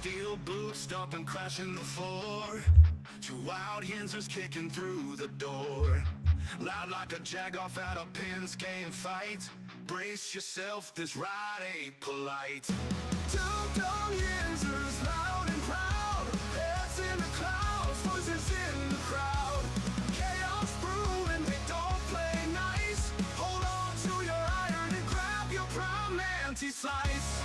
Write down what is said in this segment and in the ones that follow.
Steel boots stomping, crashing the floor. Two wild Yinzers kicking through the door. Loud like a jag-off at a pins game fight. Brace yourself, this ride ain't polite. Two Dum Yinzers, loud and proud. Heads in the clouds, voices in the crowd. Chaos brewing, they don't play nice. Hold on to your iron and grab your prime anti-slice.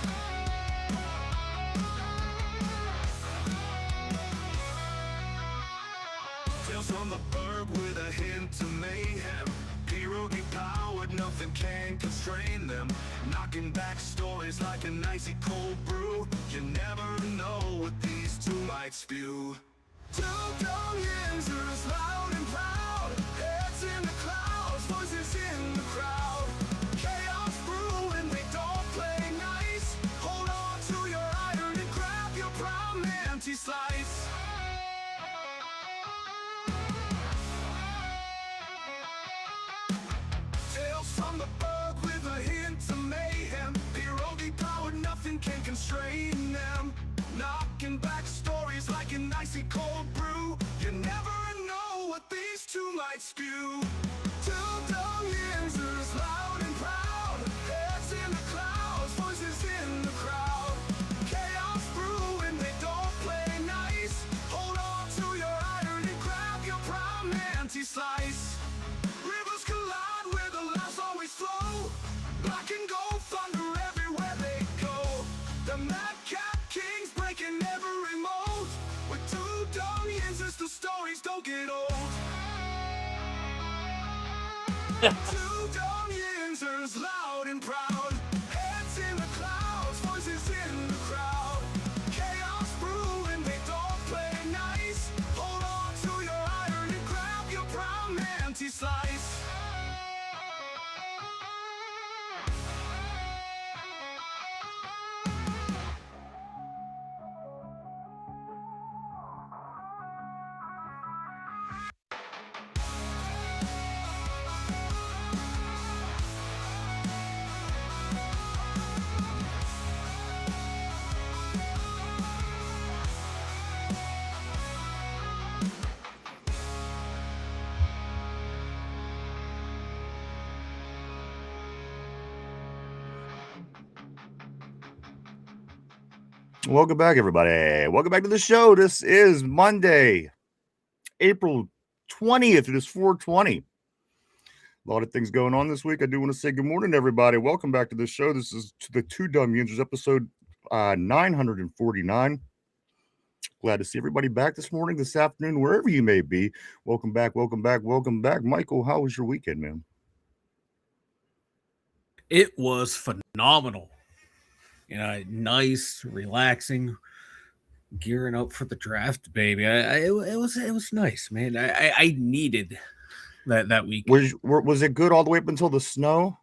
Tales from the burg with a hint of mayhem. Pierogi powered, nothing can constrain them. Knocking back stories like an icy cold brew. You never know what these two might spew. Two Dum Yinzers, loud and proud. Heads in the clouds, voices in the crowd. Chaos brewing, they don't play nice. Hold on to your iron and grab your prime anti-slice. From the burg with a hint of mayhem. Pierogi powered, nothing can constrain them. Knocking back stories like an icy cold brew. You never know what these two might spew. Two Dum Yinzers, loud and proud. Heads in the clouds, voices in the crowd. Chaos brewing, they don't play nice. Hold on to your iron and grab your prime anti-slice. Rivers collide where the laughs always flow. Black and gold thunder everywhere they go. The madcap kings breaking every mold. With two Dum Yinzers, the stories don't get old. Two Dum Yinzers, loud and proud. Heads in the clouds, voices in the crowd. Chaos brewing, they don't play nice. Hold on to your iron and grab your prime anti-slice. Welcome back, everybody. Welcome back to the show. This is Monday, April 20th. It is 4:20. A lot of things going on this week. I do want to say good morning, everybody. Welcome back to the show. This is the Two Dum Yinzers, episode 949. Glad to see everybody back this morning, this afternoon, wherever you may be. Welcome back, welcome back, welcome back. Michael, how was your weekend, man? It was phenomenal. Nice, relaxing, gearing up for the draft, baby. It was nice, man. I needed that week. Was it good all the way up until the snow?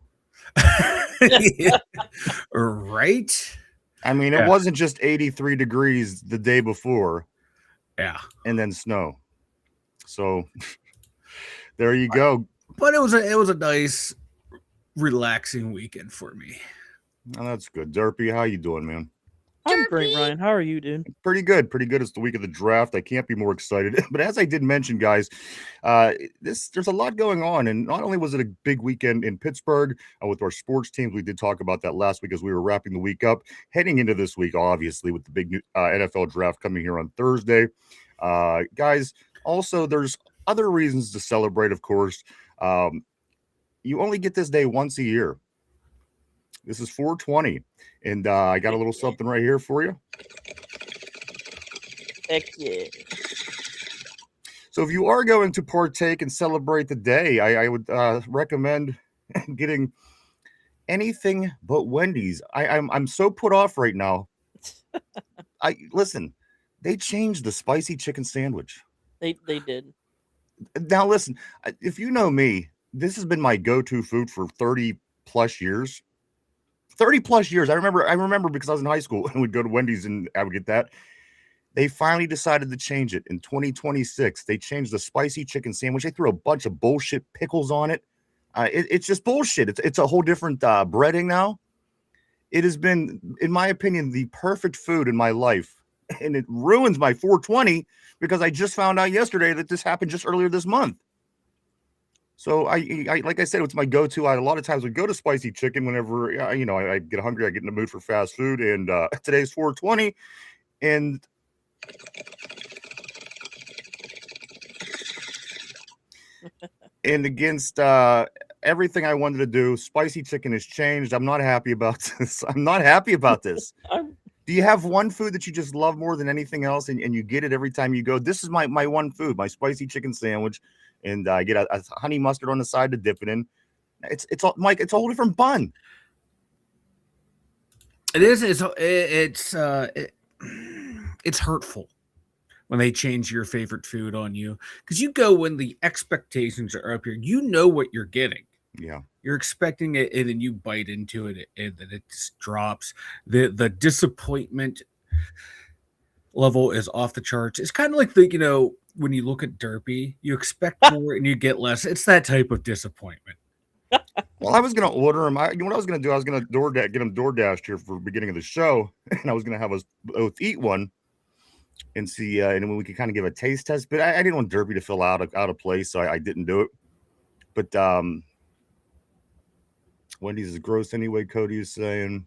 Right? I mean, it wasn't just 83 degrees the day before. Yeah. And then snow. So there you go. But it was a nice, relaxing weekend for me. Oh, that's good. Derpy, how you doing, man? I'm great, Ryan. How are you, dude? Pretty good. Pretty good. It's the week of the draft. I can't be more excited. But as I did mention, guys, there's a lot going on. And not only was it a big weekend in Pittsburgh with our sports teams, we did talk about that last week as we were wrapping the week up. Heading into this week, obviously, with the big NFL draft coming here on Thursday. Guys, also, there's other reasons to celebrate, of course. You only get this day once a year. This is 420, and I got a little something right here for you. Heck yeah. So if you are going to partake and celebrate the day, I would recommend getting anything but Wendy's. I'm so put off right now. Listen, they changed the spicy chicken sandwich. They did. Now listen, if you know me, this has been my go-to food for 30 plus years. 30 plus years. I remember because I was in high school and we'd go to Wendy's and I would get that. They finally decided to change it in 2026. They changed the spicy chicken sandwich. They threw a bunch of bullshit pickles on it. It's just bullshit. It's a whole different breading now. It has been, in my opinion, the perfect food in my life and it ruins my 420 because I just found out yesterday that this happened just earlier this month. So I like I said, it's my go-to. I a lot of times would go to spicy chicken whenever I get hungry, I get in the mood for fast food, and today's 420, and against everything I wanted to do, spicy chicken has changed. I'm not happy about this. I'm not happy about this. Do you have one food that you just love more than anything else, and you get it every time you go? This is my one food, my spicy chicken sandwich, and I get a honey mustard on the side to dip it in. It's Mike. It's a whole different bun. It is. It's hurtful when they change your favorite food on you, because you go when the expectations are up here. You know what you're getting. Yeah, you're expecting it, and then you bite into it, and then it just drops. The disappointment level is off the charts. It's kind of like when you look at Derpy, you expect more and you get less. It's that type of disappointment. Well, I was gonna order him. You know what I was gonna do? I was gonna get him DoorDashed here for the beginning of the show, and I was gonna have us both eat one and see, and then we could kind of give a taste test. But I didn't want Derpy to feel out of place, so I didn't do it. But Wendy's is gross anyway. Cody is saying,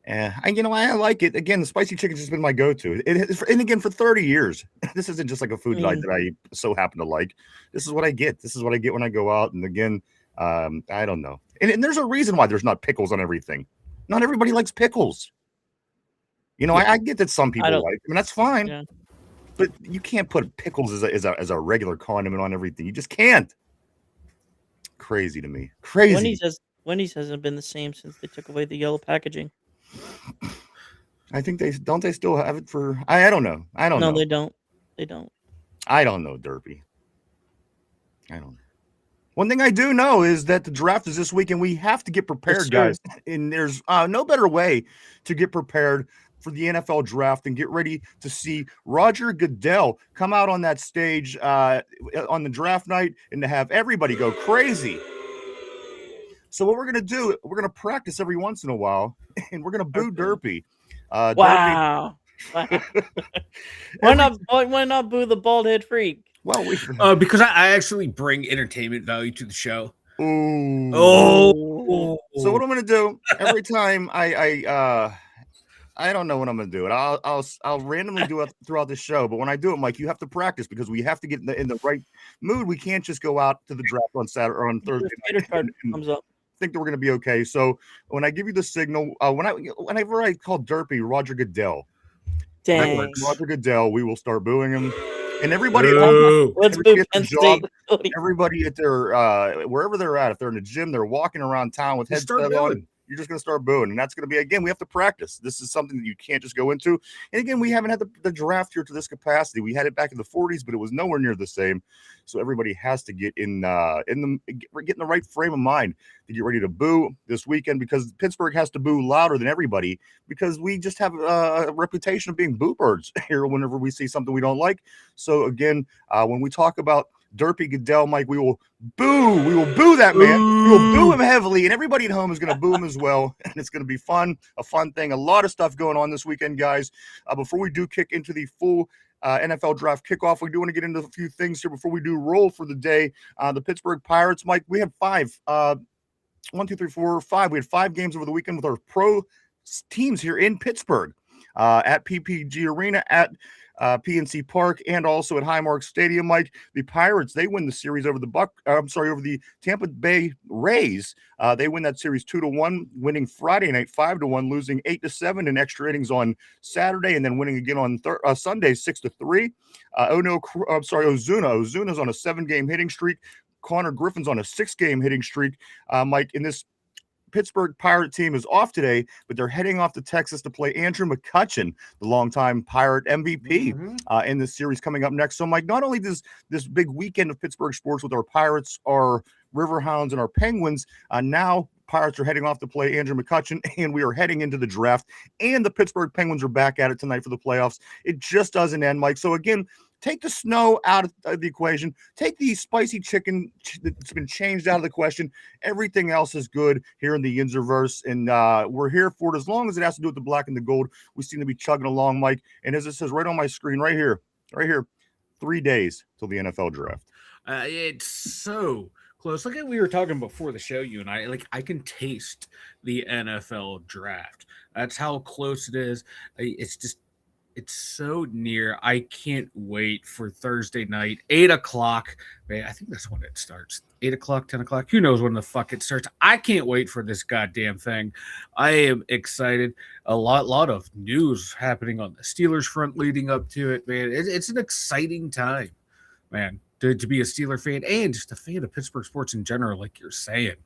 I like it. Again, the spicy chicken's just been my go-to. And again, for 30 years, this isn't just like a food that I so happen to like. This is what I get. This is what I get when I go out. And again, I don't know. And there's a reason why there's not pickles on everything. Not everybody likes pickles. I get that some people like them, and that's fine. Yeah. But you can't put pickles as a regular condiment on everything. You just can't. Crazy to me. Crazy. Wendy's hasn't been the same since they took away the yellow packaging. I think they still have it for. I don't know. No, they don't. They don't. I don't know, Derpy. I don't know. One thing I do know is that the draft is this week, and we have to get prepared, guys. And there's no better way to get prepared for the NFL draft and get ready to see Roger Goodell come out on that stage on the draft night and to have everybody go crazy. So what we're going to do, we're going to practice every once in a while, and we're going to boo Derpy. Wow. Why not boo the bald head freak? Well, because I actually bring entertainment value to the show. Ooh. Oh. So what I'm going to do every time I don't know what I'm going to do. And I'll randomly do it throughout the show. But when I do it, Mike, you have to practice because we have to get in the right mood. We can't just go out to the draft on Saturday or on Thursday night comes up. Think that we're going to be okay. So when I give you the signal, whenever I call Derpy Roger Goodell, Roger Goodell, we will start booing him. And everybody, let's boo Penn State. Everybody at their wherever they're at, if they're in the gym, they're walking around town with headset on. You're just going to start booing, and that's going to be, again, we have to practice. This is something that you can't just go into. And again, we haven't had the draft here to this capacity. We had it back in the 40s, but it was nowhere near the same. So everybody has to get get in the right frame of mind to get ready to boo this weekend, because Pittsburgh has to boo louder than everybody, because we just have a reputation of being boo birds here whenever we see something we don't like. So again, when we talk about Derpy Goodell, Mike, we will boo that man. We will boo him heavily, and everybody at home is going to boo him as well. And it's going to be a fun thing. A lot of stuff going on this weekend, guys. Before we do kick into the full NFL draft kickoff, we do want to get into a few things here before we do roll for the day. The Pittsburgh Pirates, Mike, we had 5. 1, 2, 3, 4, 5. We had 5 games over the weekend with our pro teams here in Pittsburgh at PPG Arena, at PNC Park, and also at Highmark Stadium. Mike, the Pirates, they win the series over over the Tampa Bay Rays. They win that series 2-1, winning Friday night 5-1, losing 8-7 in extra innings on Saturday, and then winning again on Sunday 6-3. Ozuna's on a 7-game hitting streak. Connor Griffin's on a 6-game hitting streak. Mike, in this Pittsburgh Pirate team is off today, but they're heading off to Texas to play Andrew McCutchen, the longtime Pirate MVP, in this series coming up next. So, Mike, not only does this big weekend of Pittsburgh sports with our Pirates, our Riverhounds, and our Penguins, now Pirates are heading off to play Andrew McCutchen, and we are heading into the draft, and the Pittsburgh Penguins are back at it tonight for the playoffs. It just doesn't end, Mike. So, again, Take the snow out of the equation. Take the spicy chicken that's been changed out of the question. Everything else is good here in the Yinzerverse, and we're here for it as long as it has to do with the black and the gold. We seem to be chugging along, Mike. And as it says right on my screen, right here, 3 days till the NFL draft. It's so close. Like we were talking before the show, you and I, like I can taste the NFL draft. That's how close it is. It's so near. I can't wait for Thursday night, 8:00. Man, I think that's when it starts. 8:00, 10:00. Who knows when the fuck it starts? I can't wait for this goddamn thing. I am excited. A lot of news happening on the Steelers front leading up to it, man. It's an exciting time, man, to be a Steeler fan and just a fan of Pittsburgh sports in general, like you're saying.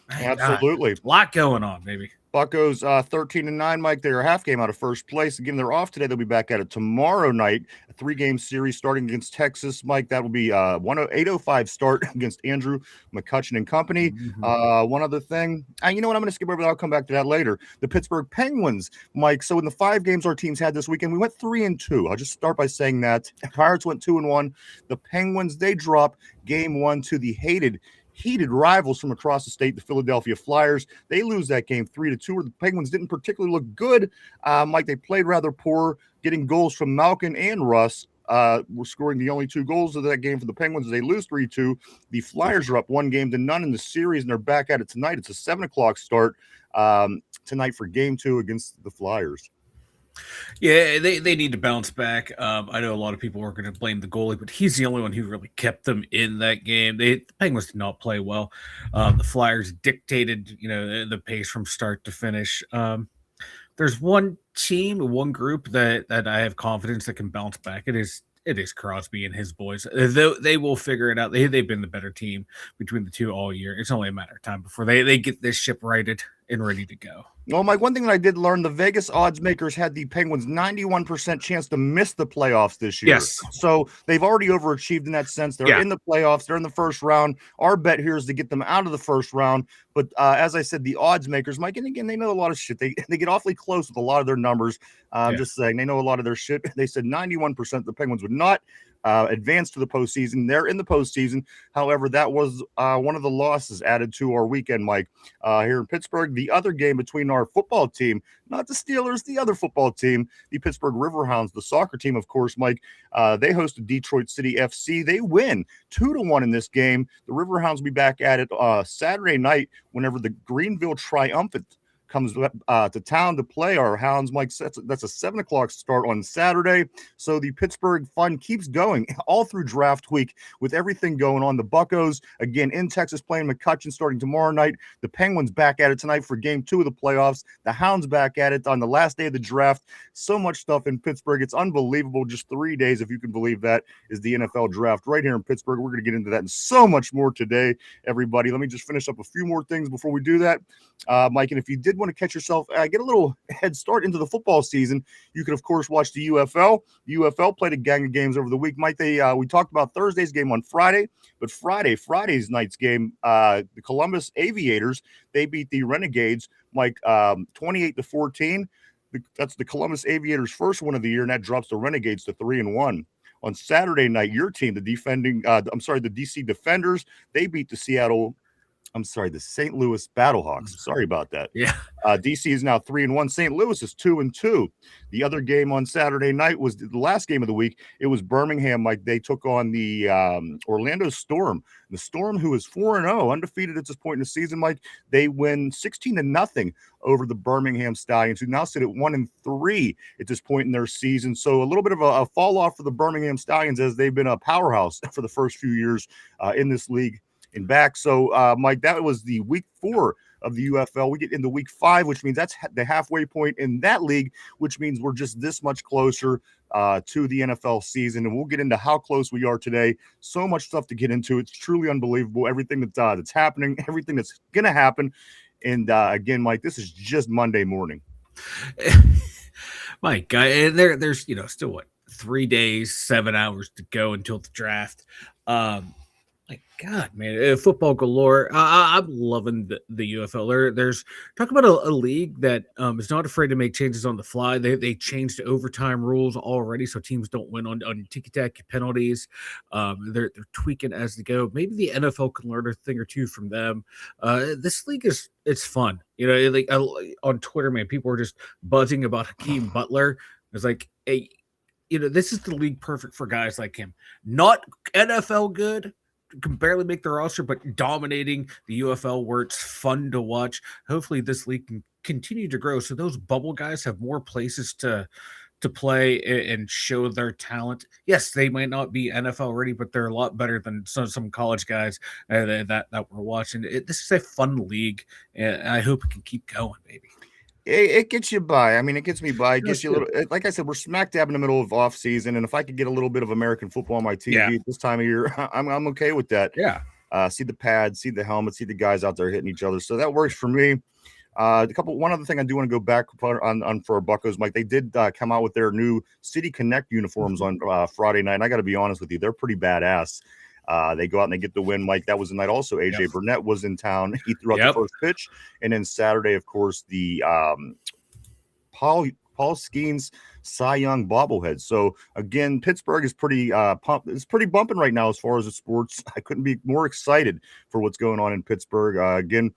Man, Absolutely. God, a lot going on, baby. Buccos 13-9, Mike. They are a half game out of first place. Again, they're off today. They'll be back at it tomorrow night. A 3-game series starting against Texas, Mike. That will be 8:05 start against Andrew McCutcheon and company. One other thing. You know what? I'm going to skip over that. I'll come back to that later. The Pittsburgh Penguins, Mike. So in the 5 games our teams had this weekend, we went 3-2. I'll just start by saying that. Pirates went 2-1. The Penguins, they drop game 1 to the heated rivals from across the state, the Philadelphia Flyers. They lose that game 3-2. The Penguins didn't particularly look good. Mike, they played rather poor, getting goals from Malkin and Russ. Were scoring the only 2 goals of that game for the Penguins. They lose 3-2. The Flyers are up 1-0 in the series, and they're back at it tonight. It's a 7:00 start tonight for game 2 against the Flyers. Yeah, they need to bounce back. I know a lot of people are going to blame the goalie, but he's the only one who really kept them in that game. The Penguins did not play well. The Flyers dictated, the pace from start to finish. There's one team, one group that I have confidence that can bounce back. It is Crosby and his boys. They will figure it out. They've been the better team between the two all year. It's only a matter of time before they get this ship righted and ready to go. Well, Mike, one thing that I did learn, the Vegas odds makers had the Penguins 91% chance to miss the playoffs this year. Yes. So they've already overachieved in that sense. They're in the playoffs. They're in the first round. Our bet here is to get them out of the first round. But as I said, the odds makers, Mike, and again, they know a lot of shit. They get awfully close with a lot of their numbers. I'm just saying, they know a lot of their shit. They said 91% the Penguins would not advance to the postseason. They're in the postseason. However, that was one of the losses added to our weekend, Mike, here in Pittsburgh. The other game between our football team, not the Steelers, the other football team, the Pittsburgh Riverhounds, the soccer team, of course, Mike, they hosted Detroit City FC. They win 2-1 in this game. The Riverhounds will be back at it Saturday night whenever the Greenville Triumphant comes to town to play our Hounds. Mike, that's a 7:00 start on Saturday. So the Pittsburgh fun keeps going all through draft week with everything going on. The Buccos, again, in Texas playing McCutcheon starting tomorrow night. The Penguins back at it tonight for game 2 of the playoffs. The Hounds back at it on the last day of the draft. So much stuff in Pittsburgh. It's unbelievable. Just 3 days, if you can believe that, is the NFL draft right here in Pittsburgh. We're going to get into that and so much more today, everybody. Let me just finish up a few more things before we do that. Mike, and if you did want to catch yourself, get a little head start into the football season, you can, of course, watch the UFL. The UFL played a gang of games over the week. Mike, we talked about Thursday's game on Friday, but Friday's night's game, the Columbus Aviators, they beat the Renegades, Mike, 28-14. That's the Columbus Aviators' first win of the year, and that drops the Renegades to 3-1. On Saturday night, your team, the DC Defenders, they beat the St. Louis Battlehawks. Sorry about that. Yeah. DC is now 3-1. St. Louis is 2-2. The other game on Saturday night was the last game of the week. It was Birmingham, Mike. They took on the Orlando Storm. The Storm, who is 4-0, undefeated at this point in the season, Mike, they win 16-0 over the Birmingham Stallions, who now sit at 1-3 at this point in their season. So a little bit of a fall off for the Birmingham Stallions, as they've been a powerhouse for the first few years in this league. And back. So, Mike, that was the week 4 of the UFL. We get into week 5, which means that's the halfway point in that league, which means we're just this much closer to the NFL season. And we'll get into how close we are today. So much stuff to get into. It's truly unbelievable. Everything that's happening, everything that's going to happen. And again, Mike, this is just Monday morning. Mike, there's still 3 days, 7 hours to go until the draft. My God, man, football galore. I'm loving the UFL. There's talk about a league that is not afraid to make changes on the fly. They changed overtime rules already, so teams don't win on ticky-tack penalties. They're tweaking as they go. Maybe the NFL can learn a thing or two from them. This league it's fun. Like on Twitter, man, people are just buzzing about Hakeem Butler. It's like, hey, this is the league perfect for guys like him. Not NFL good, can barely make the roster, but dominating the UFL where it's fun to watch. Hopefully this league can continue to grow so those bubble guys have more places to play and show their talent. Yes, they might not be NFL ready, but they're a lot better than some college guys that we're watching. This is a fun league, and I hope it can keep going, baby. It gets you by. I mean, it gets me by. It gets you a little. Like I said, we're smack dab in the middle of off season, and if I could get a little bit of American football on my TV at this time of year, I'm okay with that. Yeah. See the pads, see the helmets, see the guys out there hitting each other. So that works for me. One other thing I do want to go back on for our Buccos, Mike. They did come out with their new City Connect uniforms on Friday night. And I got to be honest with you, they're pretty badass. They go out and they get the win, Mike. That was the night also. AJ Burnett was in town. He threw out the first pitch. And then Saturday, of course, the Paul Skeens Cy Young bobblehead. So again, Pittsburgh is pretty pumped. It's pretty bumping right now as far as the sports. I couldn't be more excited for what's going on in Pittsburgh. Again,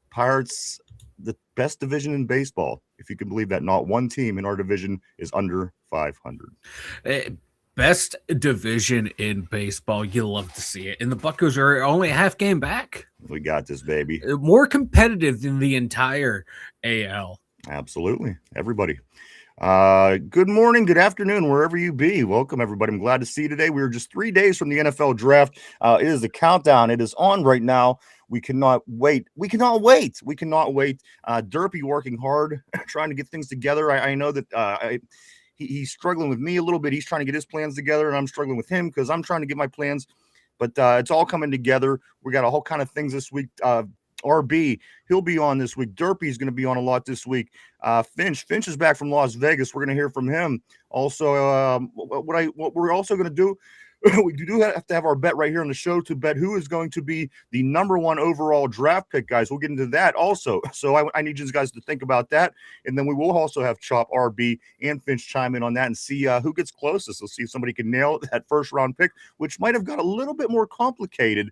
Pirates, the best division in baseball. If you can believe that, not one team in our division is under 500. Best division in baseball. You love to see it. And the Buccos are only a half game back. We got this, baby. More competitive than the entire AL. Absolutely. Everybody. Good morning, good afternoon, wherever you be. Welcome, everybody. I'm glad to see you today. We are just 3 days from the NFL draft. It is the countdown. It is on right now. We cannot wait. We cannot wait. Derpy working hard, trying to get things together. I know that he's struggling with me a little bit. He's trying to get his plans together, and I'm struggling with him because I'm trying to get my plans. But it's all coming together. We got a whole kind of things this week. RB, he'll be on this week. Derpy's going to be on a lot this week. Finch is back from Las Vegas. We're going to hear from him. Also, what we're also going to do, we do have to have our bet right here on the show to bet who is going to be the number 1 overall draft pick, guys. We'll get into that also. So I need you guys to think about that. And then we will also have Chop, RB, and Finch chime in on that and see who gets closest. We'll see if somebody can nail that first round pick, which might have got a little bit more complicated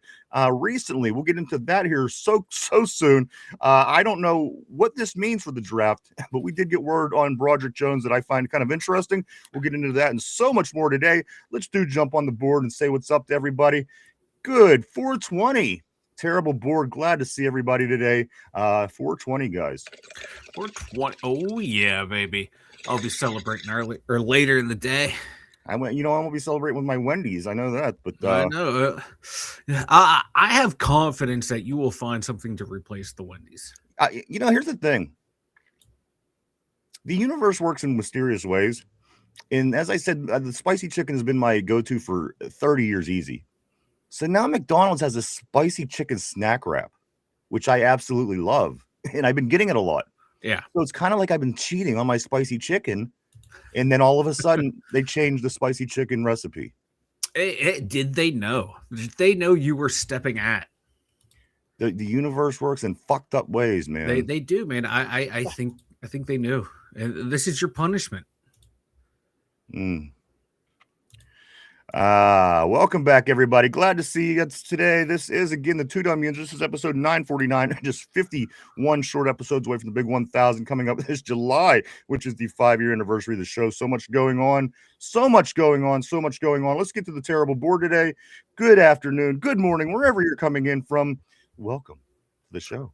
recently. We'll get into that here so soon. I don't know what this means for the draft, but we did get word on Broderick Jones that I find kind of interesting. We'll get into that and so much more today. Let's jump on the board and say what's up to everybody. Good 420. Terrible board. Glad to see everybody today. 420, guys. 420. Oh yeah, baby. I'll be celebrating early or later in the day. I won't be celebrating with my Wendy's. I know that, but I know. I have confidence that you will find something to replace the Wendy's. Here's the thing. The universe works in mysterious ways. And as I said, the spicy chicken has been my go-to for 30 years easy. So now McDonald's has a spicy chicken snack wrap, which I absolutely love. And I've been getting it a lot. Yeah. So it's kind of like I've been cheating on my spicy chicken. And then all of a sudden, they changed the spicy chicken recipe. Did they know? Did they know you were stepping at? The universe works in fucked up ways, man. They do, man. I think they knew. And this is your punishment. Welcome back, everybody. Glad to see you today. This is again the Two Dum Yinzers. This is episode 949, just 51 short episodes away from the big 1000 coming up this July, which is the 5-year anniversary of the show. So much going on. Let's get to the terrible board today. Good afternoon, good morning, wherever you're coming in from. Welcome to the show.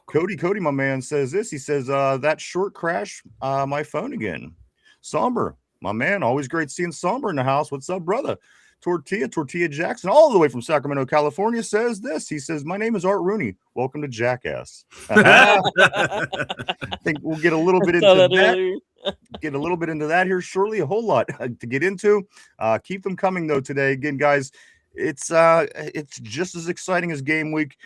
Cody, my man, says this. He says, that short crash my phone again. Somber, my man, always great seeing Somber in the house. What's up, brother? Tortilla Jackson, all the way from Sacramento, California, says this. He says, my name is Art Rooney. Welcome to Jackass. I think we'll get a little bit into that. Get a little bit into that here shortly. A whole lot to get into. Keep them coming, though, today. Again, guys, It's just as exciting as game week.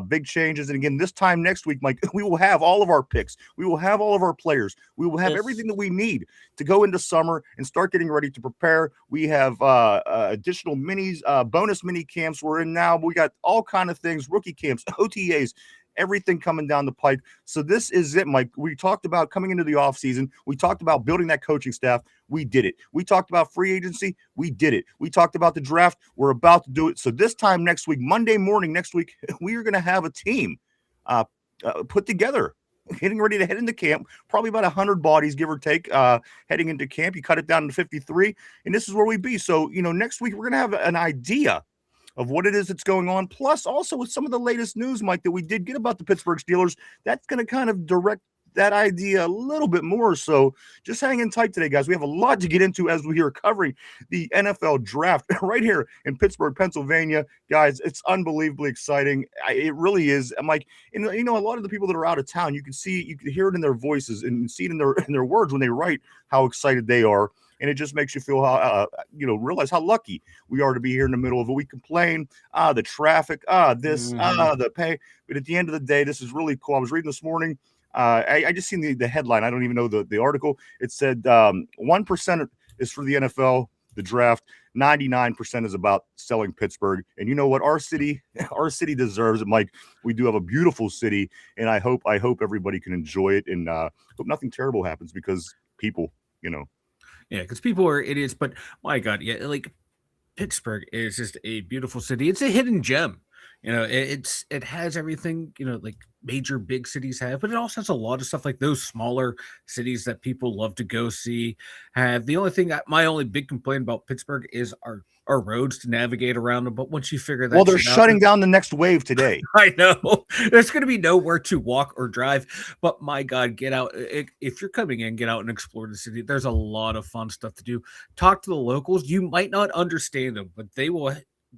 Big changes, and again, this time next week, Mike, we will have all of our picks. We will have all of our players. We will have Yes. everything that we need to go into summer and start getting ready to prepare. We have additional minis, bonus mini camps we're in now. We got all kind of things, rookie camps, OTAs. Everything coming down the pike. So this is it, Mike. We talked about coming into the offseason. We talked about building that coaching staff. We did it. We talked about free agency. We did it. We talked about the draft. We're about to do it. So this time next week, Monday morning next week, we are going to have a team put together, getting ready to head into camp. Probably about 100 bodies, give or take, heading into camp. You cut it down to 53, and this is where we be. So, next week we're going to have an idea of what it is that's going on. Plus, also with some of the latest news, Mike, that we did get about the Pittsburgh Steelers, that's going to kind of direct that idea a little bit more. So just hang in tight today, guys. We have a lot to get into as we are covering the NFL draft right here in Pittsburgh, Pennsylvania. Guys, it's unbelievably exciting. It really is. I'm like, a lot of the people that are out of town, you can hear it in their voices and see it in their words when they write how excited they are. And it just makes you feel realize how lucky we are to be here in the middle of it. We complain, the traffic, the pay. But at the end of the day, this is really cool. I was reading this morning. I just seen the headline. I don't even know the article. It said 1% is for the NFL, the draft. 99% is about selling Pittsburgh. And you know what? Our city deserves it, Mike. We do have a beautiful city, and I hope everybody can enjoy it, and hope nothing terrible happens because people, Yeah, because people are idiots, but my God, yeah, like Pittsburgh is just a beautiful city. It's a hidden gem. It has everything, like major big cities have, but it also has a lot of stuff like those smaller cities that people love to go see have. The only thing, my only big complaint about Pittsburgh is our roads to navigate around them. But once you figure that, well, they're shit out, shutting down the next wave today. I know there's going to be nowhere to walk or drive, but my God, get out. If you're coming in, get out and explore the city. There's a lot of fun stuff to do. Talk to the locals. You might not understand them, but they will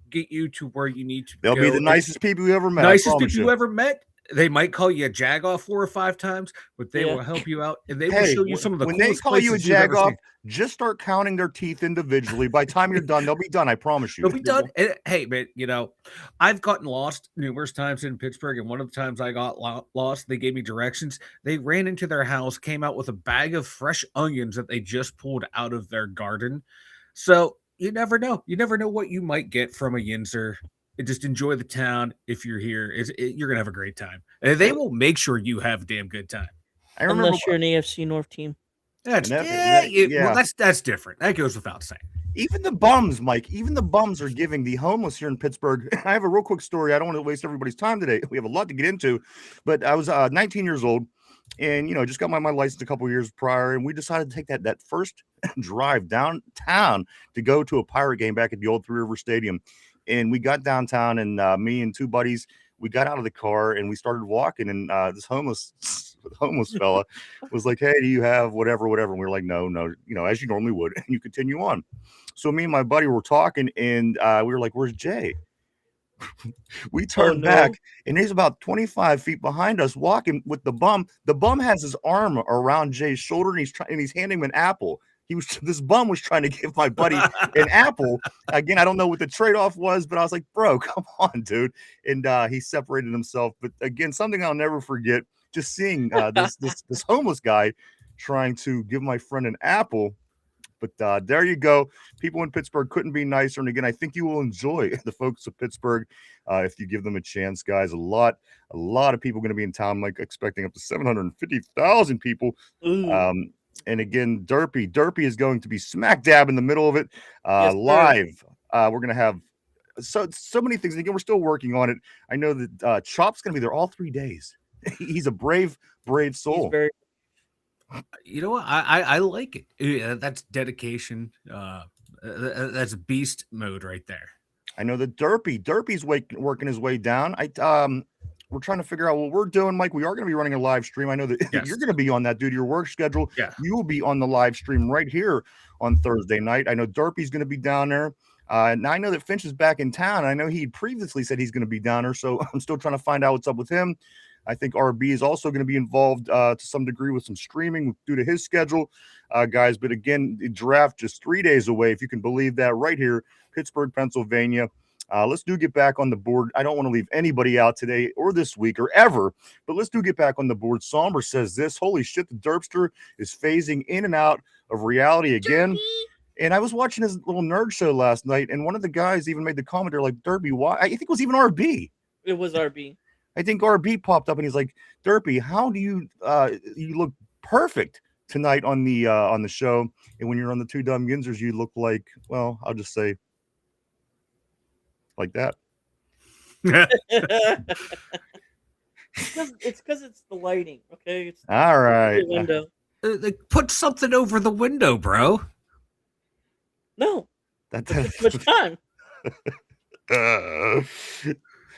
get you to where you need to They'll go. be the nicest people you ever met. Nicest people you ever met. They might call you a jagoff 4 or 5 times, but they Yeah. will help you out, and they will show you some of the when they coolest call you a places you've ever jagoff, seen. just start counting their teeth individually. By the time you're done, they'll be done. I promise you. They'll be done. And, hey, man, I've gotten lost numerous times in Pittsburgh, and one of the times I got lost, they gave me directions. They ran into their house, came out with a bag of fresh onions that they just pulled out of their garden. So you never know. You never know what you might get from a Yinzer. Just enjoy the town. If you're here, you're gonna have a great time, and they will make sure you have a damn good time. I remember Unless you're an AFC North team. Well, that's different. That goes without saying. even the bums, Mike, even the bums are giving the homeless here in Pittsburgh. I have a real quick story. I don't want to waste everybody's time today. We have a lot to get into, but I was 19 years old, and just got my license a couple years prior, and we decided to take that first drive downtown to go to a Pirate game back at the old Three River Stadium. And we got downtown, and me and 2 buddies, we got out of the car and we started walking. And this homeless fella was like, "Hey, do you have whatever?" And we were like, "No, as you normally would." And you continue on. So me and my buddy were talking, and we were like, "Where's Jay?" We turned back, and he's about 25 feet behind us, walking with the bum. The bum has his arm around Jay's shoulder, and he's handing him an apple. This bum was trying to give my buddy an apple. Again, I don't know what the trade-off was, but I was like, "Bro, come on, dude." And he separated himself. But again, something I'll never forget, just seeing this homeless guy trying to give my friend an apple. But there you go. People in Pittsburgh couldn't be nicer. And again, I think you will enjoy the folks of Pittsburgh if you give them a chance, guys. A lot of people going to be in town, like expecting up to 750,000 people. And again, Derpy is going to be smack dab in the middle of it, Yes, live. We're going to have so many things. And again, we're still working on it. I know that Chop's going to be there all 3 days. He's a brave soul. He's very You know what? I like it. That's dedication. That's beast mode right there. I know that Derpy's working his way down. We're trying to figure out what we're doing, Mike. We are going to be running a live stream. I know that you're going to be on that due to your work schedule. Yeah. You will be on the live stream right here on Thursday night. I know Derpy's going to be down there. And I know that Finch is back in town. I know he previously said he's going to be down there, so I'm still trying to find out what's up with him. I think RB is also going to be involved to some degree with some streaming due to his schedule, guys. But again, the draft just 3 days away, if you can believe that, right here, Pittsburgh, Pennsylvania. Let's do get back on the board. I don't want to leave anybody out today or this week or ever, but let's do get back on the board. Somber says this. Holy shit, the Derpster is phasing in and out of reality again. And I was watching his little nerd show last night, and one of the guys even made the comment, they're like, Derpy, why? I think it was even RB. It was RB. I think RB popped up and he's like, Derpy, how do you you look perfect tonight on the show, and when you're on the Two Dum Yinzers, you look like, well, I'll just say like that. It's because it's the lighting. Okay. It's All right. the window. Put something over the window, bro. No. That's Too much time.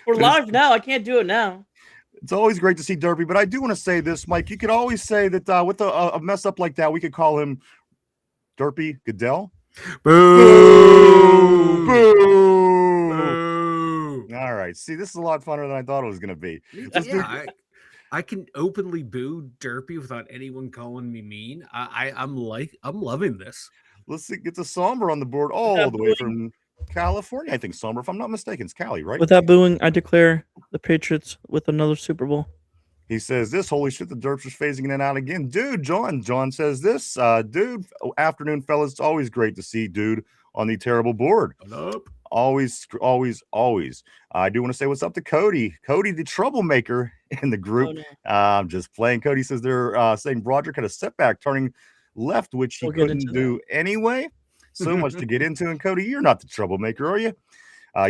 We're live now. I can't do it now. It's always great to see Derpy, but I do want to say this, Mike. You could always say that with a mess up like that, we could call him Derpy Goodell. Boo! Boo! Boo! All right. See, this is a lot funner than I thought it was going to be. I can openly boo Derpy without anyone calling me mean. I'm loving this. Let's get the Somber on the board all the way from California. I think Somber, if I'm not mistaken, it's Cali, right? Without booing, I declare the Patriots with another Super Bowl. He says this. Holy shit, the Derps are phasing in and out again. Dude, John says this. Dude, afternoon, fellas. It's always great to see dude on the terrible board. Always. I do want to say what's up to Cody. Cody, the troublemaker in the group. Oh, no. I'm just playing. Cody says they're saying Broderick had a setback turning left, which he couldn't do anyway. So much to get into. And Cody, you're not the troublemaker, are you?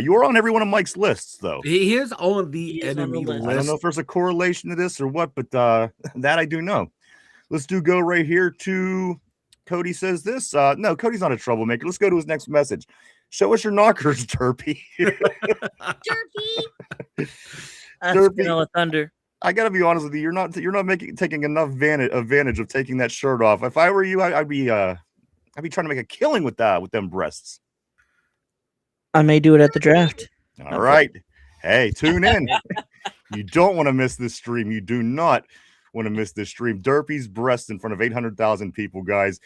You are on every one of Mike's lists, though. He is on the enemy list. I don't know if there's a correlation to this or what, but that I do know. Let's go right here to Cody says this. No, Cody's not a troublemaker. Let's go to his next message. Show us your knockers, Derpy. Derpy. Thunder. I gotta be honest with you. You're not taking enough advantage of taking that shirt off. If I were you, I'd be trying to make a killing with them breasts. I may do it at the draft. All right. Hey, tune in. You don't want to miss this stream. You do not want to miss this stream. Derpy's breasts in front of 800,000 people, guys.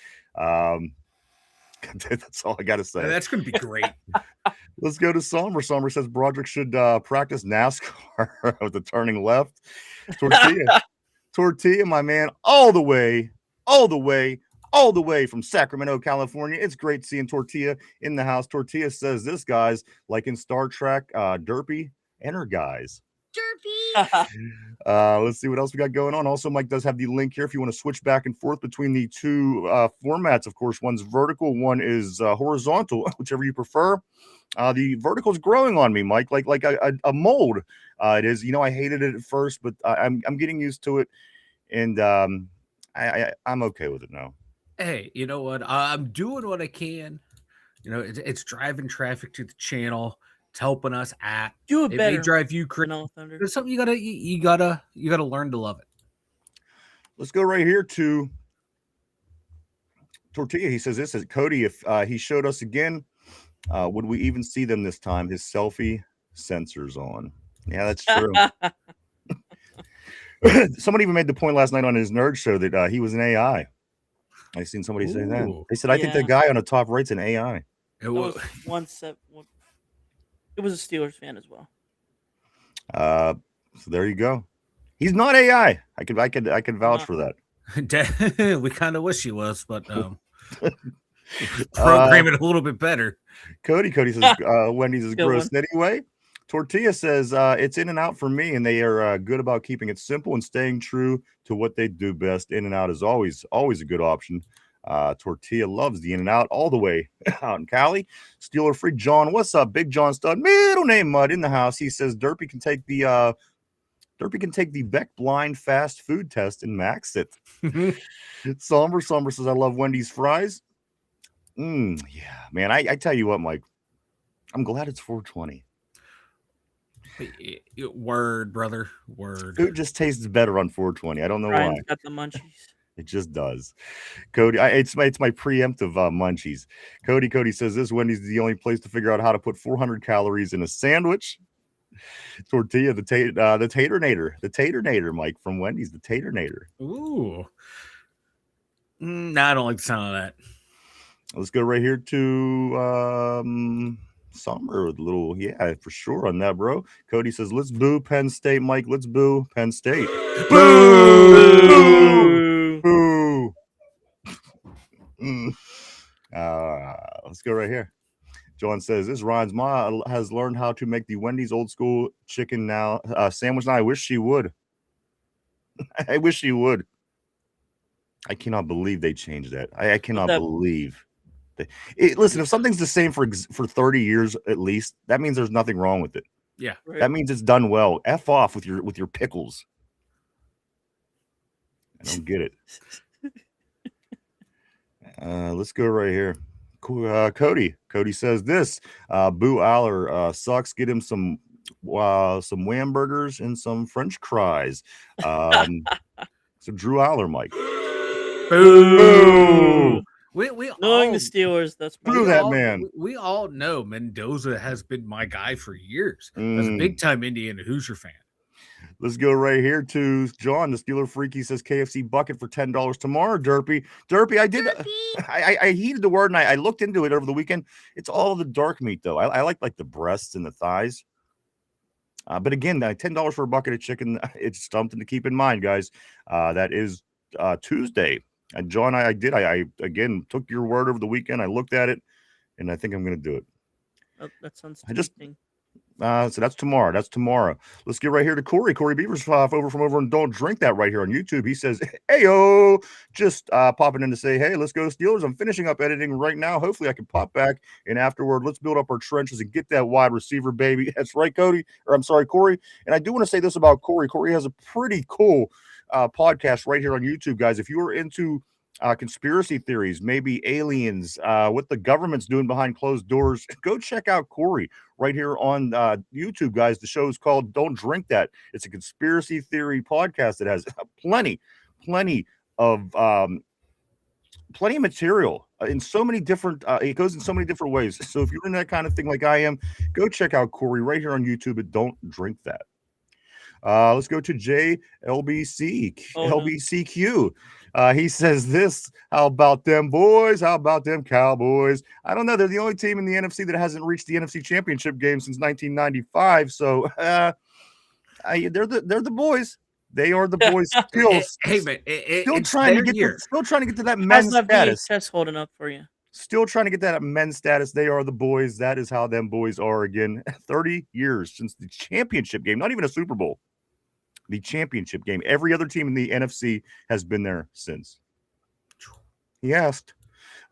That's all I got to say. That's going to be great. Let's go to Somber. Somber says Broderick should practice NASCAR with the turning left. Tortilla, my man, all the way from Sacramento, California. It's great seeing Tortilla in the house. Tortilla says this, guys, like in Star Trek, Derpy and her guys. Derpy. Let's see what else we got going on. Also, Mike does have the link here if you want to switch back and forth between the two formats. Of course, one's vertical, one is horizontal, whichever you prefer. The vertical is growing on me, Mike, like a mold. It is. You know, I hated it at first, but I'm getting used to it, and I'm okay with it now. Hey, you know what? I'm doing what I can. You know, it's driving traffic to the channel. It's helping us at. Do it better. May drive you crazy. There's something you gotta learn to love it. Let's go right here to Tortilla. He says this is Cody. If he showed us again, would we even see them this time? His selfie sensors on. Yeah, that's true. Somebody even made the point last night on his nerd show that he was an AI. I seen somebody say that. They said, I think the guy on the top right's an AI. It was It was a Steelers fan as well. So there you go. He's not AI. I could vouch for that. We kind of wish he was, but program it a little bit better. Cody says Wendy's is gross anyway. Tortilla says it's In and Out for me, and they are good about keeping it simple and staying true to what they do best. In and Out is always a good option. Tortilla loves the In and Out all the way out in Cali. Steeler Free John, what's up? Big John Stud, middle name Mud in the house. He says Derpy can take the Beck blind fast food test and max it. Somber says I love Wendy's fries. Yeah, man. I tell you what, Mike, I'm glad it's 420. Word, brother. Word. Food just tastes better on 420. I don't know Ryan's why. Got the munchies. It just does. Cody, it's my preemptive munchies. Cody says this Wendy's is the only place to figure out how to put 400 calories in a sandwich. Tortilla, the Taternator, Mike from Wendy's, the Taternator. Ooh. No, I don't like the sound of that. Let's go right here to Summer with a little, yeah, for sure on that, bro. Cody says, let's boo Penn State, Mike. Let's boo Penn State. Boo! Boo! Mm. Let's go right here. John says, this Ryan's ma has learned how to make the Wendy's old school chicken now sandwich. Now, I wish she would. I wish she would. I cannot believe they changed that. I cannot believe. Listen, if something's the same for 30 years at least, that means there's nothing wrong with it. Yeah. Right. That means it's done well. F off with your pickles. I don't get it. Let's go right here. Cody. Cody says this. Boo Aller sucks. Get him some wham burgers and some French fries. So Drew Aller, Mike. Boo! We Knowing all, the Steelers, that's Boo that man. We all know Mendoza has been my guy for years. As a Mm. big time Indiana Hoosier fan. Let's go right here to John, the Steeler freak. He says KFC bucket for $10 tomorrow. Derpy, I did. I heeded the word and I looked into it over the weekend. It's all the dark meat though. I like the breasts and the thighs. But again, $10 for a bucket of chicken. It's something to keep in mind, guys. That is Tuesday. And John, I again took your word over the weekend. I looked at it, and I think I'm going to do it. That sounds So tempting. that's tomorrow. Let's get right here to Corey. Corey Beavers over and Don't Drink That right here on YouTube. He says, "Heyo, just popping in to say, hey, let's go Steelers. I'm finishing up editing right now. Hopefully, I can pop back and afterward, let's build up our trenches and get that wide receiver, baby." That's right, Corey. And I do want to say this about Corey. Corey has a pretty cool podcast right here on YouTube, guys. If you are into conspiracy theories, maybe aliens, what the government's doing behind closed doors, go check out Corey right here on YouTube, guys. The show is called Don't Drink That. It's a conspiracy theory podcast that has plenty of material in so many different it goes in so many different ways. So if you're in that kind of thing like I am, go check out Corey right here on YouTube at Don't Drink That. Let's go to LBCQ. He says this. How about them boys? How about them Cowboys? I don't know. They're the only team in the NFC that hasn't reached the NFC Championship game since 1995. So they're the boys. They are the boys. Hey man, Still trying to get to that men's How's that status. VHS holding up for you? Still trying to get that men's status. They are the boys. That is how them boys are again. 30 years since the championship game. Not even a Super Bowl. The championship game. Every other team in the NFC has been there since. He asked.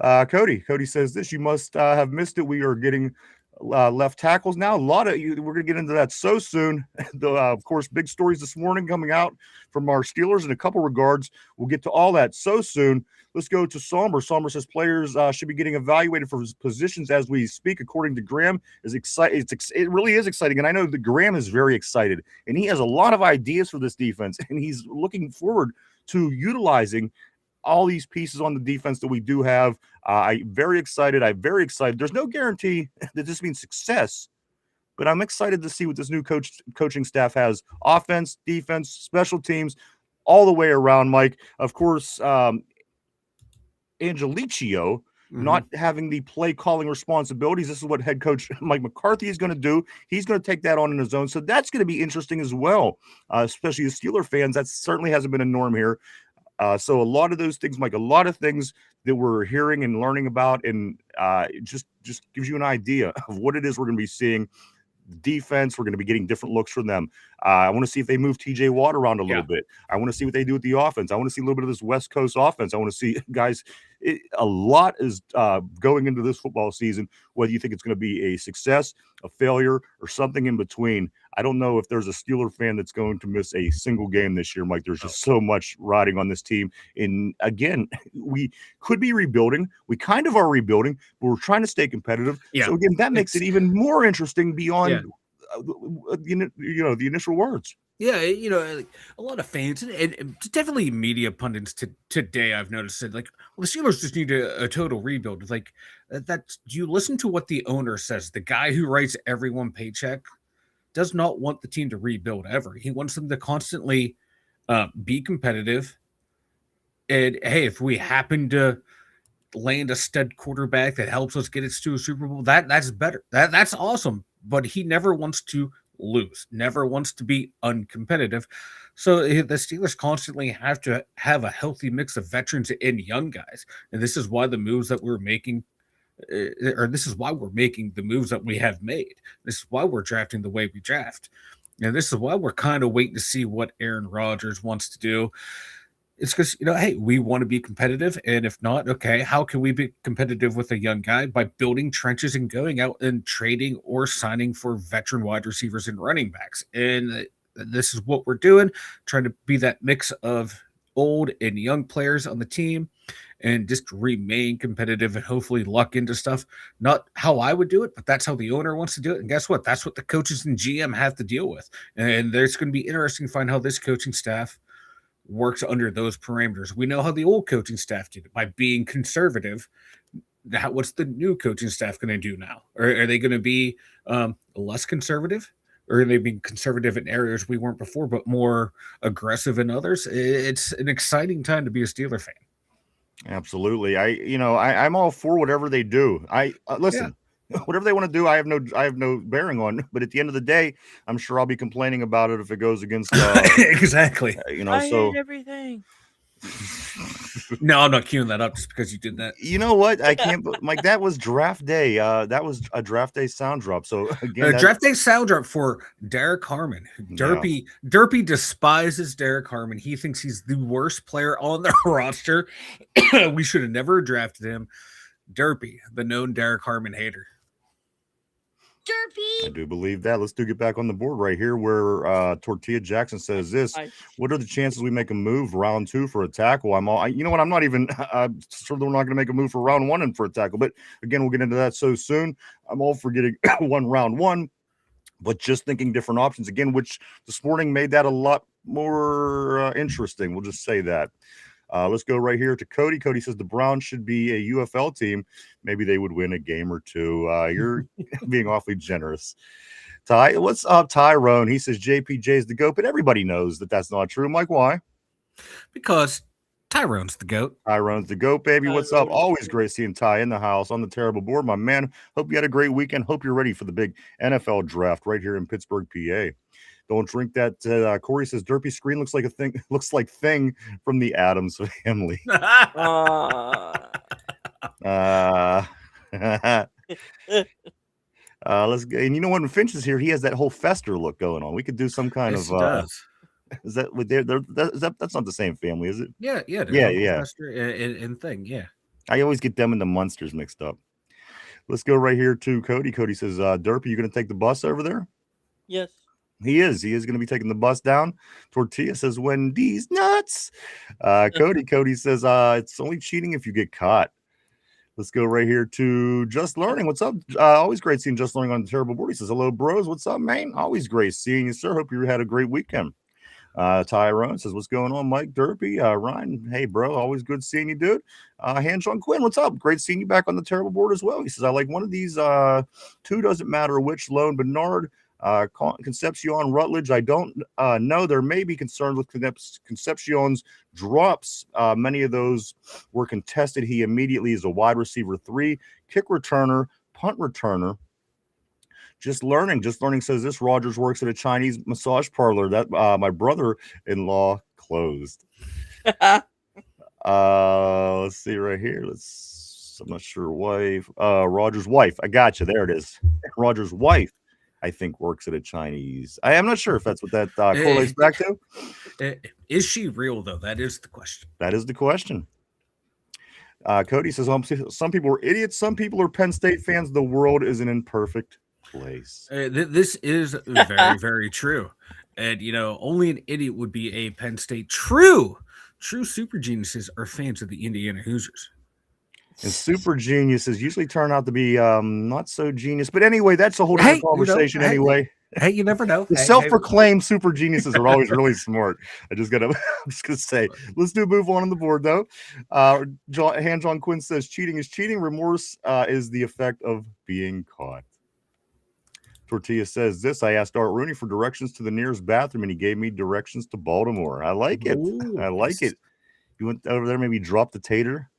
Cody says this. You must have missed it. We are getting left tackles now. A lot of you. We're going to get into that so soon. Of course, big stories this morning coming out from our Steelers in a couple regards. We'll get to all that so soon. Let's go to Somber. Somber says players should be getting evaluated for positions as we speak. According to Graham, it really is exciting, and I know that Graham is very excited, and he has a lot of ideas for this defense, and he's looking forward to utilizing all these pieces on the defense that we do have. I'm very excited. There's no guarantee that this means success, but I'm excited to see what this new coaching staff has: offense, defense, special teams, all the way around. Mike, of course. Angelicio not having the play calling responsibilities. This is what head coach Mike McCarthy is going to do. He's going to take that on in his own. So that's going to be interesting as well, especially as Steeler fans. That certainly hasn't been a norm here. So a lot of those things, Mike, a lot of things that we're hearing and learning about, and it just gives you an idea of what it is we're going to be seeing. Defense, we're going to be getting different looks from them. I want to see if they move TJ Watt around a little bit. I want to see what they do with the offense. I want to see a little bit of this West Coast offense. I want to see, guys, a lot is going into this football season, whether you think it's going to be a success, a failure, or something in between. I don't know if there's a Steeler fan that's going to miss a single game this year, Mike. There's just so much riding on this team. And again, we could be rebuilding. We kind of are rebuilding, but we're trying to stay competitive. Yeah. So again, that makes it even more interesting beyond the initial words. Yeah, a lot of fans and definitely media pundits today, I've noticed it. Like, well, the Steelers just need a total rebuild. It's like, do you listen to what the owner says? The guy who writes everyone paycheck does not want the team to rebuild ever. He wants them to constantly be competitive. And hey, if we happen to land a stud quarterback that helps us get us to a Super Bowl, that's better. That's awesome. But he never wants to lose, never wants to be uncompetitive. So the Steelers constantly have to have a healthy mix of veterans and young guys. And this is why the moves that we're making, or this is why we're making the moves that we have made. This is why we're drafting the way we draft. And this is why we're kind of waiting to see what Aaron Rodgers wants to do. It's because, hey, we want to be competitive. And if not, okay, how can we be competitive with a young guy? By building trenches and going out and trading or signing for veteran wide receivers and running backs. And this is what we're doing, trying to be that mix of old and young players on the team and just remain competitive and hopefully luck into stuff. Not how I would do it, but that's how the owner wants to do it. And guess what? That's what the coaches and GM have to deal with. And there's going to be interesting to find how this coaching staff works under those parameters. We know how the old coaching staff did it by being conservative. What's the new coaching staff going to do now? Are they going to be less conservative? Or are they being conservative in areas we weren't before, but more aggressive in others? It's an exciting time to be a Steeler fan. Absolutely. I'm all for whatever they do. Listen, whatever they want to do, I have no bearing on. But at the end of the day, I'm sure I'll be complaining about it if it goes against exactly. I hate everything. No, I'm not queuing that up just because you did that. You know what? I can't. Like, that was draft day. That was a draft day sound drop. So again, draft day sound drop for Derek Harmon. Derpy despises Derek Harmon. He thinks he's the worst player on the roster. We should have never drafted him. Derpy, the known Derek Harmon hater. Derpy. I do believe that. Let's get back on the board right here where Tortilla Jackson says this. What are the chances we make a move round 2 for a tackle? You know what? I'm not even sure that we're not going to make a move for round 1 and for a tackle. But again, we'll get into that so soon. I'm all for getting round 1, but just thinking different options again, which this morning made that a lot more interesting. We'll just say that. Let's go right here to Cody. Cody says the Browns should be a UFL team. Maybe they would win a game or two. You're being awfully generous. Ty, what's up, Tyrone? He says JPJ's the GOAT, but everybody knows that that's not true. Mike, why? Because Tyrone's the GOAT. Tyrone's the GOAT, baby. What's up? Always great seeing Ty in the house on the terrible board, my man. Hope you had a great weekend. Hope you're ready for the big NFL draft right here in Pittsburgh, PA. Don't drink that. Corey says Derpy screen looks like thing from the Addams family. Let's go. And you know what? When Finch is here, he has that whole Fester look going on. We could do some kind of. Is that with that's not the same family, is it? Yeah. Fester and thing. Yeah. I always get them and the Munsters mixed up. Let's go right here to Cody. Cody says, Derpy, you going to take the bus over there? Yes. He is going to be taking the bus down. Tortilla says, Wendy's nuts. Cody says, it's only cheating if you get caught. Let's go right here to Just Learning. What's up? Always great seeing Just Learning on the terrible board. He says, hello, bros. What's up, man? Always great seeing you, sir. Hope you had a great weekend. Tyrone says, what's going on, Mike? Derpy. Ryan, hey, bro. Always good seeing you, dude. Hanjon Quinn, what's up? Great seeing you back on the terrible board as well. He says, I like one of these two, doesn't matter which, Lone Bernard. Concepcion Rutledge, I don't know. There may be concerns with Concepcion's drops. Many of those were contested. He immediately is a wide receiver 3, kick returner, punt returner. Just learning says this. Rogers works at a Chinese massage parlor that my brother-in-law closed. Let's see right here. I'm not sure. Wife. Rogers' wife. I got you. There it is. Rogers' wife, I think, works at a Chinese. I am not sure if that's what that correlates back to. Is she real, though? That is the question. That is the question. Cody says, some people are idiots. Some people are Penn State fans. The world is an imperfect place. This is very, very true. And, only an idiot would be a Penn State. True super geniuses are fans of the Indiana Hoosiers. And super geniuses usually turn out to be not so genius. But anyway, that's a whole different conversation anyway. Hey, you never know. The self-proclaimed super geniuses are always really smart. I'm just gonna say, let's move on the board though. John Quinn says cheating is cheating. Remorse is the effect of being caught. Tortilla says this. I asked Art Rooney for directions to the nearest bathroom, and he gave me directions to Baltimore. I like it. Ooh, I like it. You went over there, maybe dropped the tater.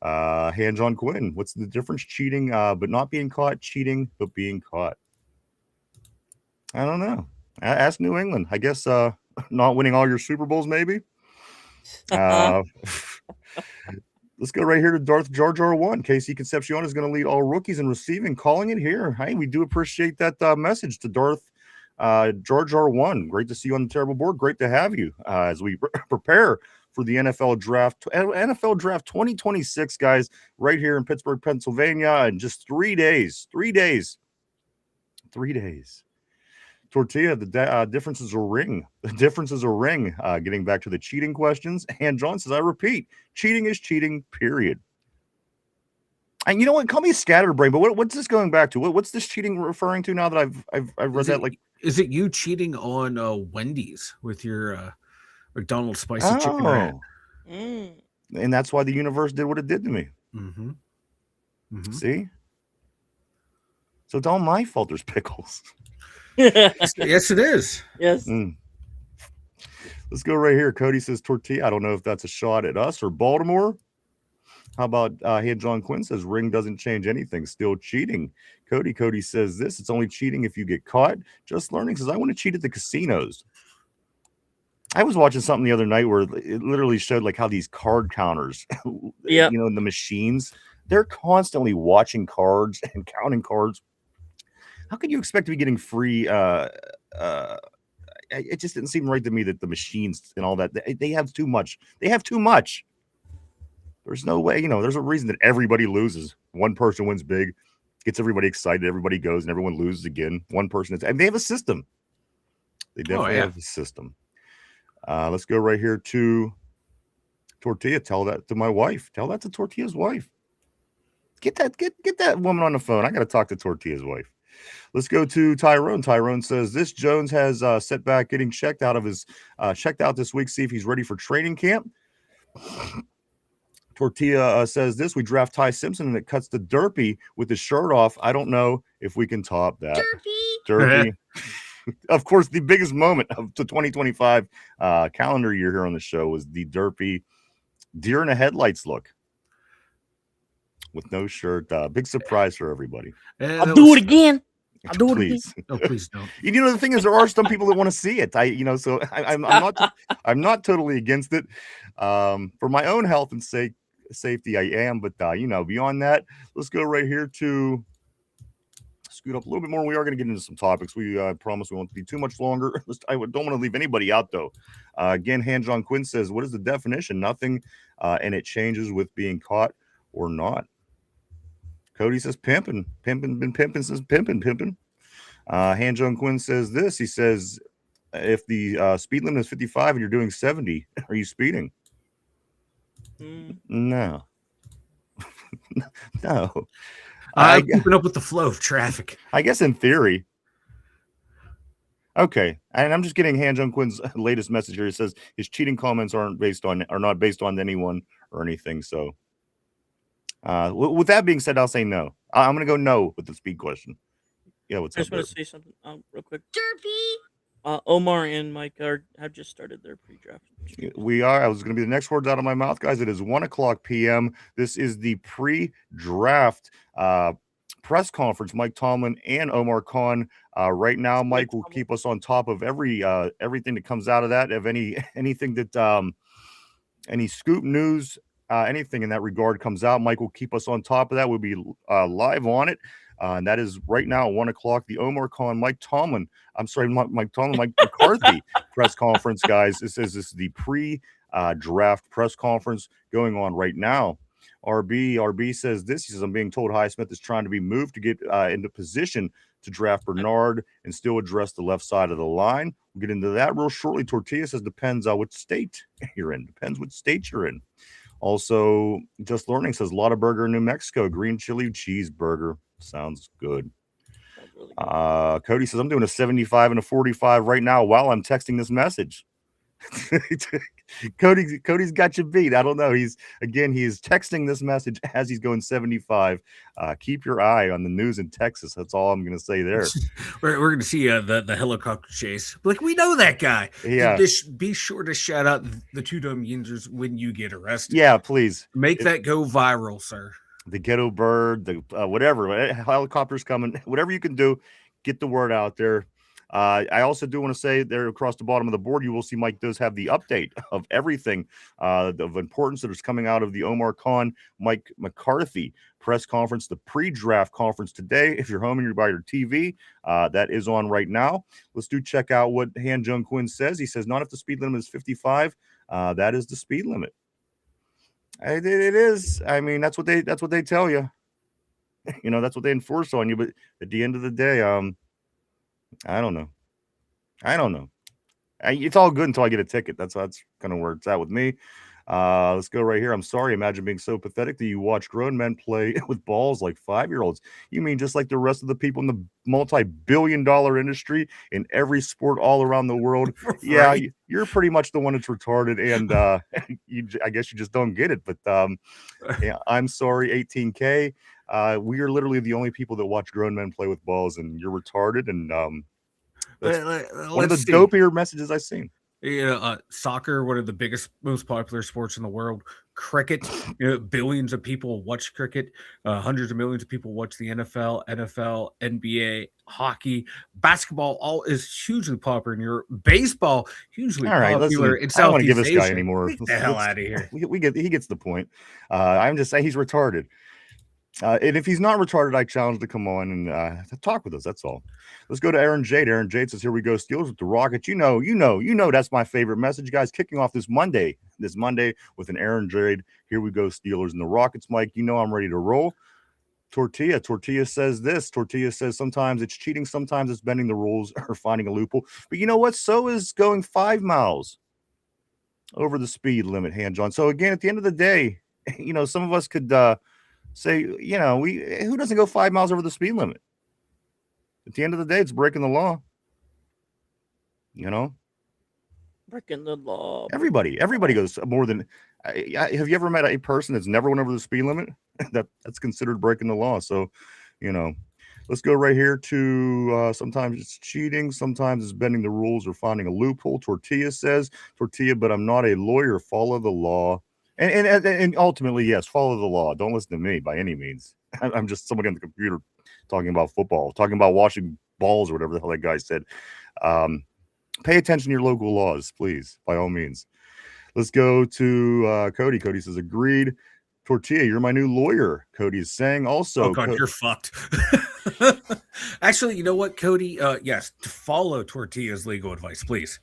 Hand John Quinn, what's the difference? Cheating, but not being caught. Cheating, but being caught. I don't know. Ask New England. I guess not winning all your Super Bowls, maybe. Let's go right here to Darth Jar Jar 1. Casey Concepcion is going to lead all rookies in receiving. Calling it here. Hey, we do appreciate that message to Darth Jar Jar 1. Great to see you on the terrible board. Great to have you as we prepare for the NFL draft 2026, guys, right here in Pittsburgh, Pennsylvania, in just 3 days. 3 days. 3 days. Tortilla, the difference is a ring. The difference is a ring. Getting back to the cheating questions. And John says, I repeat, cheating is cheating, period. And you know what? Call me scatterbrain, but what's this going back to? What's this cheating referring to now that I've read that? Like, is it you cheating on Wendy's with your McDonald's spicy chicken wrap? And that's why the universe did what it did to me. Mm-hmm. Mm-hmm. See? So it's all my fault there's pickles. Yes, it is. Yes. Let's go right here. Cody says tortilla. I don't know if that's a shot at us or Baltimore. How about John Quinn says ring doesn't change anything. Still cheating. Cody says this. It's only cheating if you get caught. Just Learning says I want to cheat at the casinos. I was watching something the other night where it literally showed like how these card counters, yep. You know, in the machines, they're constantly watching cards and counting cards. How could you expect to be getting free? It just didn't seem right to me that the machines and all that, they have too much. They have too much. There's no way, you know, there's a reason that everybody loses. One person wins big, gets everybody excited, everybody goes, and everyone loses again. One person and they have a system. They definitely have a system. Let's go right here to Tortilla. Tell that to my wife. Tell that to Tortilla's wife. Get that woman on the phone. I got to talk to Tortilla's wife. Let's go to Tyrone. Tyrone says this Jones has setback getting checked out this week. See if he's ready for training camp. Tortilla says this. We draft Ty Simpson and it cuts the derpy with his shirt off. I don't know if we can top that. Derpy. Of course, the biggest moment of the 2025 calendar year here on the show was the derpy deer in the headlights look with no shirt. Big surprise for everybody. I'll do it again. I'll do it again. No, please don't. You know, the thing is, there are some people that want to see it. I'm not totally against it. For my own health and safety, I am. But beyond that, let's go right here to scoot up a little bit more. We are going to get into some topics. We promise we won't be too much longer. I don't want to leave anybody out, though. Again, Han John Quinn says, what is the definition? Nothing, and it changes with being caught or not. Cody says pimping, been pimping since pimping. Han John Quinn says this. He says, if the speed limit is 55 and you're doing 70, are you speeding? No. No. I'm keeping up with the flow of traffic. I guess in theory. Okay. And I'm just getting Han John Quinn's latest message here. He says his cheating comments are not based on anyone or anything. So with that being said, I'll say no. I'm going to go no with the speed question. Yeah, what's I up? just want to say something real quick. Derpy. Omar and Mike have just started their pre-draft. We are. I was going to be the next words out of my mouth, guys. It is 1:00 p.m. This is the pre-draft press conference. Mike Tomlin and Omar Khan. Right now, Mike will keep us on top of everything that comes out of that. If anything that any scoop news, anything in that regard comes out, Mike will keep us on top of that. We'll be live on it. And that is right now at 1:00. The Omar Khan, Mike Tomlin. I'm sorry, Mike Tomlin, Mike McCarthy press conference, guys. This is the pre-draft press conference going on right now. RB says this. He says, I'm being told Highsmith is trying to be moved to get into position to draft Bernard and still address the left side of the line. We'll get into that real shortly. Tortilla says depends on which state you're in. Depends which state you're in. Also, Just Learning says Lottaburger, New Mexico, green chili cheeseburger. Sounds good. Really good. Cody says I'm doing a 75 and a 45 right now while I'm texting this message. Cody's got you beat. I don't know. He is texting this message as he's going 75. Keep your eye on the news in Texas. That's all I'm going to say there. We're going to see the helicopter chase. Like, we know that guy. Yeah. Be sure to shout out the two Dum Yinzers when you get arrested. Yeah, please. Make that go viral, sir. The ghetto bird, the whatever, helicopters coming, whatever you can do, get the word out there. I also do want to say there across the bottom of the board, you will see Mike does have the update of everything of importance that is coming out of the Omar Khan, Mike McCarthy press conference, the pre-draft conference today. If you're home and you're by your TV, that is on right now. Let's check out what Han Jung Quinn says. He says, not if the speed limit is 55. That is the speed limit. It is. I mean, that's what they tell you. That's what they enforce on you. But at the end of the day, I don't know. It's all good until I get a ticket. That's kind of where it's at with me. Let's go right here. I'm sorry. Imagine being so pathetic that you watch grown men play with balls like 5-year-olds. You mean just like the rest of the people in the multi-billion-dollar industry in every sport all around the world? Right. Yeah, you're pretty much the one that's retarded, and I guess you just don't get it. But yeah, I'm sorry, 18K. We are literally the only people that watch grown men play with balls, and you're retarded. And that's one of the dopier messages I've seen. Soccer, one of the biggest, most popular sports in the world. Cricket, billions of people watch cricket. Hundreds of millions of people watch the NFL, NBA, hockey, basketball. All is hugely popular in Europe. Baseball, hugely popular in Southeast Asia. I don't want to give this guy anymore. Get the hell out of here. He gets the point. I'm just saying he's retarded. And if he's not retarded, I challenge to come on and talk with us. That's all. Let's go to Aaron Jade. Aaron Jade says, "Here we go, Steelers with the Rockets." You know, that's my favorite message, guys. Kicking off this Monday with an Aaron Jade. Here we go, Steelers and the Rockets. Mike, I'm ready to roll. Tortilla says this. Tortilla says sometimes it's cheating, sometimes it's bending the rules or finding a loophole. But you know what? So is going 5 miles over the speed limit, Han John. So again, at the end of the day, some of us could say, who doesn't go 5 miles over the speed limit? At the end of the day, it's breaking the law. Breaking the law. Everybody goes more than. Have you ever met a person that's never went over the speed limit? That's considered breaking the law. So, let's go right here to sometimes it's cheating, sometimes it's bending the rules or finding a loophole. Tortilla says, but I'm not a lawyer. Follow the law. And ultimately, yes, follow the law. Don't listen to me by any means. I'm just somebody on the computer talking about football, talking about washing balls or whatever the hell that guy said. Pay attention to your local laws, please, by all means. Let's go to Cody. Cody says, agreed. Tortilla, you're my new lawyer, Cody is saying. Also, oh, God, you're fucked. Actually, you know what, Cody? Yes, to follow Tortilla's legal advice, please.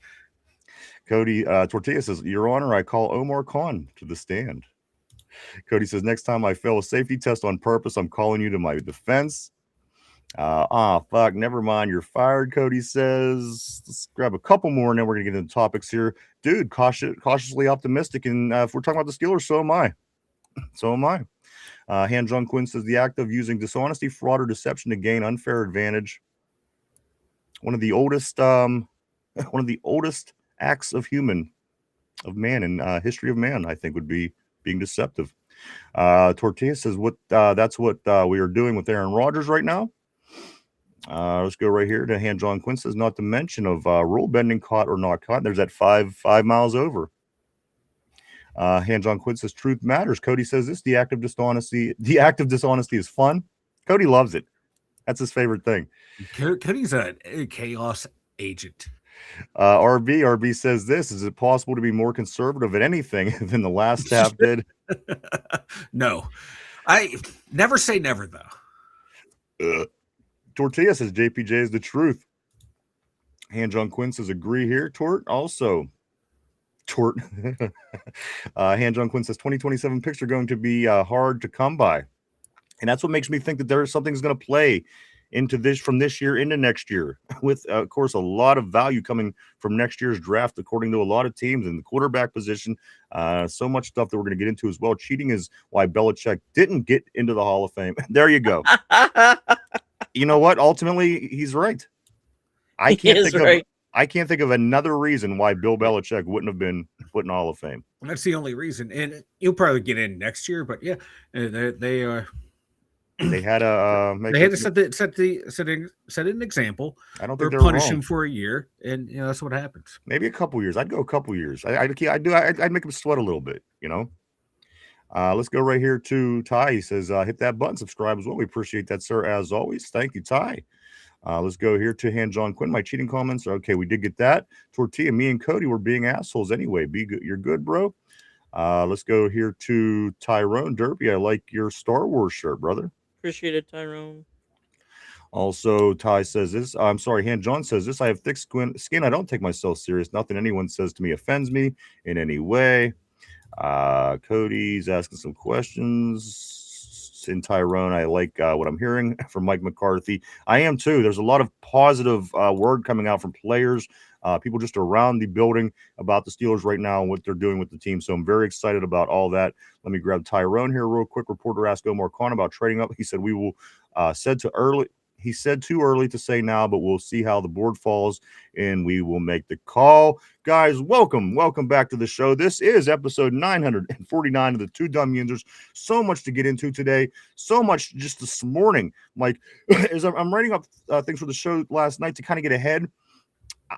Cody, Tortilla says, Your Honor, I call Omar Khan to the stand. Cody says, next time I fail a safety test on purpose, I'm calling you to my defense. Fuck, never mind. You're fired, Cody says. Let's grab a couple more, and then we're going to get into topics here. Dude, cautiously optimistic, and if we're talking about the Steelers, so am I. Han Jung Quinn says, the act of using dishonesty, fraud, or deception to gain unfair advantage. One of the oldest acts of man in history of man, I think, would be being deceptive. Tortilla says that's what we are doing with Aaron Rodgers right now. Let's go right here to Han John Quinn says, not to mention of rule bending caught or not caught. There's that 5 miles over. Han John Quinn says, truth matters. Cody says this, the act of dishonesty is fun. Cody loves it. That's his favorite thing. Cody's a chaos agent. RB says this, is it possible to be more conservative at anything than the last staff did? No, I never say never though. Tortilla says JPJ is the truth. Han Jung Quinn says agree here. Han Jung Quinn says 2027 picks are going to be hard to come by, and that's what makes me think that there's something's going to play into this from this year into next year, with of course a lot of value coming from next year's draft, according to a lot of teams in the quarterback position. So much stuff that we're going to get into as well. Cheating is why Belichick didn't get into the Hall of Fame. There you go. You know what? Ultimately, he's right. I can't I can't think of another reason why Bill Belichick wouldn't have been put in Hall of Fame. That's the only reason, and you'll probably get in next year. But yeah, they are. They had a They had to set an example. I don't Or think they're punish wrong. him for a year, and that's what happens. Maybe a couple years. I'd go a couple years. I'd make him sweat a little bit. Let's go right here to Ty. He says, hit that button, subscribe as well. We appreciate that, sir, as always. Thank you, Ty. Let's go here to Han John Quinn. My cheating comments. Okay, we did get that. Tortilla, me and Cody were being assholes anyway. Be good. You're good, bro. Let's go here to Tyrone Derby. I like your Star Wars shirt, brother. Appreciate it, Tyrone. Also, Ty says this. I'm sorry, Han John says this. I have thick skin. I don't take myself serious. Nothing anyone says to me offends me in any way. Cody's asking some questions. In Tyrone, I like what I'm hearing from Mike McCarthy. I am too. There's a lot of positive word coming out from players, people just around the building about the Steelers right now and what they're doing with the team. So I'm very excited about all that. Let me grab Tyrone here real quick. Reporter asked Omar Khan about trading up. He said we will He said too early to say now, but we'll see how the board falls and we will make the call. Guys, welcome back to the show. This is episode 949 of the Two Dum Yinzers. So much to get into today. So much just this morning. Mike, as I'm writing up things for the show last night to kind of get ahead,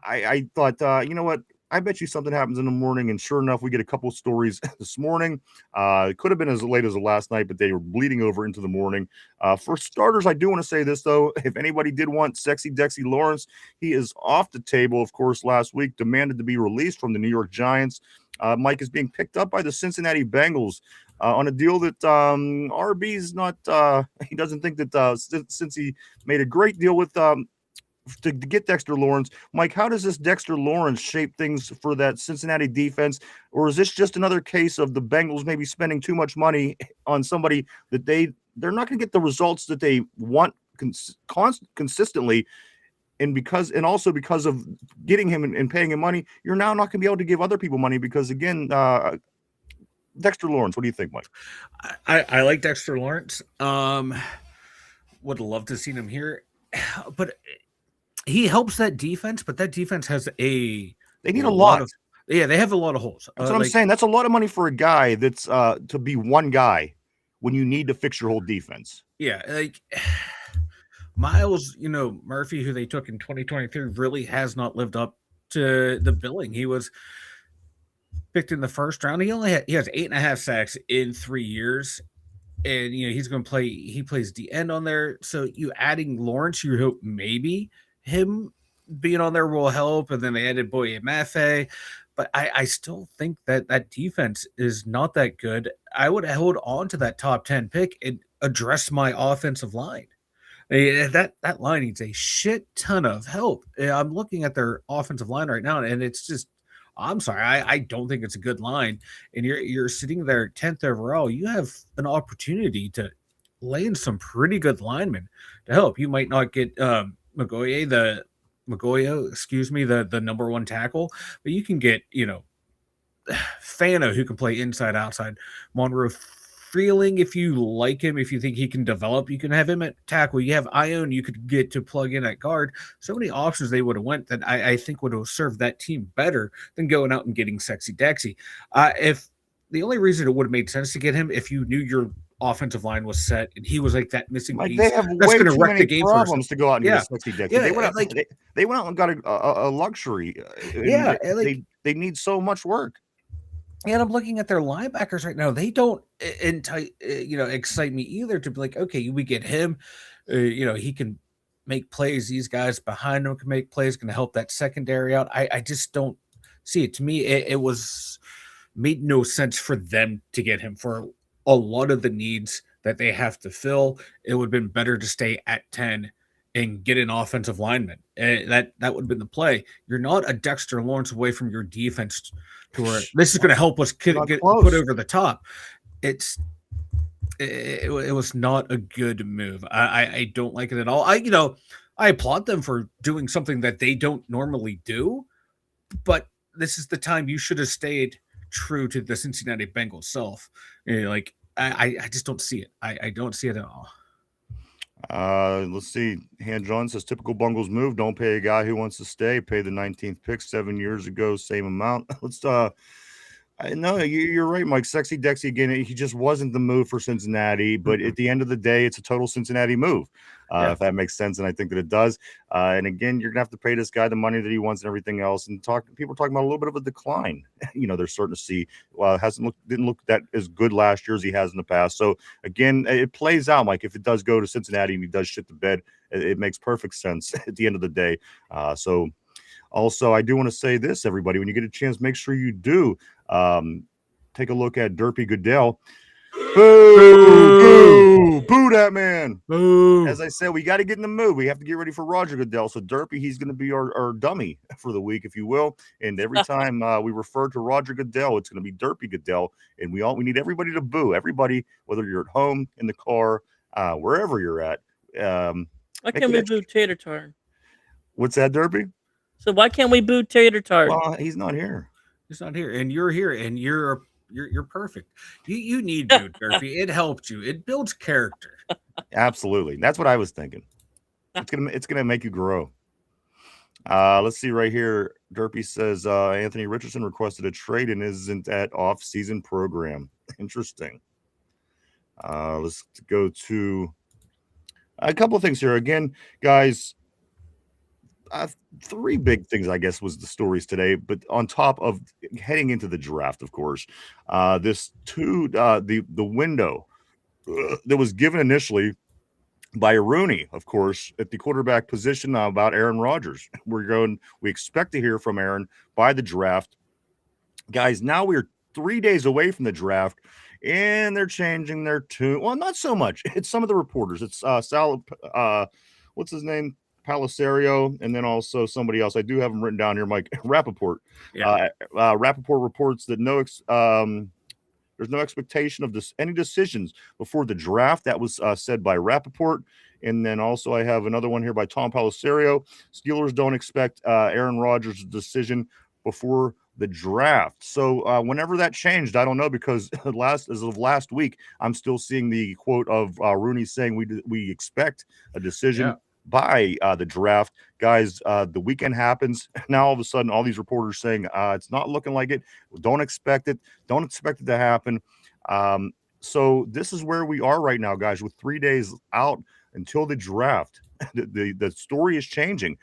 I thought, you know what? I bet you something happens in the morning, and sure enough, we get a couple stories this morning. It could have been as late as last night, but they were bleeding over into the morning. For starters, I do want to say this, though. If anybody did want Sexy Dexy Lawrence, he is off the table, of course, last week, demanded to be released from the New York Giants. Mike is being picked up by the Cincinnati Bengals on a deal that RB's not he doesn't think that since he made a great deal with to get Dexter Lawrence. Mike, how does this Dexter Lawrence shape things for that Cincinnati defense? Or is this just another case of the Bengals maybe spending too much money on somebody that they're not going to get the results that they want consistently? And also because of getting him and paying him money, you're now not going to be able to give other people money because, again, Dexter Lawrence, what do you think, Mike? I like Dexter Lawrence. Would love to see him here, but he helps that defense, but that defense has they need a lot. They have a lot of holes. That's what I'm saying. That's a lot of money for a guy that's to be one guy when you need to fix your whole defense. Yeah, like Miles, Murphy, who they took in 2023, really has not lived up to the billing. He was picked in the first round. He has 8.5 sacks in 3 years. And he's going to play. He plays the end on there. So you adding Lawrence, you hope maybe him being on there will help. And then they added Boye Mafe, but I still think that defense is not that good. I would hold on to that top 10 pick and address my offensive line. That line needs a shit ton of help. I'm looking at their offensive line right now, and it's just. I'm sorry, I don't think it's a good line. And you're sitting there 10th overall. You have an opportunity to lay in some pretty good linemen to help. You might not get Magoya, the number one tackle, but you can get, Fano, who can play inside, outside. Monroe Freeling, if you like him, if you think he can develop, you can have him at tackle. You have Ione you could get to plug in at guard. So many options they would have went that I think would have served that team better than going out and getting Sexy Dexy. If the only reason it would have made sense to get him if you knew your offensive line was set and he was like that missing piece. They have way too many problems to go out and get a Sexy Dexy. Yeah, they went out and got a luxury. They need so much work. And I'm looking at their linebackers right now. They don't excite me either to be like, okay, we get him. He can make plays. These guys behind him can make plays, can help that secondary out. I just don't see it. To me, it was made no sense for them to get him for a lot of the needs that they have to fill. It would have been better to stay at 10 and get an offensive lineman. That would have been the play. You're not a Dexter Lawrence away from your defense to where this is going to help us get put over the top. It was not a good move. I don't like it at all. I applaud them for doing something that they don't normally do, but this is the time you should have stayed true to the Cincinnati Bengals self. I just don't see it. I don't see it at all. Let's see. Han John says typical Bungles move. Don't pay a guy who wants to stay. Pay the 19th pick 7 years ago, same amount. Let's I know you're right, Mike. Sexy Dexy again. He just wasn't the move for Cincinnati, but at the end of the day, it's a total Cincinnati move. Yeah. If that makes sense, and I think that it does. And again, you're gonna have to pay this guy the money that he wants and everything else. And people are talking about a little bit of a decline. They're starting to see. Well, didn't look that as good last year as he has in the past. So again, it plays out, Mike. If it does go to Cincinnati and he does shit the bed, it makes perfect sense at the end of the day. So. Also, I do want to say this, everybody. When you get a chance, make sure you do take a look at Derpy Goodell. Boo! Boo that man. Boo. As I said, we got to get in the mood. We have to get ready for Roger Goodell. So Derpy, he's going to be our dummy for the week, if you will. And every time we refer to Roger Goodell, it's going to be Derpy Goodell. And we need everybody to boo. Everybody, whether you're at home, in the car, wherever you're at. Why can't we boo Tater Tart? What's that, Derpy? So why can't we boo Tater Tart? Well, he's not here. He's not here, and you're here, and you're perfect. You need Boo Derpy. It helps you. It builds character. Absolutely. That's what I was thinking. It's gonna make you grow. Let's see right here. Derpy says Anthony Richardson requested a trade and isn't at off-season program. Interesting. Let's go to a couple of things here. Again, guys, 3 big things, I guess, was the stories today. But on top of heading into the draft, of course, the window that was given initially by Rooney, of course, at the quarterback position about Aaron Rodgers. We expect to hear from Aaron by the draft. Guys, now we're 3 days away from the draft, and they're changing their tune. Well, not so much. It's some of the reporters. It's what's his name? Palacerio, and then also somebody else. I do have them written down here, Mike. Rappaport. Yeah. Rappaport reports that there's no expectation of any decisions before the draft. That was said by Rappaport. And then also I have another one here by Tom Palacerio. Steelers don't expect Aaron Rodgers' decision before the draft. So whenever that changed, I don't know, because as of last week, I'm still seeing the quote of Rooney saying we expect a decision by the draft. Guys, the weekend happens. Now all of a sudden, all these reporters saying it's not looking like it. Don't expect it. Don't expect it to happen. So this is where we are right now, guys, with 3 days out until the draft. The story is changing.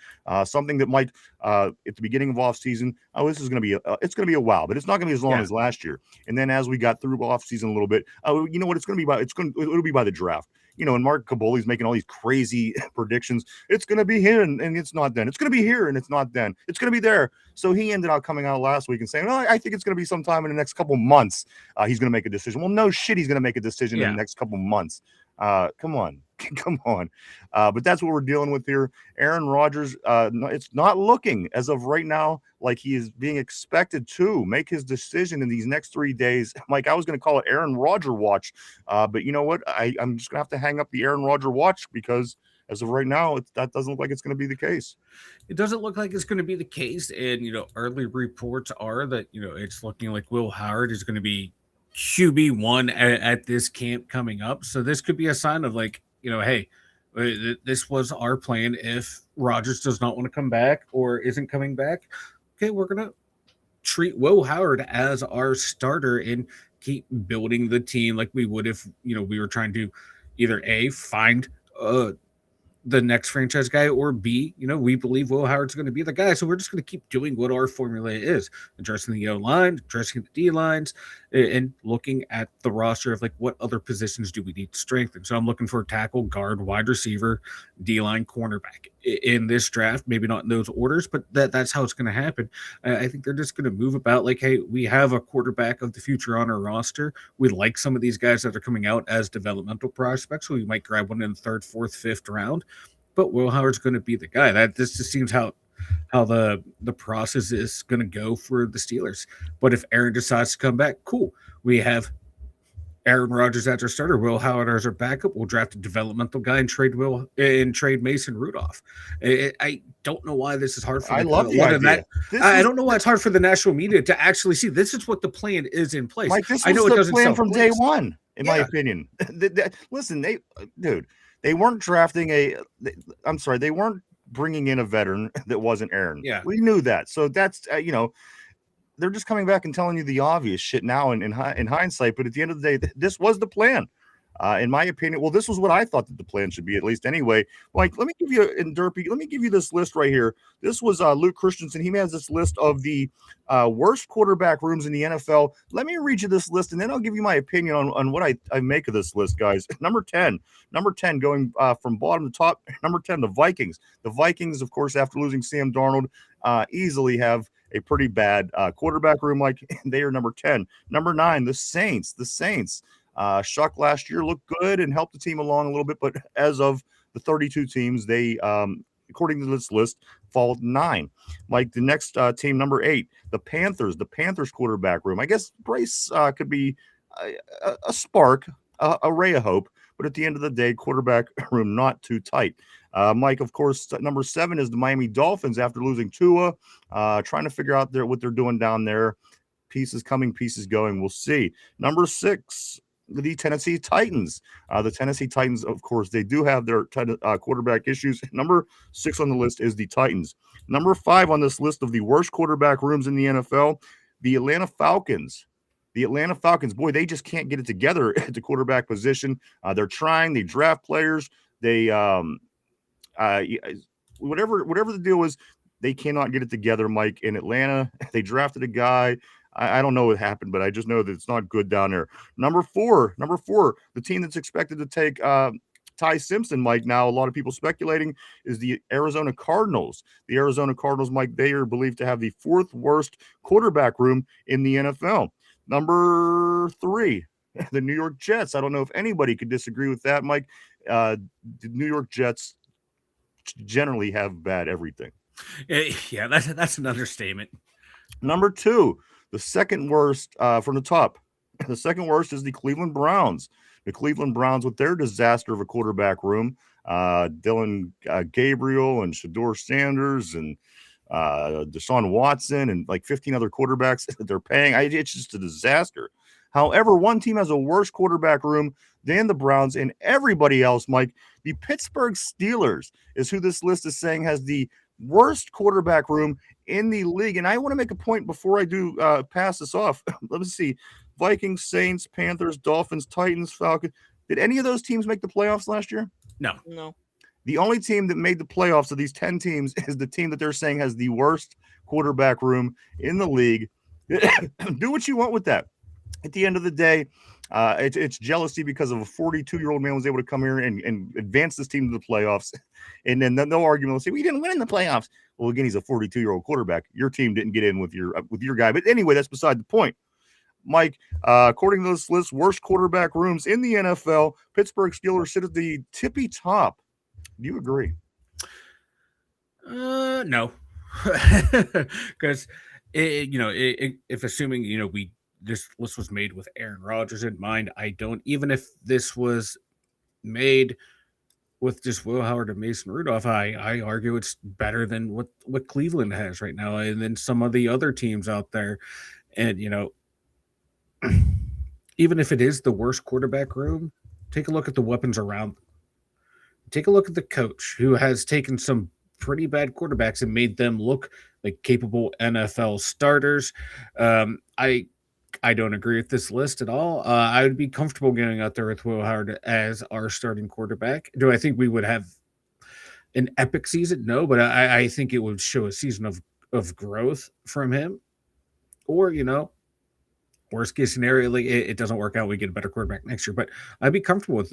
Something that might at the beginning of off season, this is going to be it's going to be a while, but it's not going to be as long as last year. And then as we got through off season a little bit, you know what it's going to be by? It'll be by the draft. And Mark Caboli's making all these crazy predictions. It's going to be here and it's not then. It's going to be here and it's not then. It's going to be there. So he ended up coming out last week and saying, I think it's going to be sometime in the next couple months. He's going to make a decision. Well, no shit, he's going to make a decision in the next couple months. Come on. But that's what we're dealing with here. Aaron Rodgers, it's not looking as of right now like he is being expected to make his decision in these next 3 days. Mike, I was going to call it Aaron Rodgers watch, but you know what? I'm just going to have to hang up the Aaron Rodgers watch, because as of right now, that doesn't look like it's going to be the case. It doesn't look like it's going to be the case. And, early reports are that, it's looking like Will Howard is going to be QB1 at this camp coming up. So this could be a sign of hey, this was our plan. If Rodgers does not want to come back or isn't coming back, okay, we're going to treat Will Howard as our starter and keep building the team like we would if, we were trying to either A, find the next franchise guy, or B, we believe Will Howard's going to be the guy. So we're just going to keep doing what our formula is, addressing the O-line, addressing the D-lines, and looking at the roster of what other positions do we need to strengthen. So I'm looking for tackle, guard, wide receiver, D-line, cornerback in this draft. Maybe not in those orders, but that's how it's going to happen. I think they're just going to move about hey, we have a quarterback of the future on our roster. We like some of these guys that are coming out as developmental prospects, so we might grab one in the 3rd, 4th, 5th round. But Will Howard's going to be the guy. This just seems how the process is going to go for the Steelers. But if Aaron decides to come back, cool. We have Aaron Rodgers as our starter, Will Howard as our backup. We'll draft a developmental guy and trade Mason Rudolph. I don't know why this is hard for. I love the idea. I don't know why it's hard for the national media to actually see this is what the plan is in place. Mike, this I know was it the doesn't plan sound from day one, in my opinion. Listen, they They weren't drafting they weren't bringing in a veteran that wasn't Aaron. Yeah. We knew that. So that's, they're just coming back and telling you the obvious shit now in hindsight. But at the end of the day, this was the plan. In my opinion, well, this was what I thought that the plan should be, at least anyway. Like, let me give you this list right here. This was Luke Christensen. He has this list of the worst quarterback rooms in the NFL. Let me read you this list, and then I'll give you my opinion on what I make of this list, guys. Number 10, going from bottom to top. Number 10, the Vikings. The Vikings, of course, after losing Sam Darnold, easily have a pretty bad quarterback room. Like, they are number 10. Number 9, the Saints. Shuck last year looked good and helped the team along a little bit, but as of the 32 teams, they, according to this list, fall 9. Like the next team, number 8, the Panthers. The Panthers quarterback room. I guess Bryce could be a spark, a ray of hope, but at the end of the day, quarterback room not too tight. Mike, of course, number 7 is the Miami Dolphins after losing Tua, trying to figure out what they're doing down there. Pieces coming, pieces going. We'll see. Number 6. The Tennessee Titans. The Tennessee Titans, of course, they do have their quarterback issues. Number 6 on the list is the Titans. Number 5 on this list of the worst quarterback rooms in the NFL, the Atlanta Falcons. The Atlanta Falcons, boy, they just can't get it together at the quarterback position. They're trying. They draft players. They whatever the deal is, they cannot get it together, Mike. In Atlanta, they drafted a guy. I don't know what happened, but I just know that it's not good down there. Number four, the team that's expected to take Ty Simpson, Mike, now a lot of people speculating, is the Arizona Cardinals. The Arizona Cardinals, Mike, they are believed to have the 4th worst quarterback room in the NFL. Number 3, the New York Jets. I don't know if anybody could disagree with that, Mike. The New York Jets generally have bad everything. Yeah, that's an understatement. Number 2, the second worst from the top. The second worst is the Cleveland Browns. The Cleveland Browns with their disaster of a quarterback room. Dylan Gabriel and Shador Sanders and Deshaun Watson and like 15 other quarterbacks that they're paying. It's just a disaster. However, one team has a worse quarterback room than the Browns and everybody else, Mike. The Pittsburgh Steelers is who this list is saying has the worst quarterback room in the league. And I want to make a point before I do pass this off. Let me see. Vikings, Saints, Panthers, Dolphins, Titans, Falcons. Did any of those teams make the playoffs last year? No. The only team that made the playoffs of these 10 teams is the team that they're saying has the worst quarterback room in the league. Do what you want with that. At the end of the day, it's jealousy because of a 42-year-old man was able to come here and advance this team to the playoffs. And then no argument will say, we didn't win in the playoffs. Well, again, he's a 42-year-old quarterback. Your team didn't get in with your guy. But anyway, that's beside the point. Mike, according to this list, worst quarterback rooms in the NFL, Pittsburgh Steelers sit at the tippy top. Do you agree? No. Because, if assuming, this list was made with Aaron Rodgers in mind, I don't. Even if this was made with just Will Howard and Mason Rudolph, I argue it's better than what Cleveland has right now, and then some of the other teams out there. And even if it is the worst quarterback room, take a look at the weapons around them. Take a look at the coach who has taken some pretty bad quarterbacks and made them look like capable NFL starters. I don't agree with this list at all. I would be comfortable getting out there with Will Howard as our starting quarterback. Do I think we would have an epic season? No, but I think it would show a season of growth from him. Or, worst case scenario, like it doesn't work out, we get a better quarterback next year. But I'd be comfortable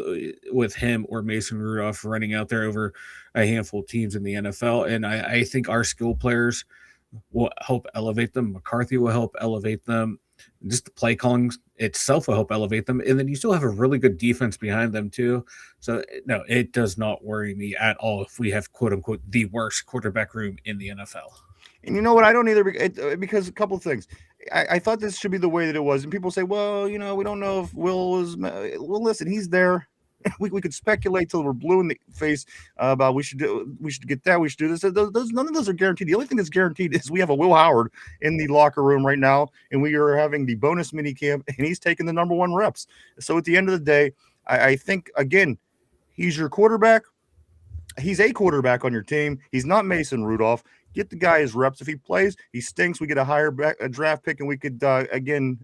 with him or Mason Rudolph running out there over a handful of teams in the NFL. And I think our skill players will help elevate them. McCarthy will help elevate them. Just the play calling itself will help elevate them. And then you still have a really good defense behind them too. So no, it does not worry me at all if we have quote unquote the worst quarterback room in the NFL. And you know what? I don't either, because a couple of things. I thought this should be the way that it was. And people say, well, we don't know if Will is. Well, listen, he's there. We could speculate till we're blue in the face about we should get that, we should do this. None of those are guaranteed. The only thing that's guaranteed is we have a Will Howard in the locker room right now, and we are having the bonus mini camp, and he's taking the number 1 reps. So at the end of the day, I think, again, He's your quarterback. He's a quarterback on your team. He's not Mason Rudolph. Get the guy his reps. If he plays, he stinks. We get a draft pick, and we could again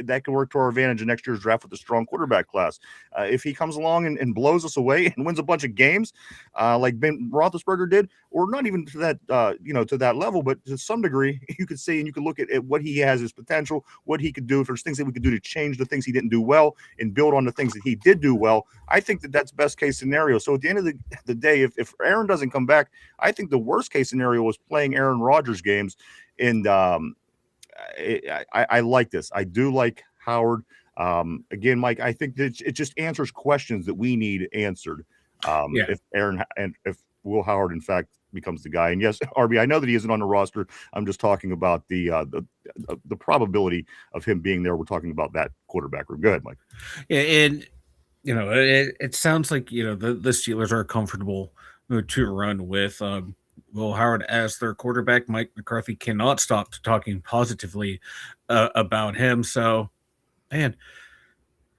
that could work to our advantage in next year's draft with a strong quarterback class. If he comes along and blows us away and wins a bunch of games, like Ben Roethlisberger did, or not even to that to that level, but to some degree, you could see and you could look at what he has his potential, what he could do. If there's things that we could do to change the things he didn't do well and build on the things that he did do well, I think that's best case scenario. So at the end of the day, if Aaron doesn't come back, I think the worst case scenario was playing Aaron Rodgers games. And I like this. I do like Howard. Again, Mike, I think that it just answers questions that we need answered. If Aaron and if Will Howard, in fact, becomes the guy. And yes, RB, I know that he isn't on the roster. I'm just talking about the probability of him being there. We're talking about that quarterback room. Go ahead, Mike. Yeah, and it sounds like the Steelers are comfortable to run with Will Howard as their quarterback. Mike McCarthy cannot stop talking positively about him. So, man,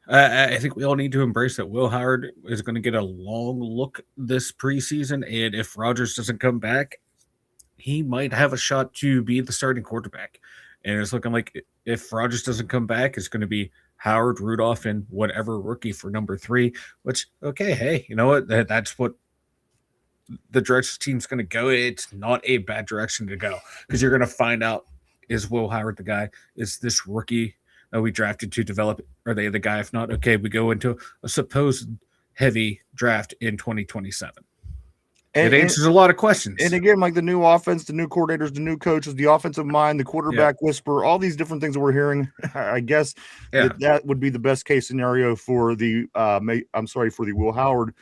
I think we all need to embrace that Will Howard is going to get a long look this preseason. And if Rodgers doesn't come back, he might have a shot to be the starting quarterback. And it's looking like if Rodgers doesn't come back, it's going to be Howard, Rudolph, and whatever rookie for number 3, which, okay, hey, you know what? That's what the direction the team's going to go. It's not a bad direction to go because you're going to find out, is Will Howard the guy? Is this rookie that we drafted to develop, are they the guy? If not, okay, we go into a supposed heavy draft in 2027. It answers a lot of questions. And again, like the new offense, the new coordinators, the new coaches, the offensive mind, the quarterback whisper, all these different things that we're hearing, I guess that would be the best case scenario for the for the Will Howard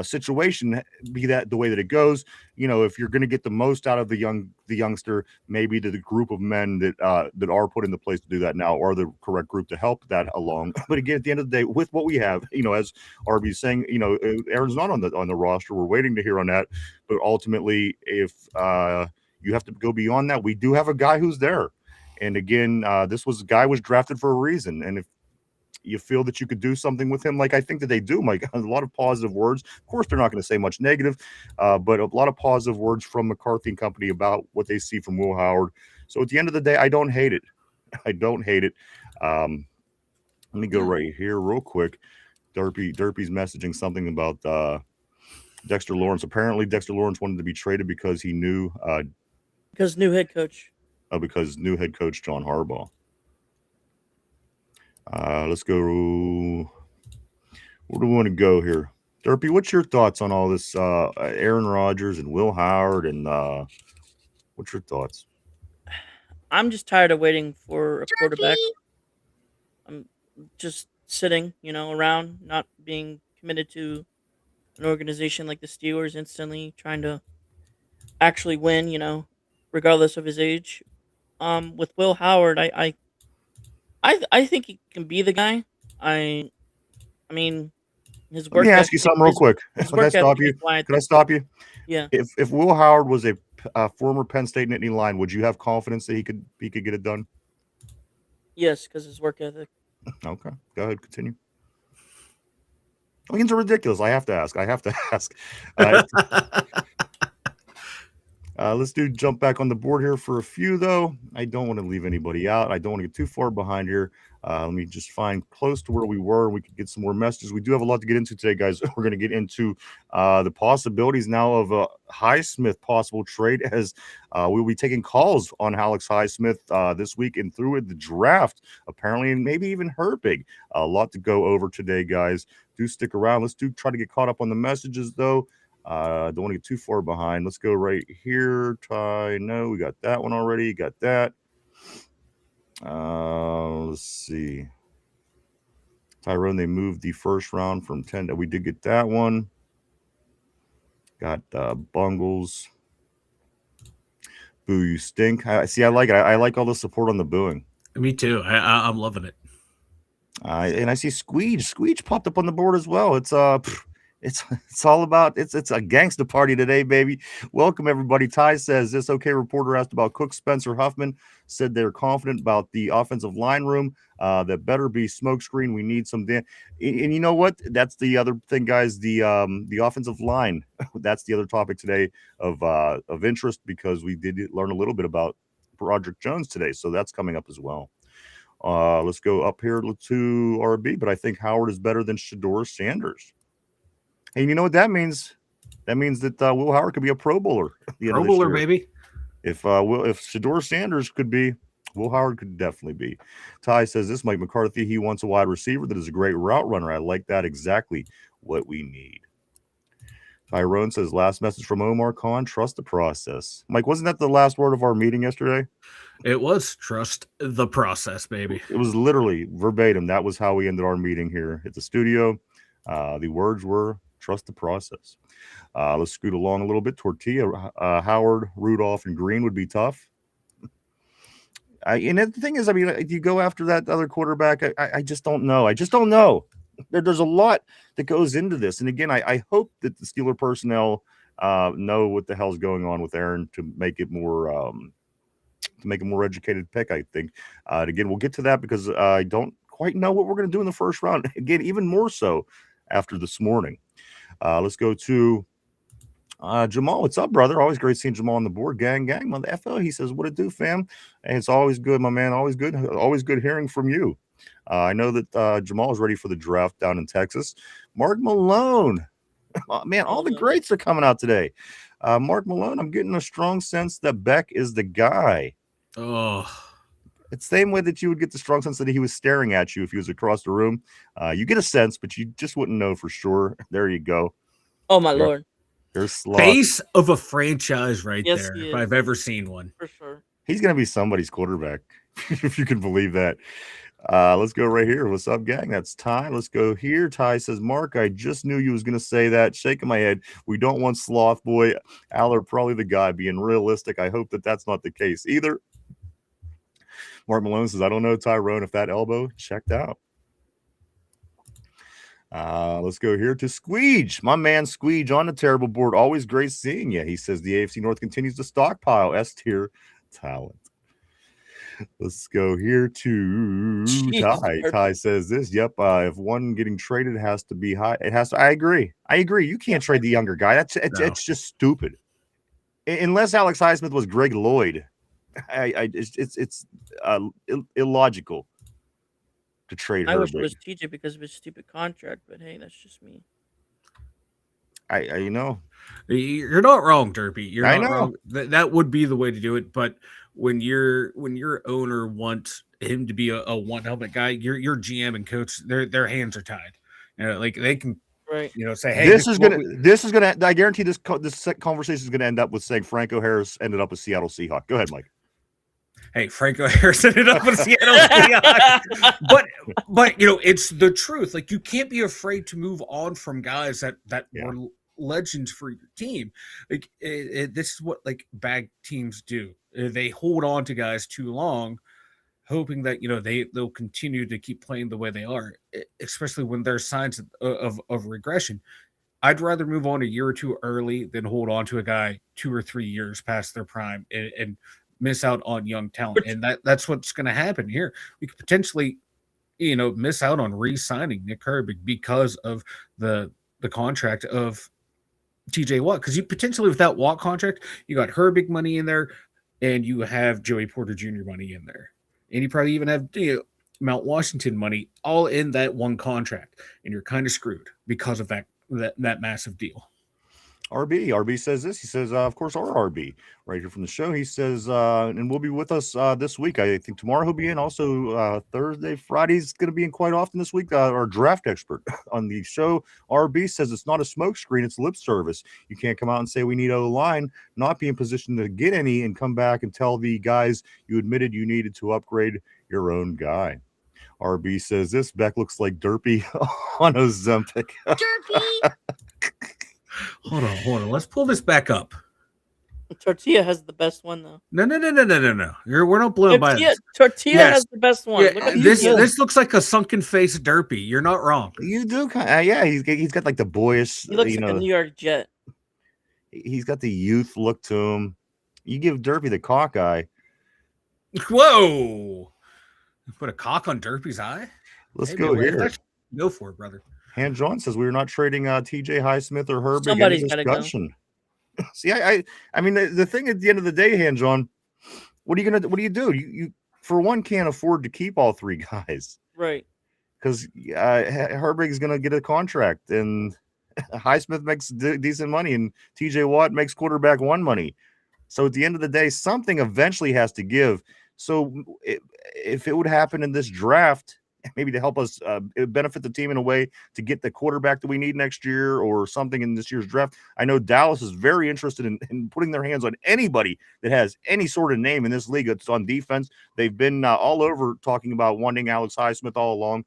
situation, be that the way that it goes. If you're going to get the most out of the youngster, maybe to the group of men that are put into place to do that now are the correct group to help that along. But again, at the end of the day, with what we have, as RB is saying, Aaron's not on the roster. We're waiting to hear on that. But ultimately, if you have to go beyond that, we do have a guy who's there. And again, this guy was drafted for a reason. And if you feel that you could do something with him, like I think that they do, Mike, a lot of positive words. Of course, they're not going to say much negative, but a lot of positive words from McCarthy and company about what they see from Will Howard. So at the end of the day, I don't hate it. Let me go right here real quick. Derpy's messaging something about Dexter Lawrence. Apparently, Dexter Lawrence wanted to be traded because he knew because new head coach. Because new head coach John Harbaugh. Let's go. Where do we want to go here? Derpy, what's your thoughts on all this Aaron Rodgers and Will Howard? And what's your thoughts? I'm just tired of waiting for a quarterback. I'm just sitting, around, not being committed to an organization like the Steelers, instantly trying to actually win, regardless of his age. With Will Howard, I think he can be the guy. I mean, his work. Let me ask you something real quick. Can I stop you? Can I stop you? Yeah. If Will Howard was a former Penn State Nittany Lion, would you have confidence that he could get it done? Yes, because his work ethic. Okay, go ahead, continue. Lions are ridiculous. I have to ask. Let's jump back on the board here for a few, though. I don't want to leave anybody out. I don't want to get too far behind here. Let me just find close to where we were. We could get some more messages. We do have a lot to get into today, guys. We're going to get into the possibilities now of a Highsmith possible trade, as we'll be taking calls on Alex Highsmith this week and through the draft, apparently, and maybe even Herbig. A lot to go over today, guys. Do stick around. Let's try to get caught up on the messages, though. Don't want to get too far behind. Let's go right here. Ty, no, we got that one already. Got that. Let's see. Tyrone, they moved the first round from 10. We did get that one. Got Bungles. Boo, you stink. I like it. I like all the support on the booing. Me too. I'm loving it. And I see Squeege. Squeege popped up on the board as well. It's It's all about it's a gangsta party today, baby. Welcome everybody. Ty says this okay reporter asked about Cook Spencer Huffman, said they're confident about the offensive line room. That better be smokescreen. We need some and you know what? That's the other thing, guys. The offensive line. That's the other topic today of interest because we did learn a little bit about Broderick Jones today. So that's coming up as well. Let's go up here to RB, but I think Howard is better than Shedeur Sanders. And you know what that means? That means that Will Howard could be a Pro Bowler. Pro Bowler, baby. If Shedeur Sanders could be, Will Howard could definitely be. Ty says this, Mike McCarthy, he wants a wide receiver that is a great route runner. I like that. Exactly what we need. Tyrone says, last message from Omar Khan, trust the process. Mike, wasn't that the last word of our meeting yesterday? It was trust the process, baby. It was literally verbatim. That was how we ended our meeting here at the studio. The words were trust the process. Let's scoot along a little bit. Tortilla, Howard, Rudolph, and Green would be tough. And the thing is, I mean, if you go after that other quarterback, I just don't know. I just don't know. There's a lot that goes into this. And again, I hope that the Steeler personnel know what the hell's going on with Aaron to make it more educated pick, I think. And again, we'll get to that because I don't quite know what we're going to do in the first round. Again, even more so after this morning. Let's go to Jamal. What's up, brother? Always great seeing Jamal on the board. Gang, mother FO. He says, what it do, fam? And it's always good, my man. Always good hearing from you. I know that Jamal is ready for the draft down in Texas. Mark Malone. Man, all the greats are coming out today. Mark Malone, I'm getting a strong sense that Beck is the guy. Oh, it's the same way that you would get the strong sense that he was staring at you if he was across the room. You get a sense, but you just wouldn't know for sure. There you go. Oh, my Lord. There's Sloth. Face of a franchise right Yes, there, he if is. I've ever seen one. For sure. He's going to be somebody's quarterback, if you can believe that. Let's go right here. What's up, gang? That's Ty. Let's go here. Ty says, Mark, I just knew you was going to say that. Shaking my head. We don't want Sloth Boy. Aller, probably the guy. Being realistic, I hope that that's not the case either. Mark Malone says, I don't know, Tyrone, if that elbow checked out. Let's go here to Squeege. My man Squeege on the terrible board. Always great seeing you. He says the AFC North continues to stockpile S-tier talent. Let's go here to Ty. Ty says this. Yep. If one getting traded has to be high, it has to. I agree. You can't trade the younger guy. It's just stupid. Unless Alex Highsmith was Greg Lloyd, it's illogical to trade. I wish it was TJ because of his stupid contract, but hey, that's just me. I know. You're not wrong, Derpy. You're I not know. wrong. That would be the way to do it. But when your owner wants him to be a one helmet guy, your GM and coach, their hands are tied. You know, like they can, right? You know, say, hey, this is gonna. I guarantee this conversation is gonna end up with saying Franco Harris ended up with Seattle Seahawks. Go ahead, Mike. Hey, Franco Harris ended up with Seattle Seahawks. But you know, it's the truth. Like you can't be afraid to move on from guys that were legends for your team. Like this is what like bad teams do. They hold on to guys too long, hoping that they'll continue to keep playing the way they are, especially when there's signs of regression. I'd rather move on a year or two early than hold on to a guy 2 or 3 years past their prime and miss out on young talent. And that's what's going to happen here. We could potentially, miss out on re-signing Nick Herbig because of the contract of TJ Watt. Because you potentially, with that Watt contract, you got Herbig money in there, and you have Joey Porter Jr. money in there, and you probably even have Mount Washington money all in that one contract, and you're kind of screwed because of that massive deal. RB says this. He says, of course, our RB right here from the show. He says, and will be with us this week. I think tomorrow he'll be in. Also, Thursday, Friday's going to be in quite often this week. Our draft expert on the show, RB, says it's not a smoke screen, it's lip service. You can't come out and say we need O-line, not be in position to get any, and come back and tell the guys you admitted you needed to upgrade your own guy. RB says this. Beck looks like Derpy on Ozempic. Derpy. Hold on. Let's pull this back up. Tortilla has the best one though. No. We're not blowing by this. Tortilla Yes. has the best one. Yeah, Look at this Tortilla. this looks like a sunken face Derpy. You're not wrong. You do kind of, yeah. He's got like the boyish, He looks like a New York Jet. He's got the youth look to him. You give Derpy the cockeye. Whoa! You put a cock on Derpy's eye. Let's go here. Go for it, brother. Han John says we are not trading TJ Highsmith or Herbig. Somebody's got to go. See, I mean, the thing at the end of the day, Han John, what do you do? You for one can't afford to keep all three guys, right? Because Herbig is going to get a contract, and Highsmith makes decent money, and TJ Watt makes quarterback one money. So at the end of the day, something eventually has to give. So if it would happen in this draft, maybe to help us benefit the team in a way to get the quarterback that we need next year or something in this year's draft. I know Dallas is very interested in putting their hands on anybody that has any sort of name in this league that's on defense. They've been all over talking about wanting Alex Highsmith all along.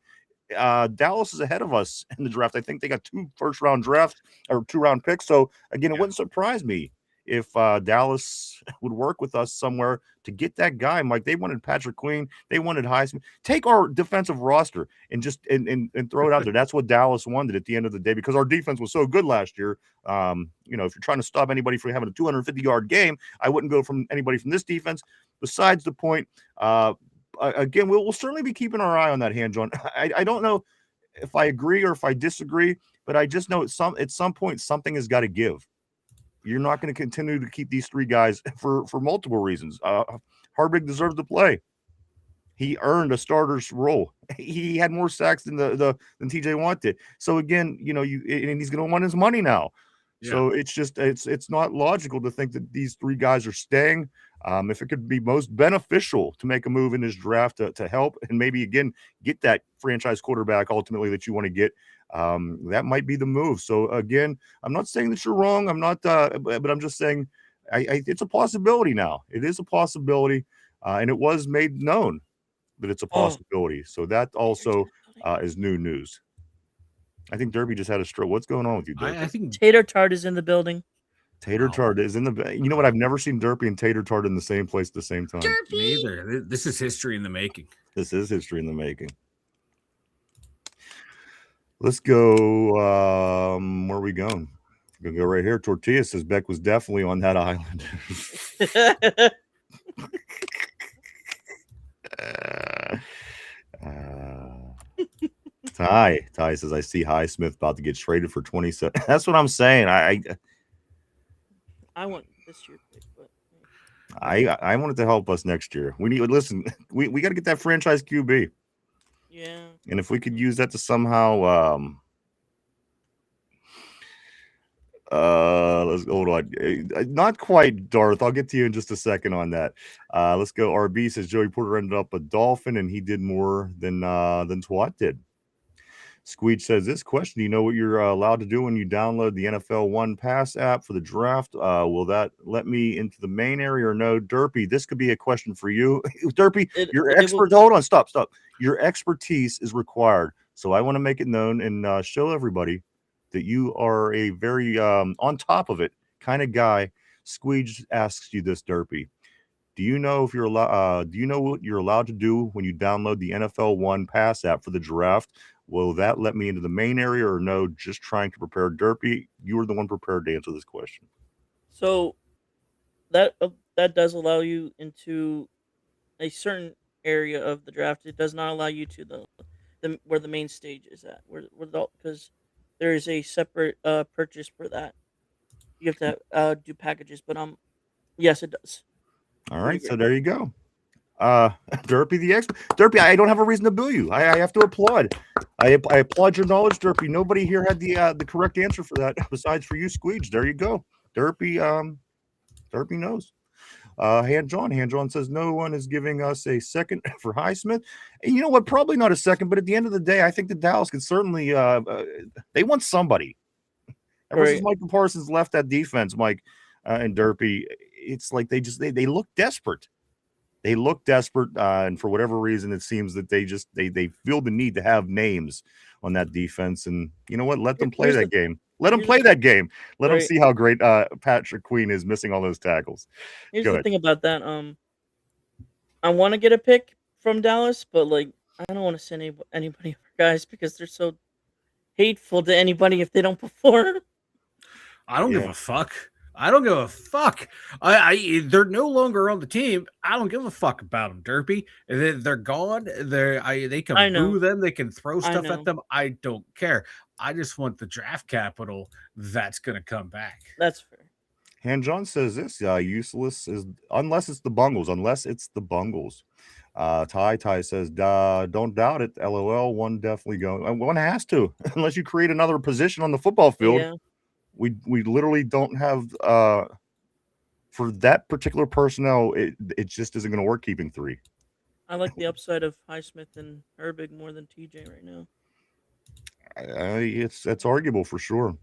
Dallas is ahead of us in the draft. I think they got 2 first-round drafts or 2-round picks. So, again, it wouldn't surprise me if Dallas would work with us somewhere to get that guy, Mike. They wanted Patrick Queen. They wanted Highsmith. Take our defensive roster and just and throw it out there. That's what Dallas wanted at the end of the day because our defense was so good last year. If you're trying to stop anybody from having a 250-yard game, I wouldn't go from anybody from this defense. Besides the point, again, we'll certainly be keeping our eye on that, Han John. I don't know if I agree or if I disagree, but I just know at some point something has got to give. You're not going to continue to keep these 3 guys for multiple reasons. Herbig deserves to play. He earned a starter's role. He had more sacks than TJ Watt did. So again, and he's going to want his money now. Yeah. So it's just it's not logical to think that these 3 guys are staying. If it could be most beneficial to make a move in this draft to help and maybe again get that franchise quarterback ultimately that you want to get. That might be the move. So again, I'm not saying that you're wrong. I'm not, but I'm just saying it's a possibility now. It is a possibility, and it was made known that it's a possibility. So that also is new news. I think Derpy just had a stroke. What's going on with you, Derpy? I think Tater Tart is in the building. Tater Tart is in the. You know what? I've never seen Derpy and Tater Tart in the same place at the same time. Derpy! Me either. This is history in the making. This is history in the making. Let's go. Where are we going? We're gonna go right here. Tortilla says Beck was definitely on that island. Ty says I see Highsmith about to get traded for 27. That's what I'm saying. I want this year pick, but I want it to help us next year. We need listen. We got to get that franchise QB. Yeah. And if we could use that to somehow let's hold on. Not quite Darth. I'll get to you in just a second on that. Let's go. RB says Joey Porter ended up a Dolphin and he did more than Twat did. Squeech says this question, do you know what you're allowed to do when you download the NFL One Pass app for the draft? Will that let me into the main area or no? Derpy, this could be a question for you. Derpy, hold on, stop. Your expertise is required. So I want to make it known and show everybody that you are a very on top of it kind of guy. Squeege asks you this, Derpy. Do you know if you're allowed? Do you know what you're allowed to do when you download the NFL One Pass app for the draft? Will that let me into the main area or no? Just trying to prepare. Derpy, you were the one prepared to answer this question. So that does allow you into a certain area of the draft. It does not allow you to the where the main stage is at. Because there is a separate purchase for that. You have to do packages, but yes, it does. All right, so there you go. Derpy the expert. Derpy, I don't have a reason to boo you. I have to applaud. I applaud your knowledge, Derpy. Nobody here had the correct answer for that besides for you, Squeege. There you go. Derpy knows. Han John says no one is giving us a second for Highsmith. And you know what? Probably not a second, but at the end of the day, I think that Dallas could certainly they want somebody. Ever since Michael Parsons left that defense, Mike and Derpy, it's like they look desperate. They look desperate, and for whatever reason, it seems that they feel the need to have names on that defense. And you know what? Let them play that game. Let him Here's the play that game. Let him right. see how great Patrick Queen is missing all those tackles. Here's Go the ahead. thing about that. I want to get a pick from Dallas, but like I don't want to send anybody over guys because they're so hateful to anybody if they don't perform. I don't give Yeah. a fuck. I don't give a fuck. They're no longer on the team. I don't give a fuck about them, Derpy. They're gone. They I can know. boo them. They can throw I stuff at know. them. I don't care. I just want the draft capital that's gonna come back. That's fair. And John says this useless is unless it's the Bungles. Unless it's the Bungles. Ty says, don't doubt it. LOL. One definitely going. One has to, unless you create another position on the football field. Yeah. We literally don't have for that particular personnel. It just isn't going to work keeping three. I like the upside of Highsmith and Herbig more than TJ right now. It's arguable for sure.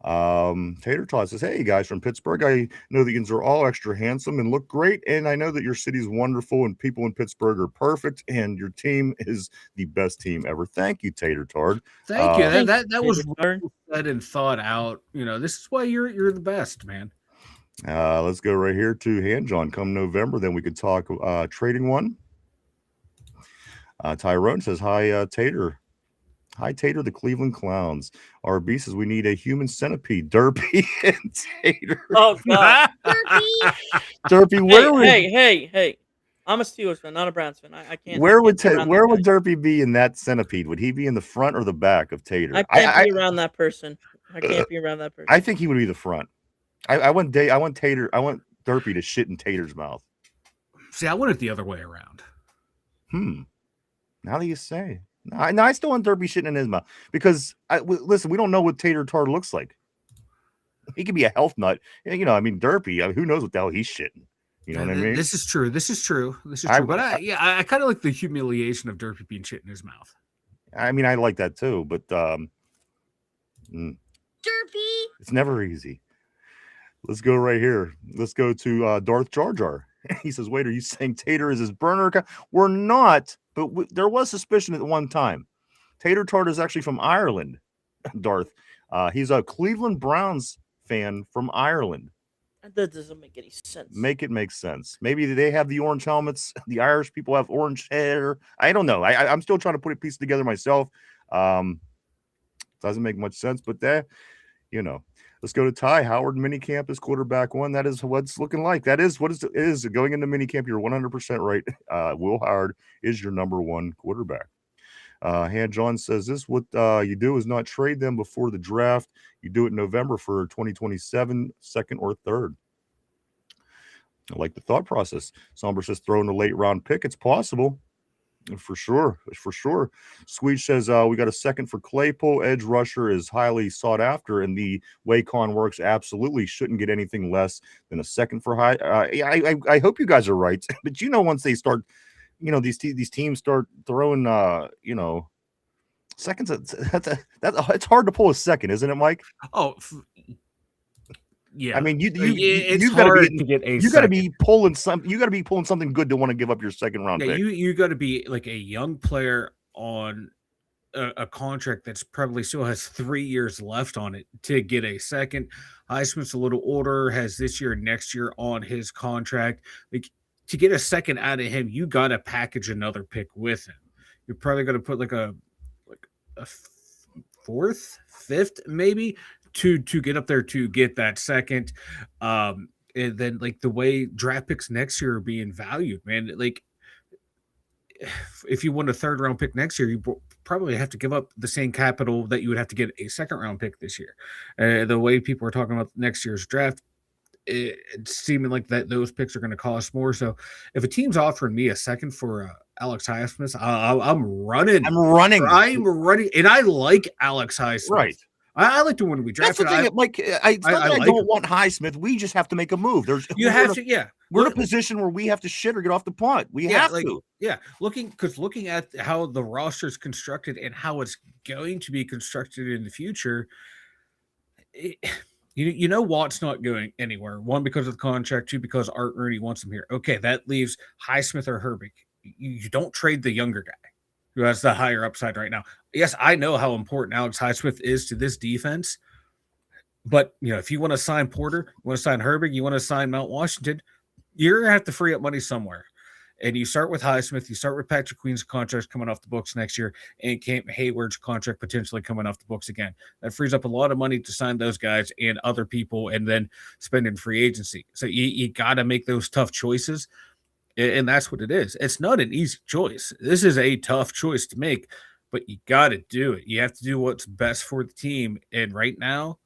Tater Tot says, hey guys from Pittsburgh, I know the Yinzers are all extra handsome and look great, and I know that your city's wonderful and people in Pittsburgh are perfect, and your team is the best team ever. Thank you, Tater Tard. Thank you. That was Tater Tard. well said and thought out. This is why you're the best, man. Let's go right here to Hand John. Come November, then we could talk trading one. Tyrone says, hi, Tater. Hi, Tater, the Cleveland Clowns. RB says we need a human centipede. Derpy and Tater. Oh God. Derpy, Hey. I'm a Steelers fan, not a Browns fan. I can't. Where would Derpy Derpy be in that centipede? Would he be in the front or the back of Tater? I can't be around that person. I can't be around that person. I think he would be the front. I want Derpy to shit in Tater's mouth. See, I want it the other way around. Now that you say. I still want Derpy shitting in his mouth because listen, we don't know what Tater Tart looks like. He could be a health nut, Derpy. Who knows what the hell he's shitting? You know what I mean? This is true. But I kind of like the humiliation of Derpy being shit in his mouth. I mean, I like that too, but Derpy. It's never easy. Let's go right here. Let's go to Darth Jar Jar. He says, wait, are you saying Tater is his burner account? We're not, but there was suspicion at one time. Tater Tart is actually from Ireland, Darth. He's a Cleveland Browns fan from Ireland. That doesn't make any sense. Make it make sense. Maybe they have the orange helmets. The Irish people have orange hair. I don't know. I'm still trying to put a piece together myself. Doesn't make much sense, but let's go to Ty. Howard minicamp is quarterback one. That is what's looking like. That is what it is going into minicamp. You're 100% right. Will Howard is your number one quarterback. Han John says this: what you do is not trade them before the draft. You do it in November for 2027, second or third. I like the thought process. Somber says throw in a late round pick. It's possible. For sure. Sweet says we got a second for Claypool. Edge rusher is highly sought after, and the way Con works absolutely shouldn't get anything less than a second for high. I hope you guys are right, but once they start, these teams start throwing, seconds. It's hard to pull a second, isn't it, Mike? Oh. Yeah, I mean, it's you hard to get a. You got to be pulling some. You got to be pulling something good to want to give up your second round pick. You got to be like a young player on a contract that's probably still has 3 years left on it to get a second. Highsmith's a little older, has this year and next year on his contract. Like to get a second out of him, you got to package another pick with him. You're probably going to put like a fourth, fifth, maybe. To get up there to get that second, and then like the way draft picks next year are being valued, man. Like if you want a third round pick next year, you probably have to give up the same capital that you would have to get a second round pick this year. The way people are talking about next year's draft, it's seeming like that those picks are going to cost more. So if a team's offering me a second for Alex Highsmith, I'm running, and I like Alex Highsmith. Right. I like to when we drafted. That's the thing. It's not that I don't want Highsmith. We just have to make a move. We're in a position where we have to shit or get off the punt. We have to. Yeah, looking at how the roster is constructed and how it's going to be constructed in the future, Watt's not going anywhere. One, because of the contract. Two, because Art Rooney wants him here. Okay, that leaves Highsmith or Herbig. You don't trade the younger guy who has the higher upside right now. Yes, I know how important Alex Highsmith is to this defense, But if you want to sign Porter, you want to sign Herbig, you want to sign Mount Washington, you're gonna have to free up money somewhere. And you start with Highsmith, you start with Patrick Queen's contract coming off the books next year, and Cam Hayward's contract potentially coming off the books again. That frees up a lot of money to sign those guys and other people, and then spend in free agency. So you got to make those tough choices, and that's what it is. It's not an easy choice. This is a tough choice to make, but you got to do it. You have to do what's best for the team. And right now,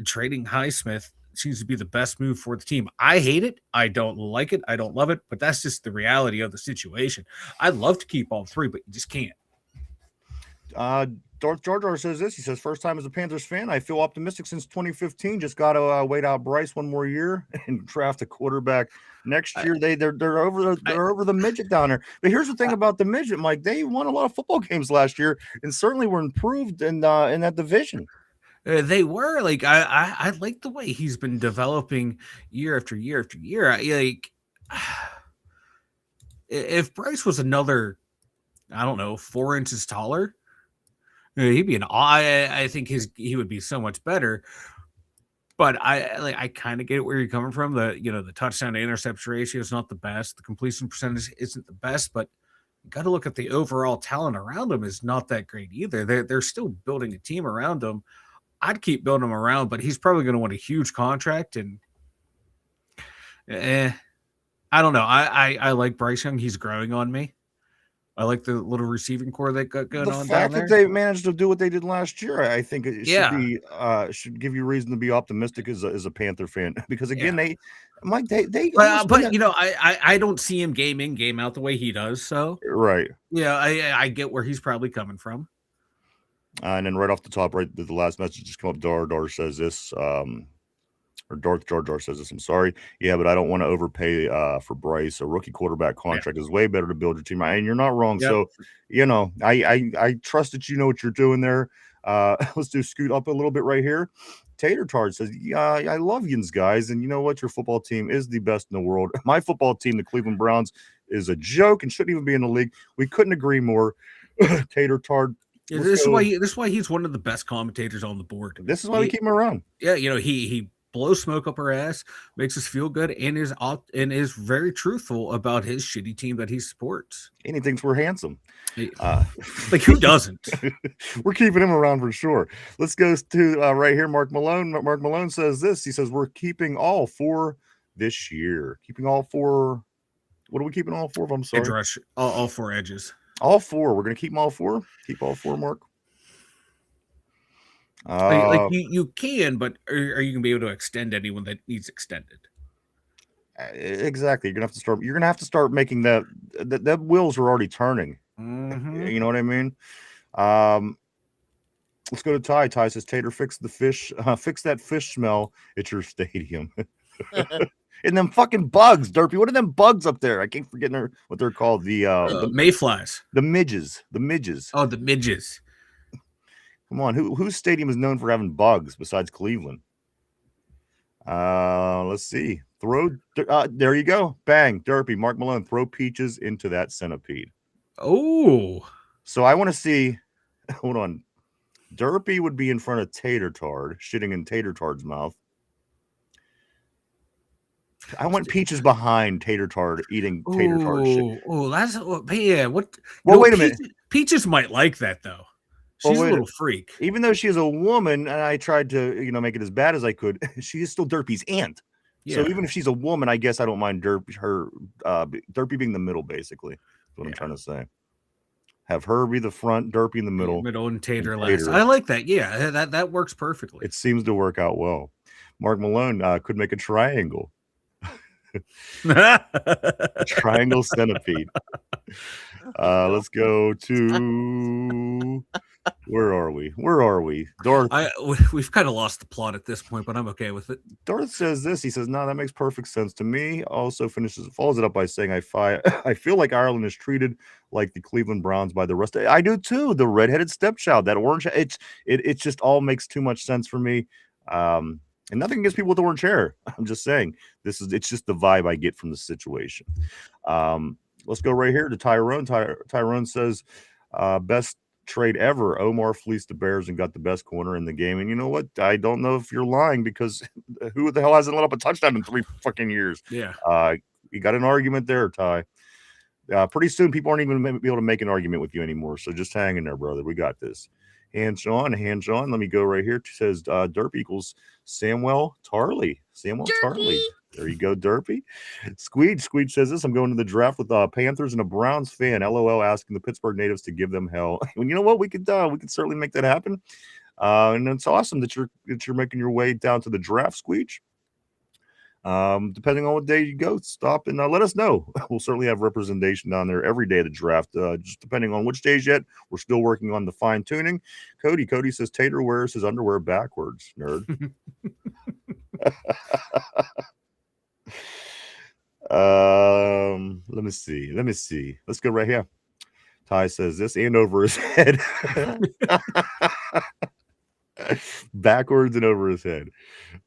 trading Highsmith seems to be the best move for the team. I hate it. I don't like it. I don't love it, but that's just the reality of the situation. I'd love to keep all three, but you just can't. Darth Jar Jar says this. He says, first time as a Panthers fan, I feel optimistic since 2015. Just got to wait out Bryce one more year and draft a quarterback next year. They're over the midget down there. But here's the thing about the midget, Mike. They won a lot of football games last year and certainly were improved in that division. They were like I like the way he's been developing year after year after year. If Bryce was another, I don't know, 4 inches taller, he'd be I think he would be so much better. But I kind of get where you're coming from. The touchdown to interception ratio is not the best. The completion percentage isn't the best, but you got to look at the overall talent around him is not that great either. They're still building a team around him. I'd keep building him around, but he's probably going to want a huge contract. And I don't know. I like Bryce Young. He's growing on me. I like the little receiving core they got going on down there. The fact that they managed to do what they did last year, I think it should give you reason to be optimistic as a Panther fan, because again, they I don't see him game in, game out the way he does. So right. Yeah, I get where he's probably coming from. And then right off the top, right, the last message just come up. Dar says this, or Darth Jar Jar says this. I'm sorry. Yeah, but I don't want to overpay for Bryce. A rookie quarterback contract is way better to build your team. And you're not wrong. Yep. So, I trust that you know what you're doing there. Let's scoot up a little bit right here. Tater Tart says, yeah, I love yins, guys. And you know what? Your football team is the best in the world. My football team, the Cleveland Browns, is a joke and shouldn't even be in the league. We couldn't agree more. Tater Tart. Yeah, this is why he's one of the best commentators on the board. This is why we keep him around. Yeah, he blows smoke up our ass, makes us feel good, and is very truthful about his shitty team that he supports. And he thinks we're handsome. Like, who doesn't? We're keeping him around for sure. Let's go to right here. Mark Malone. Mark Malone says this. He says, we're keeping all 4 this year. Keeping all 4. What are we keeping all 4 of? I'm sorry. Edge rush. All 4 edges. All 4. We're going to keep them all 4. Keep all 4, Mark. You can, but are you going to be able to extend anyone that needs extended? Exactly. You're going to have to start making that wheels are already turning. Mm-hmm. You know what I mean? Let's go to Ty. Ty says, Tater, fix that fish smell at your stadium. And them fucking bugs, Derpy. What are them bugs up there? I can't forget what they're called. The mayflies. The midges. The midges. Oh, the midges. Come on. Whose stadium is known for having bugs besides Cleveland? Let's see. There you go. Bang. Derpy. Mark Malone. Throw peaches into that centipede. Oh. So I want to see. Hold on. Derpy would be in front of Tater Tard, shitting in Tater Tard's mouth. I want peaches behind Tater Tart eating Tater Tart shit. Oh, that's yeah. What? Well, wait a minute. Peaches might like that though. She's a little freak. Even though she is a woman, and I tried to make it as bad as I could, she is still Derpy's aunt. Yeah. So even if she's a woman, I guess I don't mind Derpy being the middle. Basically, is what I'm trying to say. Have her be the front, Derpy in the middle, and Tater last. I like that. Yeah, that works perfectly. It seems to work out well. Mark Malone could make a triangle. Triangle centipede. Let's go to where are we? Darth. We've kind of lost the plot at this point, but I'm okay with it. Darth says this. He says, no, that makes perfect sense to me. Also follows it up by saying, I feel like Ireland is treated like the Cleveland Browns by the rest of I do too. The redheaded stepchild, that orange, it just all makes too much sense for me. And nothing against people with orange hair. I'm just saying it's just the vibe I get from the situation. Let's go right here to Tyrone. Tyrone says, best trade ever. Omar fleeced the Bears and got the best corner in the game. And you know what? I don't know if you're lying because who the hell hasn't let up a touchdown in 3 fucking years? Yeah. You got an argument there, Ty. Pretty soon, people aren't even going to be able to make an argument with you anymore. So just hang in there, brother. We got this. Hands on. Let me go right here. It says Derp equals Samuel Tarley. Tarley. There you go, Derpy. Squeege says this. I'm going to the draft with Panthers and a Browns fan. LOL, asking the Pittsburgh natives to give them hell. Well, you know what? We could certainly make that happen. And it's awesome that you're making your way down to the draft, Squeege. Depending on what day you go, stop and let us know. We'll certainly have representation down there every day of the draft. Just depending on which days yet, we're still working on the fine tuning. Cody says Tater wears his underwear backwards. Nerd. Let me see. Let's go right here. Ty says this and over his head. Backwards and over his head.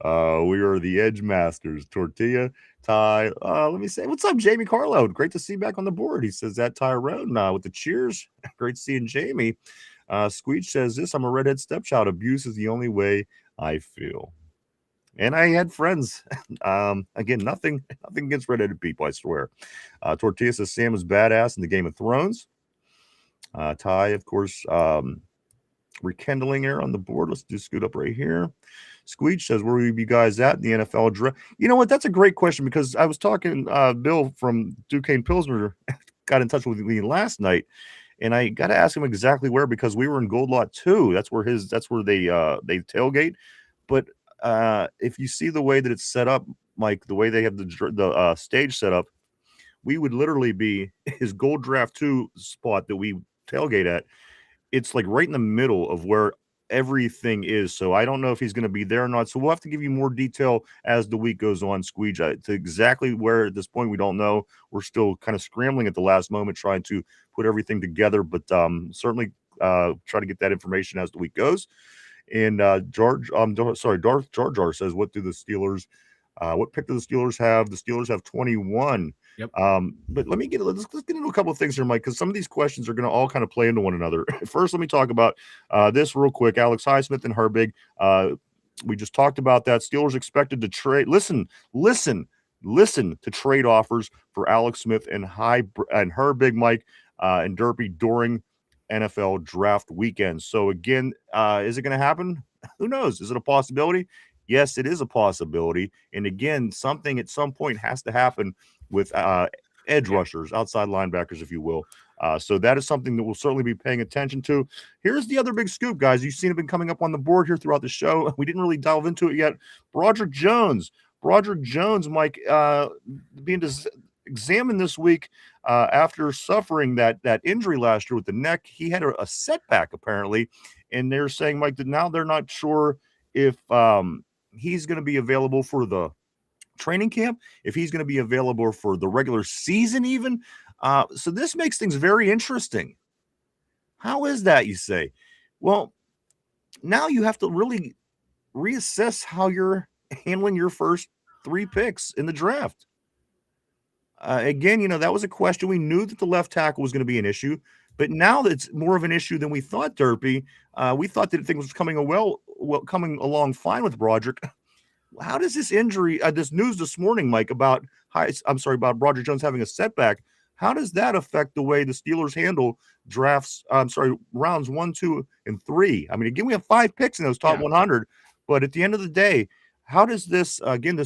We are the Edge Masters. Tortilla, Ty. Let me say, what's up, Jamie Carlo? Great to see you back on the board. He says that Tyrone with the cheers. Great seeing Jamie. Squeech says this. I'm a redhead stepchild. Abuse is the only way I feel. And I had friends. Again, nothing against redheaded people, I swear. Tortilla says Sam is badass in the Game of Thrones. Ty, of course, rekindling here on the board. Let's just scoot up right here. Squeech says, where will you guys at in the NFL draft? You know what? That's a great question because I was talking, Bill from Duquesne Pilsner got in touch with me last night, and I got to ask him exactly where because we were in Gold Lot 2. That's where they tailgate. But if you see the way that it's set up, Mike, the way they have the stage set up, we would literally be his Gold Draft 2 spot that we tailgate at. It's like right in the middle of where everything is. So I don't know if he's going to be there or not. So we'll have to give you more detail as the week goes on, Squeege. To exactly where at this point, we don't know. We're still kind of scrambling at the last moment, trying to put everything together, but certainly try to get that information as the week goes. And Darth Jar Jar says, what do the Steelers, what pick do the Steelers have? The Steelers have 21. Yep. But let's get into a couple of things here, Mike, because some of these questions are going to all kind of play into one another. First, let me talk about this real quick. Alex Highsmith and Herbig. We just talked about that. Steelers expected to trade. Listen to trade offers for Alex Smith and Herbig, Mike, and Derpy during NFL draft weekend. So again, is it going to happen? Who knows? Is it a possibility? Yes, it is a possibility. And again, something at some point has to happen with edge rushers, outside linebackers, if you will. So that is something that we'll certainly be paying attention to. Here's the other big scoop, guys. You've seen it been coming up on the board here throughout the show. We didn't really delve into it yet. Broderick Jones, Mike, being examined this week after suffering that injury last year with the neck. He had a setback, apparently. And they're saying, Mike, that now they're not sure if he's going to be available for the training camp, if he's going to be available for the regular season even. So this makes things very interesting. How is that, you say? Well, now you have to really reassess how you're handling your first 3 picks in the draft. Again, that was a question. We knew that the left tackle was going to be an issue, but now that it's more of an issue than we thought, Derpy. We thought that things was coming along fine with Broderick. How does this injury, this news this morning, Mike, about Broderick Jones having a setback, how does that affect the way the Steelers handle rounds 1, 2, and 3? I mean, again, we have 5 picks in those top 100, but at the end of the day, how does this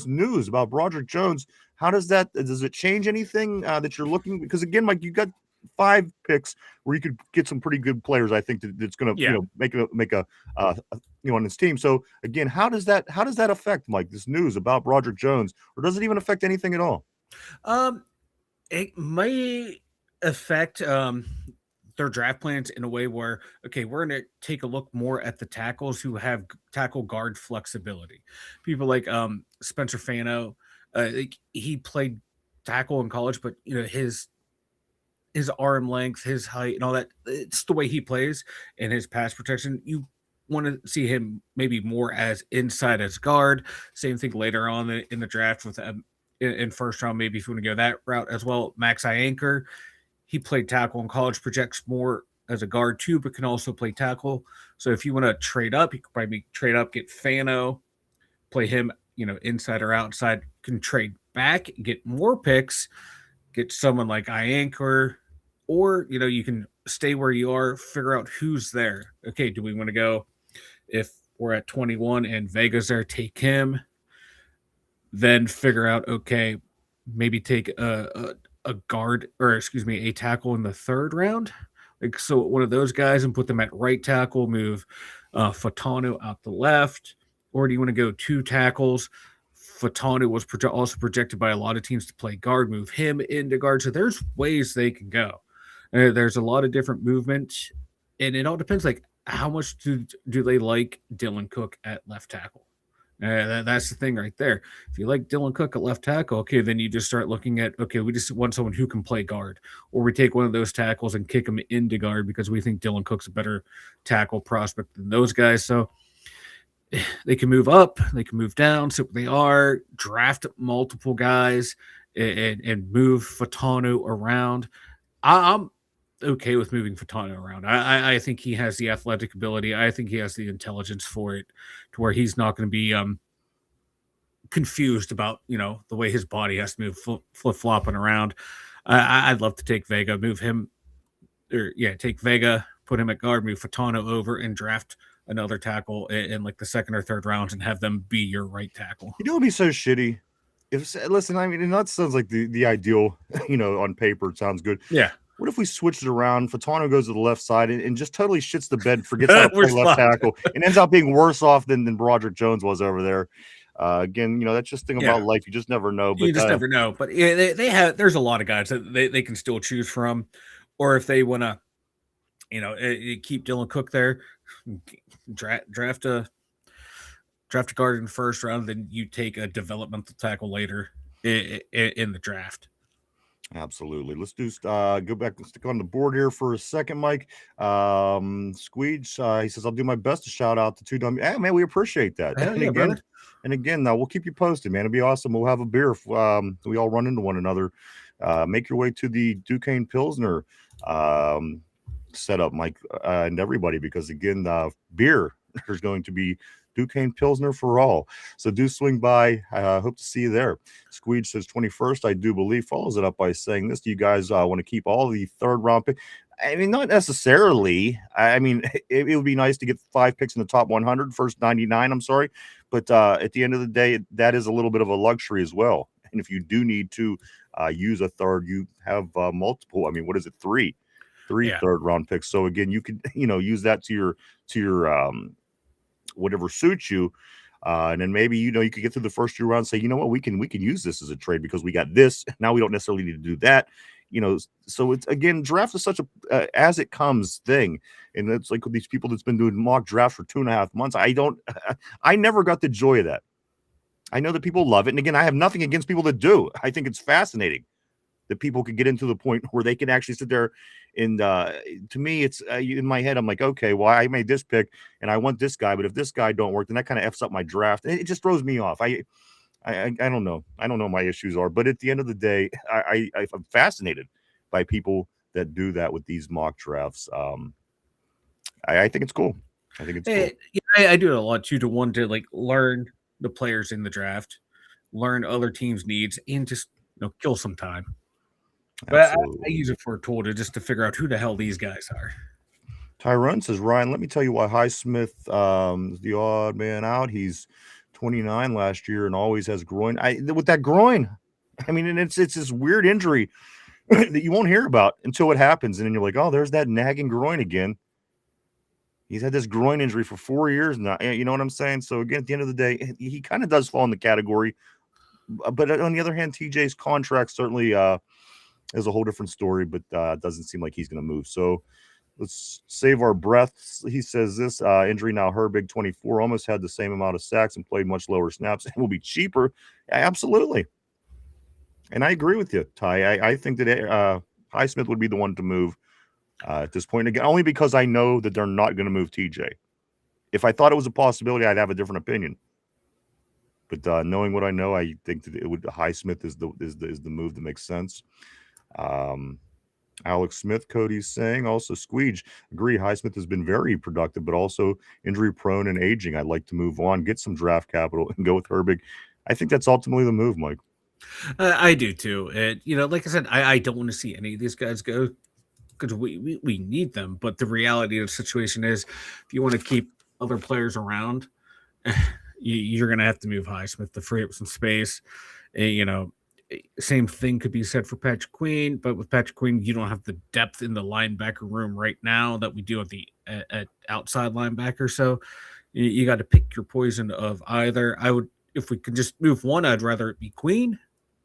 news about Broderick Jones, does it change anything that you're looking? Because again, Mike, you got 5 picks where you could get some pretty good players. I think that's going to make a on this team. So again, how does that affect, Mike, this news about Broderick Jones, or does it even affect anything at all? It may affect their draft plans in a way where, okay, we're going to take a look more at the tackles who have tackle guard flexibility. People like Spencer Fano, he played tackle in college, but his arm length, his height, and all that, it's the way he plays and his pass protection. You want to see him maybe more as inside as guard. Same thing later on in the draft with in first round, maybe if you want to go that route as well. Max Ianker, he played tackle in college, projects more as a guard too, but can also play tackle. So if you want to trade up, you could probably trade up, get Fano, play him, inside or outside. Can trade back, get more picks, get someone like Ianker, or you can stay where you are, figure out who's there. Okay, do we want to go if we're at 21 and Vega's there, take him, then figure out, okay, maybe take a guard, or excuse me, a tackle in the third round. Like, so one of those guys and put them at right tackle, move Fatano out the left, or do you want to go two tackles? Fatano was also projected by a lot of teams to play guard, move him into guard. So there's ways they can go. There's a lot of different movement, and it all depends. Like, how much do they like Dylan Cook at left tackle? That's the thing right there. If you like Dylan Cook at left tackle, okay, then you just start looking at, okay, we just want someone who can play guard, or we take one of those tackles and kick him into guard because we think Dylan Cook's a better tackle prospect than those guys. So they can move up, they can move down. So they are draft multiple guys and move Fatano around. I'm okay with moving Fatano around. I think he has the athletic ability. I think he has the intelligence for it, to where he's not going to be confused about the way his body has to move, flip flopping around. I'd love to take Vega, move him, take Vega, put him at guard, move Fatano over, and draft another tackle in like the second or third rounds, and have them be your right tackle. You know, it'd be so shitty. Listen, I mean, that sounds like the ideal. On paper, it sounds good. Yeah. What if we switched it around? Fatano goes to the left side and just totally shits the bed, forgets how to play left tackle, and ends up being worse off than Broderick Jones was over there. Again, that's just the thing about life. You just never know. But you just never know. But yeah, they have. There's a lot of guys that they can still choose from, or if they want to, keep Dylan Cook there, draft a guard in the first round, then you take a developmental tackle later in the draft. Absolutely. Let's do go back and stick on the board here for a second, Mike. Squeege, he says, I'll do my best to shout out to two Dum. Hey, man, we appreciate that. And again, we'll keep you posted, man. It'll be awesome. We'll have a beer if we all run into one another. Make your way to the Duquesne Pilsner setup, Mike, and everybody, because again, beer, there's going to be Duquesne Pilsner for all. So do swing by. Hope to see you there. Squeege says 21st, I do believe, follows it up by saying this. Do you guys want to keep all the third round pick? I mean, not necessarily. I mean, it would be nice to get 5 picks in the top 100, first 99, I'm sorry. But at the end of the day, that is a little bit of a luxury as well. And if you do need to use a third, you have multiple. I mean, what is it? Three third round picks. So again, you could, use that to your whatever suits you. And then maybe, you could get through the first 2 rounds and say, you know what, we can use this as a trade because we got this. Now we don't necessarily need to do that. So it's, again, draft is such a as it comes thing. And it's like with these people that's been doing mock drafts for 2.5 months. I never got the joy of that. I know that people love it. And again, I have nothing against people that do. I think it's fascinating that people could get into the point where they can actually sit there and to me, it's in my head, I'm like, okay, well, I made this pick and I want this guy, but if this guy don't work, then that kind of F's up my draft. It just throws me off. I don't know. I don't know what my issues are, but at the end of the day, I'm fascinated by people that do that with these mock drafts. I think it's cool. I think it's cool. Yeah, I do it a lot too, to like learn the players in the draft, learn other teams' needs, and just kill some time. But I use it for a tool to figure out who the hell these guys are. Tyrone says, Ryan, let me tell you why Highsmith is the odd man out. He's 29 last year and always has groin. With that groin, I mean, and it's this weird injury that you won't hear about until it happens. And then you're like, oh, there's that nagging groin again. He's had this groin injury for 4 years now. You know what I'm saying? So again, at the end of the day, he kind of does fall in the category. But on the other hand, TJ's contract certainly is a whole different story, but it doesn't seem like he's going to move. So let's save our breaths. He says this injury now, Herbig 24, almost had the same amount of sacks and played much lower snaps. It will be cheaper. Absolutely. And I agree with you, Ty. I think that Highsmith would be the one to move at this point. Again, only because I know that they're not going to move TJ. If I thought it was a possibility, I'd have a different opinion. But knowing what I know, I think that Highsmith is the move that makes sense. Alex Smith, Cody's saying. Also, Squeege, agree. Highsmith has been very productive, but also injury prone and aging. I'd like to move on, get some draft capital, and go with Herbig. I think that's ultimately the move, Mike. I do too. And, like I said, I don't want to see any of these guys go because we need them. But the reality of the situation is if you want to keep other players around, you're going to have to move Highsmith to free up some space. Same thing could be said for Patrick Queen, but with Patrick Queen, you don't have the depth in the linebacker room right now that we do at the at outside linebacker. So you got to pick your poison of either. I would, if we could just move one, I'd rather it be Queen,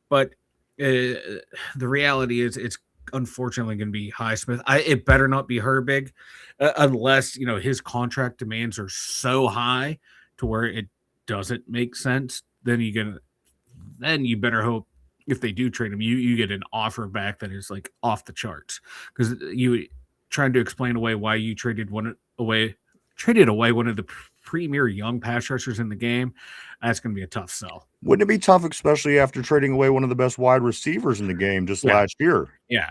but the reality is it's unfortunately going to be Highsmith. It better not be Herbig, unless his contract demands are so high to where it doesn't make sense. Then you better hope if they do trade him, you get an offer back that is like off the charts, because you trying to explain away why you traded away one of the premier young pass rushers in the game. That's going to be a tough sell. Wouldn't it be tough, especially after trading away one of the best wide receivers in the game just last year? Yeah,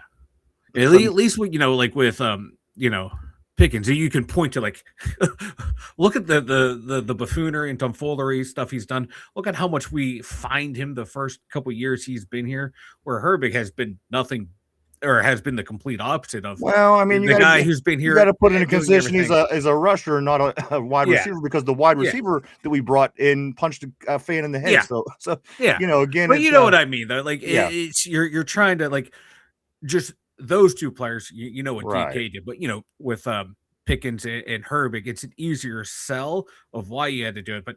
at least with with Pickens, you can point to look at the buffoonery and tomfoolery stuff he's done. Look at how much we fined him the first couple years he's been here, where Herbig has been nothing, or has been the complete opposite of. Well, I mean, the guy who's been here. You got to put in a condition he's a rusher, not a wide receiver, because the wide receiver that we brought in punched a fan in the head. So again, but you know what I mean, though. It's you're trying to just those two players, what DK did, but with Pickens and Herbig, it's an easier sell of why you had to do it. But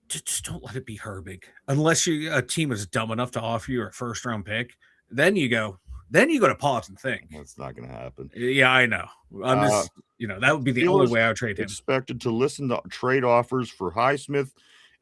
just don't let it be Herbig unless a team is dumb enough to offer you a first round pick. Then you go to pause and think. That's not going to happen. Yeah, I know. I'm just, that would be the only way I would trade him. Expected to listen to trade offers for Highsmith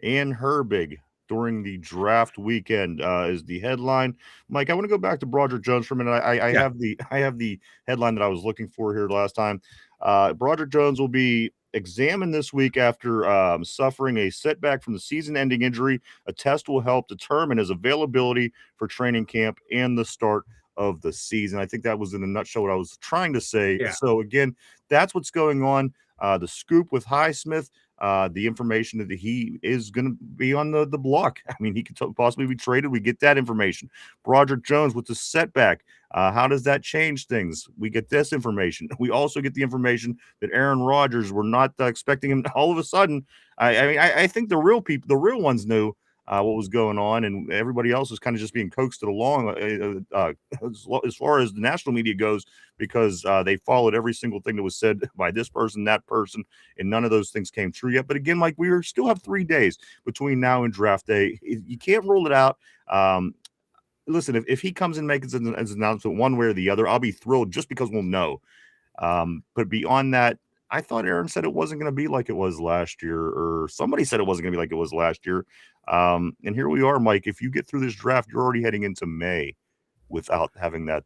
and Herbig during the draft weekend is the headline. Mike, I want to go back to Broderick Jones for a minute. I have the headline that I was looking for here last time. Broderick Jones will be examined this week after suffering a setback from the season-ending injury. A test will help determine his availability for training camp and the start of the season. I think that was in a nutshell what I was trying to say. Yeah. So again, that's what's going on. The scoop with Highsmith. The information that he is going to be on the block. I mean, he could possibly be traded. We get that information. Broderick Jones with the setback. How does that change things? We get this information. We also get the information that Aaron Rodgers, we're not expecting him all of a sudden. I think the real ones knew what was going on, and everybody else is kind of just being coaxed along as far as the national media goes, because they followed every single thing that was said by this person, that person, and none of those things came true yet. But again, we still have 3 days between now and draft day. You can't rule it out. Listen, if he comes and makes an announcement one way or the other, I'll be thrilled just because we'll know. But beyond that, I thought Aaron said it wasn't going to be like it was last year, or somebody said it wasn't going to be like it was last year. And here we are, Mike. If you get through this draft, you're already heading into May without having that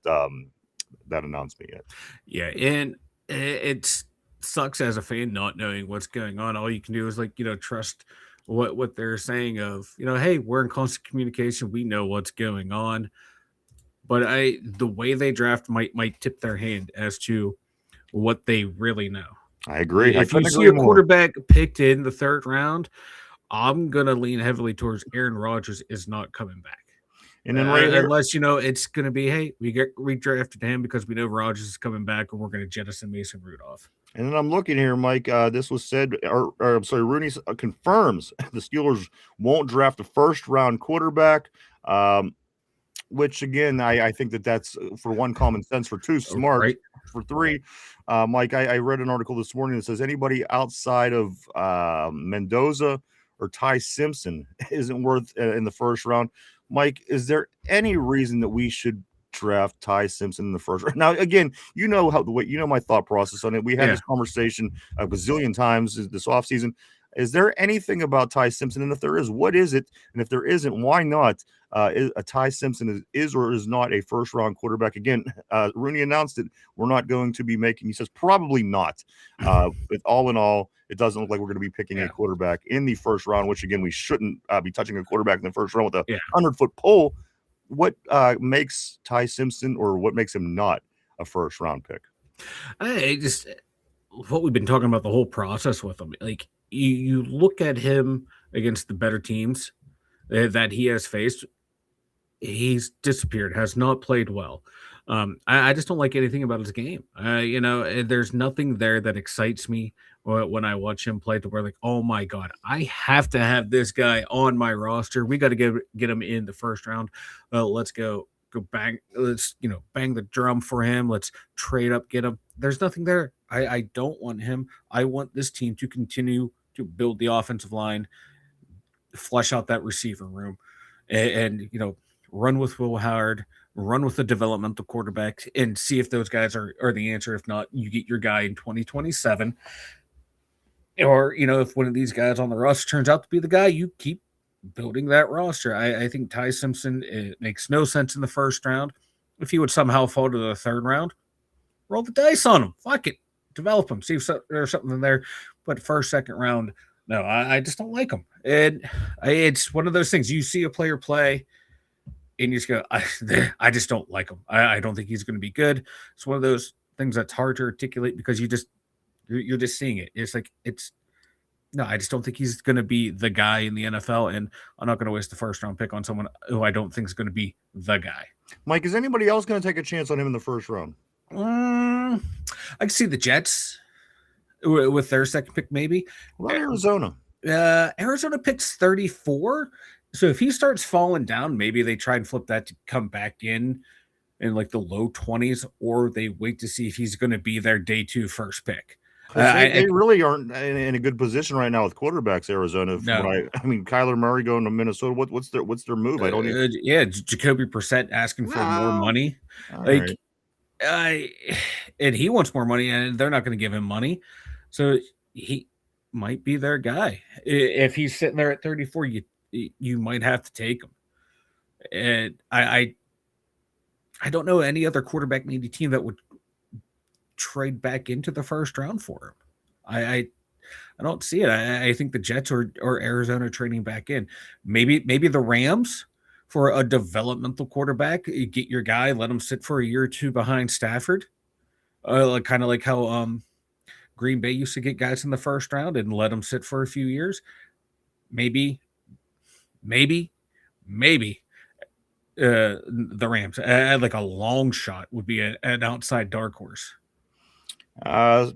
announcement yet. Yeah, and it sucks as a fan not knowing what's going on. All you can do is trust what they're saying of, hey, we're in constant communication. We know what's going on. But the way they draft might tip their hand as to what they really know. I agree. If you see a quarterback picked in the 3rd round, I'm going to lean heavily towards Aaron Rodgers is not coming back. And then unless, it's going to be, hey, we redrafted him because we know Rodgers is coming back and we're going to jettison Mason Rudolph. And then I'm looking here, Mike. This was said, Rooney confirms the Steelers won't draft a first-round quarterback, which, again, I think that's, for one, common sense, for two, smart, right. For three. Mike, I read an article this morning that says anybody outside of Mendoza or Ty Simpson isn't worth in the first round. Mike, is there any reason that we should draft Ty Simpson in the first round? Now, again, my thought process on it. We had this conversation a gazillion times this offseason. Is there anything about Ty Simpson? And if there is, what is it? And if there isn't, why not? A Ty Simpson is or is not a first-round quarterback. Again, Rooney announced it. We're not going to be making. He says probably not. But all in all, it doesn't look like we're going to be picking a quarterback in the first round. Which again, we shouldn't be touching a quarterback in the first round with a 100-foot pole. what makes Ty Simpson, or what makes him not a first round pick? I just what we've been talking about the whole process with him. Like you look at him against the better teams that he has faced, he's disappeared, has not played well. I just don't like anything about his game. There's nothing there that excites me when I watch him play to where like, oh my God, I have to have this guy on my roster. We got to get him in the first round. Let's go bang. Let's, bang the drum for him. Let's trade up, get him. There's nothing there. I don't want him. I want this team to continue to build the offensive line, flesh out that receiver room, and run with Will Howard, run with the developmental quarterback, and see if those guys are the answer. If not, you get your guy in 2027. Or, if one of these guys on the roster turns out to be the guy, you keep building that roster. I think Ty Simpson, it makes no sense in the first round. If he would somehow fall to the third round, roll the dice on him. Fuck it. Develop him. See if there's something in there. But first, second round, no, I just don't like him. And it's one of those things. You see a player play, and you just go, I just don't like him. I don't think he's going to be good. It's one of those things that's hard to articulate because you're just seeing it. No, I just don't think he's going to be the guy in the NFL, and I'm not going to waste the first round pick on someone who I don't think is going to be the guy. Mike, is anybody else going to take a chance on him in the first round? I can see the Jets with their second pick, maybe. What about Arizona? Arizona picks 34. So if he starts falling down, maybe they try and flip that to come back in like the low 20s, or they wait to see if he's going to be their day 2 first pick. They really aren't in a good position right now with quarterbacks. Arizona. No. I mean, Kyler Murray going to Minnesota. What's their move? I don't even. Jacoby Brissett asking for more money. Right. And he wants more money, and they're not going to give him money. So he might be their guy. If he's sitting there at 34, you might have to take him. And I don't know any other quarterback needy team that would trade back into the first round for him. I don't see it. I think the Jets or Arizona trading back in. Maybe the Rams for a developmental quarterback. You get your guy, let him sit for a year or two behind Stafford. Kind of like how Green Bay used to get guys in the first round and let them sit for a few years. Maybe the Rams, like a long shot, would be an outside dark horse. Let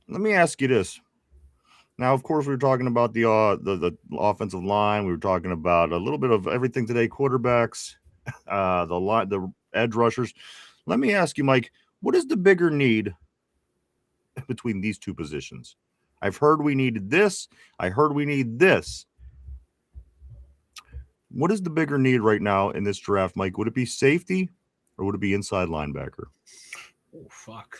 me ask you this. Now, of course, we were talking about the offensive line. We were talking about a little bit of everything today: quarterbacks, the edge rushers. Let me ask you, Mike, what is the bigger need between these two positions? I've heard we needed this. I heard we need this. What is the bigger need right now in this draft, Mike? Would it be safety or would it be inside linebacker? Oh, fuck.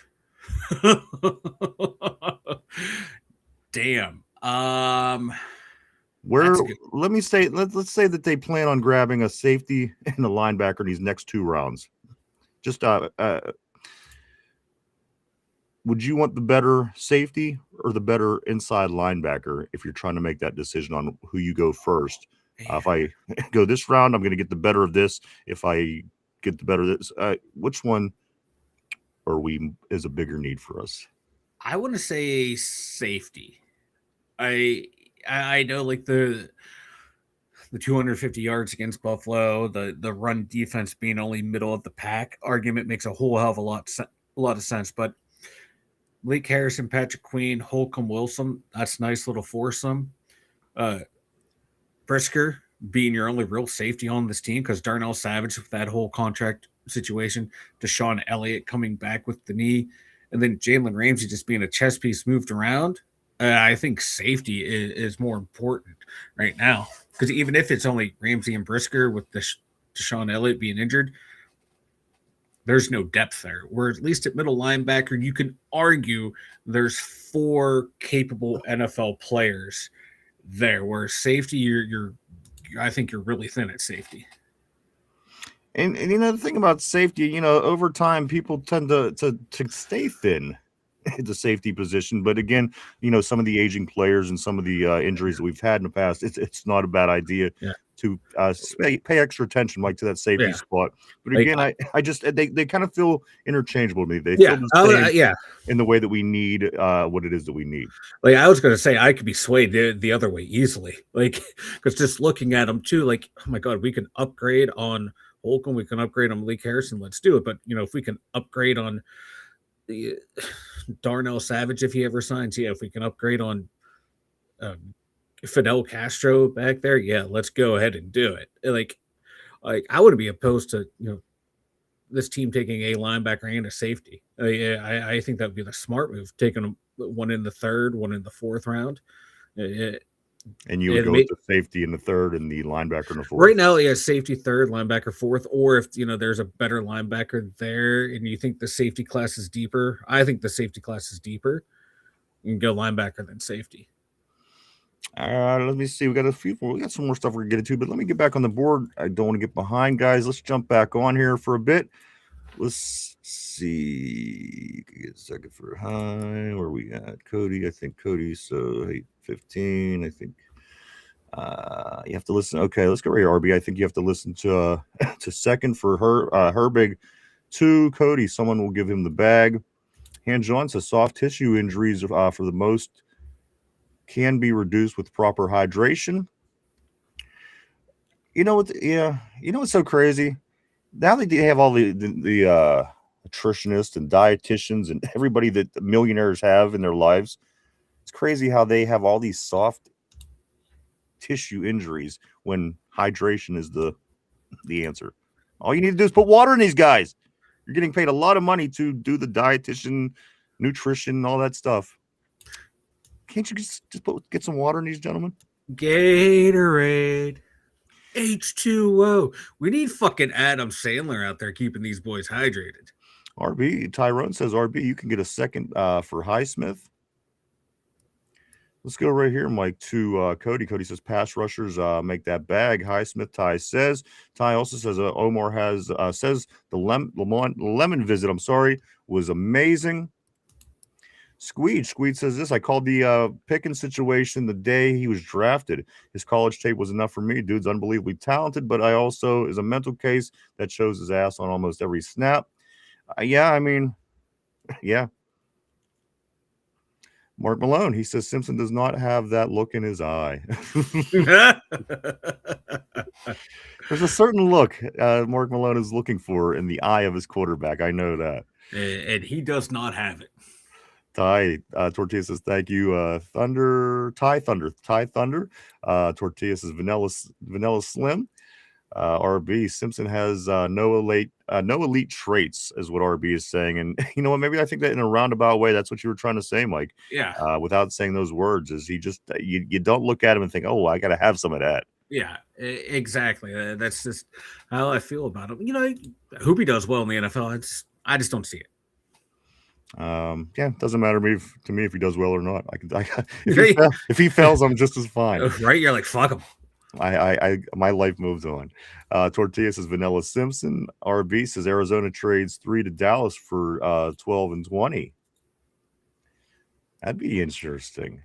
Damn. Let's say that they plan on grabbing a safety and a linebacker in these next 2 rounds. Just would you want the better safety or the better inside linebacker if you're trying to make that decision on who you go first? If I go this round, I'm going to get the better of this. If I get the better of this, which one is a bigger need for us? I want to say safety. I know, like the 250 yards against Buffalo, the run defense being only middle of the pack argument makes a whole hell of a lot of sense. But Malik Harrison, Patrick Queen, Holcomb Wilson, that's a nice little foursome. Brisker being your only real safety on this team because Darnell Savage with that whole contract situation, Deshaun Elliott coming back with the knee, and then Jalen Ramsey just being a chess piece moved around. I think safety is more important right now because even if it's only Ramsey and Brisker with Deshaun Elliott being injured, there's no depth there. Where at least at middle linebacker, you can argue there's 4 capable NFL players there. Where safety, I think you're really thin at safety. And the thing about safety, over time people tend to stay thin at the safety position. But again, some of the aging players and some of the injuries that we've had in the past, it's not a bad idea to pay extra attention, Mike, to that safety Yeah. spot. But Like, again, I just they kind of feel interchangeable to me. They feel the same yeah. in the way that we need what it is that we need. Like I was going to say, I could be swayed the other way easily. Like, because just looking at them too, like, oh my god, we can upgrade on Holcomb, we can upgrade on Malik Harrison. Let's do it. But if we can upgrade on the Darnell Savage, if he ever signs, if we can upgrade on Fidel Castro back there, let's go ahead and do it. Like I wouldn't be opposed to this team taking a linebacker and a safety. I think that would be the smart move, taking one in the third, one in the fourth round. And you would go with the safety in the third and the linebacker in the fourth. Right now, safety third, linebacker fourth. Or if there's a better linebacker there, and you think the safety class is deeper, I think the safety class is deeper. You can go linebacker than safety. Let me see. We got some more stuff we're gonna get into, but let me get back on the board. I don't want to get behind, guys. Let's jump back on here for a bit. Let's see. Get a second for high. Where we at? Cody. I think Cody. So 8:15. I think you have to listen. Okay, let's go right here, RB. I think you have to listen to second for her big 2. Cody. Someone will give him the bag. Han John says soft tissue injuries for the most can be reduced with proper hydration. You know what? Yeah, what's so crazy? Now they have all the nutritionists and dietitians and everybody that the millionaires have in their lives. It's crazy how they have all these soft tissue injuries when hydration is the answer. All you need to do is put water in these guys. You're getting paid a lot of money to do the dietitian, nutrition, all that stuff. Can't you just get some water in these gentlemen? Gatorade, H2O. We need fucking Adam Sandler out there keeping these boys hydrated. RB, Tyrone says, RB, you can get a second for Highsmith. Let's go right here, Mike, to Cody. Cody says, pass rushers make that bag. Highsmith, Ty says. Ty also says, Omar says the lemon visit, was amazing. Squeed says this. I called the Pickens situation the day he was drafted. His college tape was enough for me. Dude's unbelievably talented, but I also is a mental case that shows his ass on almost every snap. Yeah. Mark Malone, he says Simpson does not have that look in his eye. There's a certain look Mark Malone is looking for in the eye of his quarterback. I know that. And he does not have it. Ty Tortilla says thank you. Ty Thunder. Tortilla says Vanilla Slim. RB Simpson has no elite traits, is what RB is saying. And you know what? Maybe I think that in a roundabout way, that's what you were trying to say, Mike. Yeah. Without saying those words, is he just you don't look at him and think, oh, I got to have some of that. Yeah, exactly. That's just how I feel about him. I hope he does well in the NFL. I just don't see it. It doesn't matter to me if he does well or not. If he fails, I'm just as fine. Right? You're like, fuck him. My life moves on. Tortilla says Vanilla Simpson. RB says Arizona trades 3 to Dallas for 12 and 20. That'd be interesting.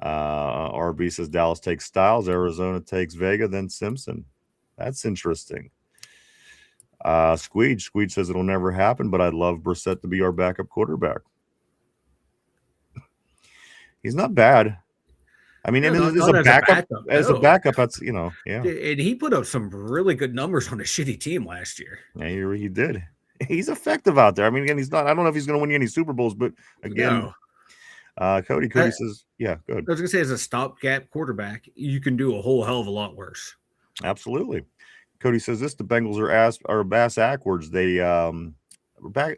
RB says Dallas takes Styles, Arizona takes Vega, then Simpson. That's interesting. Squeed says it'll never happen, but I'd love Brissett to be our backup quarterback. He's not bad. I mean, as a backup, that's yeah. And he put up some really good numbers on a shitty team last year. Yeah, he did. He's effective out there. I mean, again, he's not. I don't know if he's going to win any Super Bowls, but again, Cody says, yeah, good. I was going to say, as a stopgap quarterback, you can do a whole hell of a lot worse. Absolutely. Cody says this: the Bengals are ass backwards. They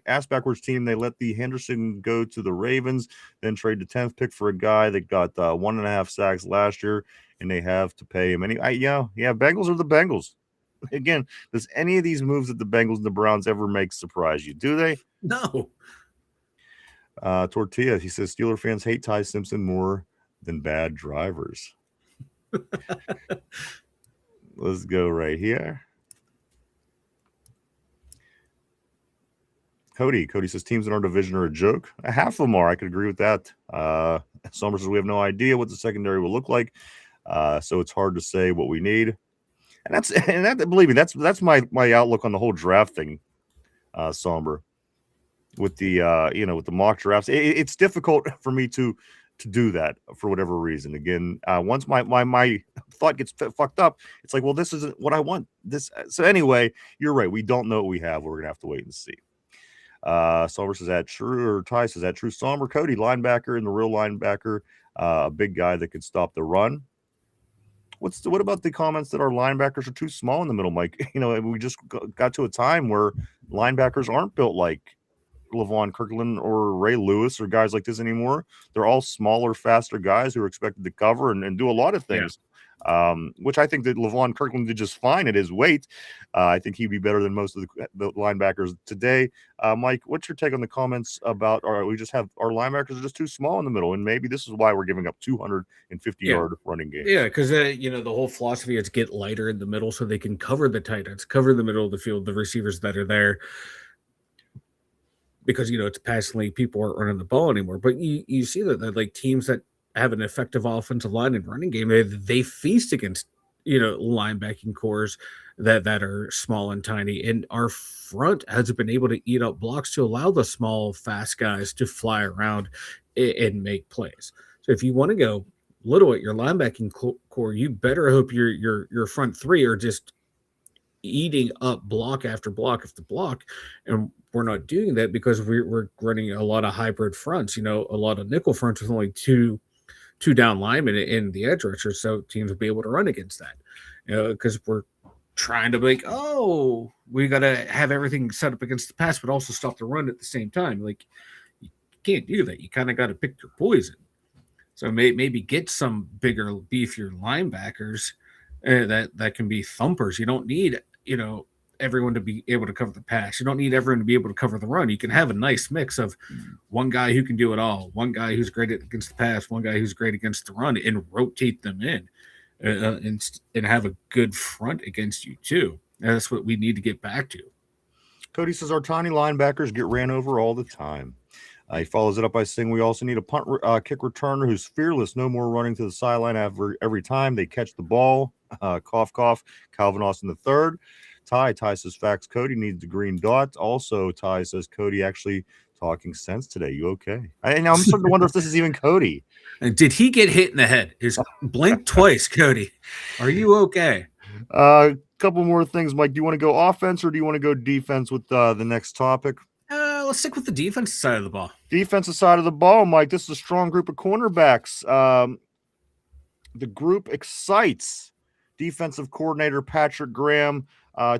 ass backwards team. They let the Henderson go to the Ravens, then trade the 10th pick for a guy that got 1.5 sacks last year, and they have to pay him. Bengals are the Bengals. Again, does any of these moves that the Bengals and the Browns ever make surprise you? Do they? No. Tortilla, he says Steeler fans hate Ty Simpson more than bad drivers. Let's go right here. Cody says teams in our division are a joke. Half of them are. I could agree with that. Somers says we have no idea what the secondary will look like. So it's hard to say what we need. Believe me, that's my outlook on the whole draft thing, Somber. With the with the mock drafts, it's difficult for me to do that for whatever reason. Again, once my thought gets fucked up, it's like, well, this isn't what I want. This so anyway, you're right. We don't know what we have. We're gonna have to wait and see. Somber says that true, or Ty says that true. Somber Cody, linebacker and the real linebacker, a big guy that could stop the run. What about the comments that our linebackers are too small in the middle, Mike? We just got to a time where linebackers aren't built like Levon Kirkland or Ray Lewis or guys like this anymore. They're all smaller, faster guys who are expected to cover and do a lot of things. Which I think that Levon Kirkland did just fine at his weight. I think he'd be better than most of the linebackers today. Mike, what's your take on the comments about we just have our linebackers are just too small in the middle, and maybe this is why we're giving up 250-yard running games? Yeah, because the whole philosophy is get lighter in the middle so they can cover the tight ends, cover the middle of the field, the receivers that are there. Because it's passing league, people aren't running the ball anymore. But you see that like teams that have an effective offensive line and running game, they feast against linebacking cores that are small and tiny, and our front hasn't been able to eat up blocks to allow the small, fast guys to fly around and make plays. So if you want to go little at your linebacking core, you better hope your front three are just eating up block after block after block, and we're not doing that because we're running a lot of hybrid fronts, a lot of nickel fronts with only two down linemen in the edge rushers, so teams will be able to run against that, because we're trying to we got to have everything set up against the pass, but also stop the run at the same time. Like, you can't do that. You kind of got to pick your poison. So maybe get some bigger, beefier linebackers that can be thumpers. You don't need, everyone to be able to cover the pass. You don't need everyone to be able to cover the run. You can have a nice mix of one guy who can do it all, one guy who's great against the pass, one guy who's great against the run, and rotate them in and have a good front against you too. And that's what we need to get back to. Cody says our tiny linebackers get ran over all the time. He follows it up by saying we also need a kick returner who's fearless, no more running to the sideline every time they catch the ball. Cough, cough. Calvin Austin III. Ty says facts. Cody needs the green dot. Also, Ty says Cody actually talking sense today. You okay? I'm starting to wonder if this is even Cody. And did he get hit in the head? Blink twice, Cody. Are you okay? Couple more things, Mike. Do you want to go offense or do you want to go defense with the next topic? Let's stick with the defensive side of the ball. Defensive side of the ball, Mike. This is a strong group of cornerbacks. The group excites. Defensive coordinator Patrick Graham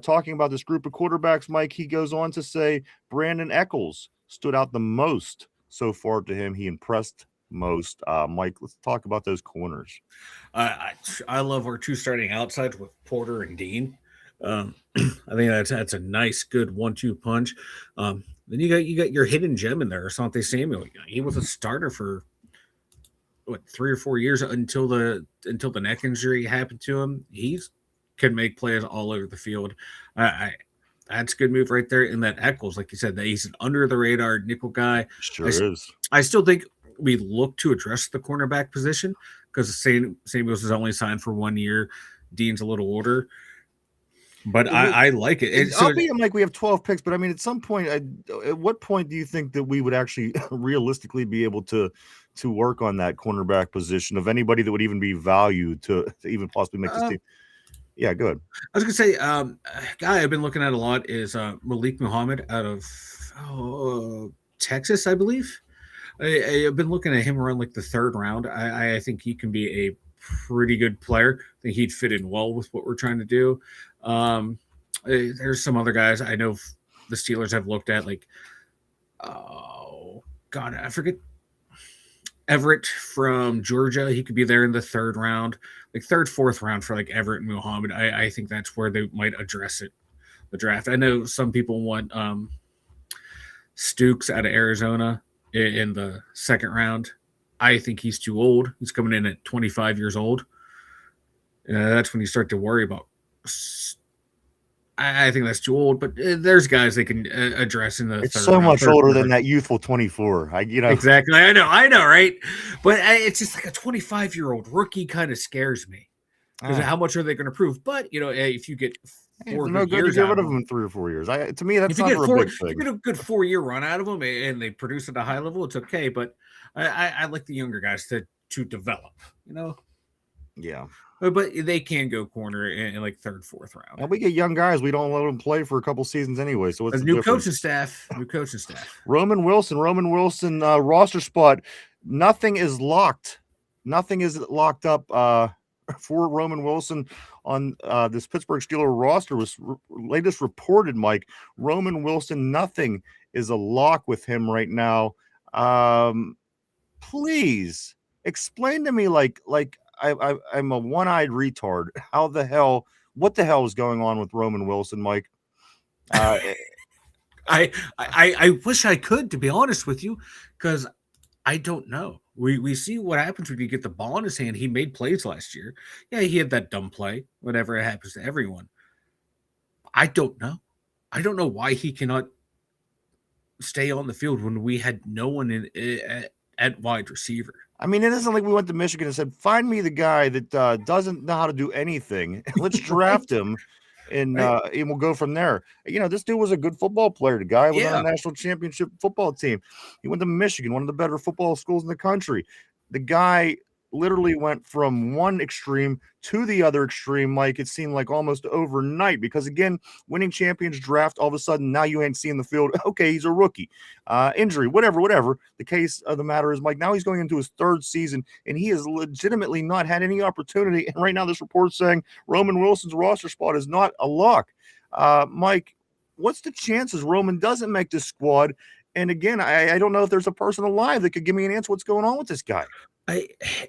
talking about this group of quarterbacks, Mike. He goes on to say Brandon Eccles stood out the most so far to him. He impressed most. Mike, let's talk about those corners. I love our two starting outsides with Porter and Dean. I think that's a nice, good 1-2 punch. Then you got your hidden gem in there, Asante Samuel. He was a starter for 3 or 4 years until the neck injury happened to him. He can make plays all over the field. That's a good move right there. And that Eccles, like you said, that he's an under the radar nickel guy. Sure is. I still think we look to address the cornerback position because Samuels is only signed for 1 year. Dean's a little older. But I like it. I'll be like we have 12 picks, but I mean, at some point, at what point do you think that we would actually realistically be able to work on that cornerback position of anybody that would even be valued to even possibly make this team? Yeah, go ahead. I was gonna say, a guy I've been looking at a lot is Malik Muhammad out of Texas, I believe. I've been looking at him around like the third round. I think he can be a pretty good player. I think he'd fit in well with what we're trying to do. There's some other guys I know the Steelers have looked at, like, oh God, I forget. Everett from Georgia, he could be there in the third round, like third, fourth round for like Everett and Muhammad. I think that's where they might address it, the draft. I know some people want Stukes out of Arizona in the second round. I think he's too old. He's coming in at 25 years old. That's when you start to worry about. I think that's too old, but there's guys they can address in the it's third so round, much older than that youthful 24. Exactly. I know, right? But it's just like a 25-year-old rookie kind of scares me. because how much are they going to prove? But if you get If 4 they're no good good, you years get out rid of of them them, in 3 or 4 years. To me, that's if you not get a four, big if you thing. get a good 4-year run out of them and they produce at a high level, it's okay. But I like the younger guys to develop, Yeah. But they can go corner in like third, fourth round. And we get young guys. We don't let them play for a couple seasons anyway. So what's A the new difference? coaching staff. Roman Wilson, roster spot. Nothing is locked. Nothing is locked up for Roman Wilson on this Pittsburgh Steelers roster. Was latest reported, Mike. Roman Wilson, nothing is a lock with him right now. Please explain to me, like I'm a one-eyed retard. What the hell is going on with Roman Wilson, Mike? I wish I could, to be honest with you, because I don't know. We see what happens when you get the ball in his hand. He made plays last year. Yeah, he had that dumb play. Whatever, it happens to everyone. I don't know. I don't know why he cannot stay on the field when we had no one at wide receiver. I mean, it isn't like we went to Michigan and said, "Find me the guy that doesn't know how to do anything. Let's draft him, and we'll go from there." This dude was a good football player. The guy was on a national championship football team. He went to Michigan, one of the better football schools in the country. The guy literally went from one extreme to the other extreme, like it seemed like almost overnight. Because again, winning champions draft, all of a sudden now you ain't seeing the field. Okay, he's a rookie, injury, whatever. The case of the matter is, Mike, now he's going into his 3rd season, and he has legitimately not had any opportunity. And right now, this report's saying Roman Wilson's roster spot is not a lock. Mike, what's the chances Roman doesn't make this squad? And again, I don't know if there's a person alive that could give me an answer what's going on with this guy.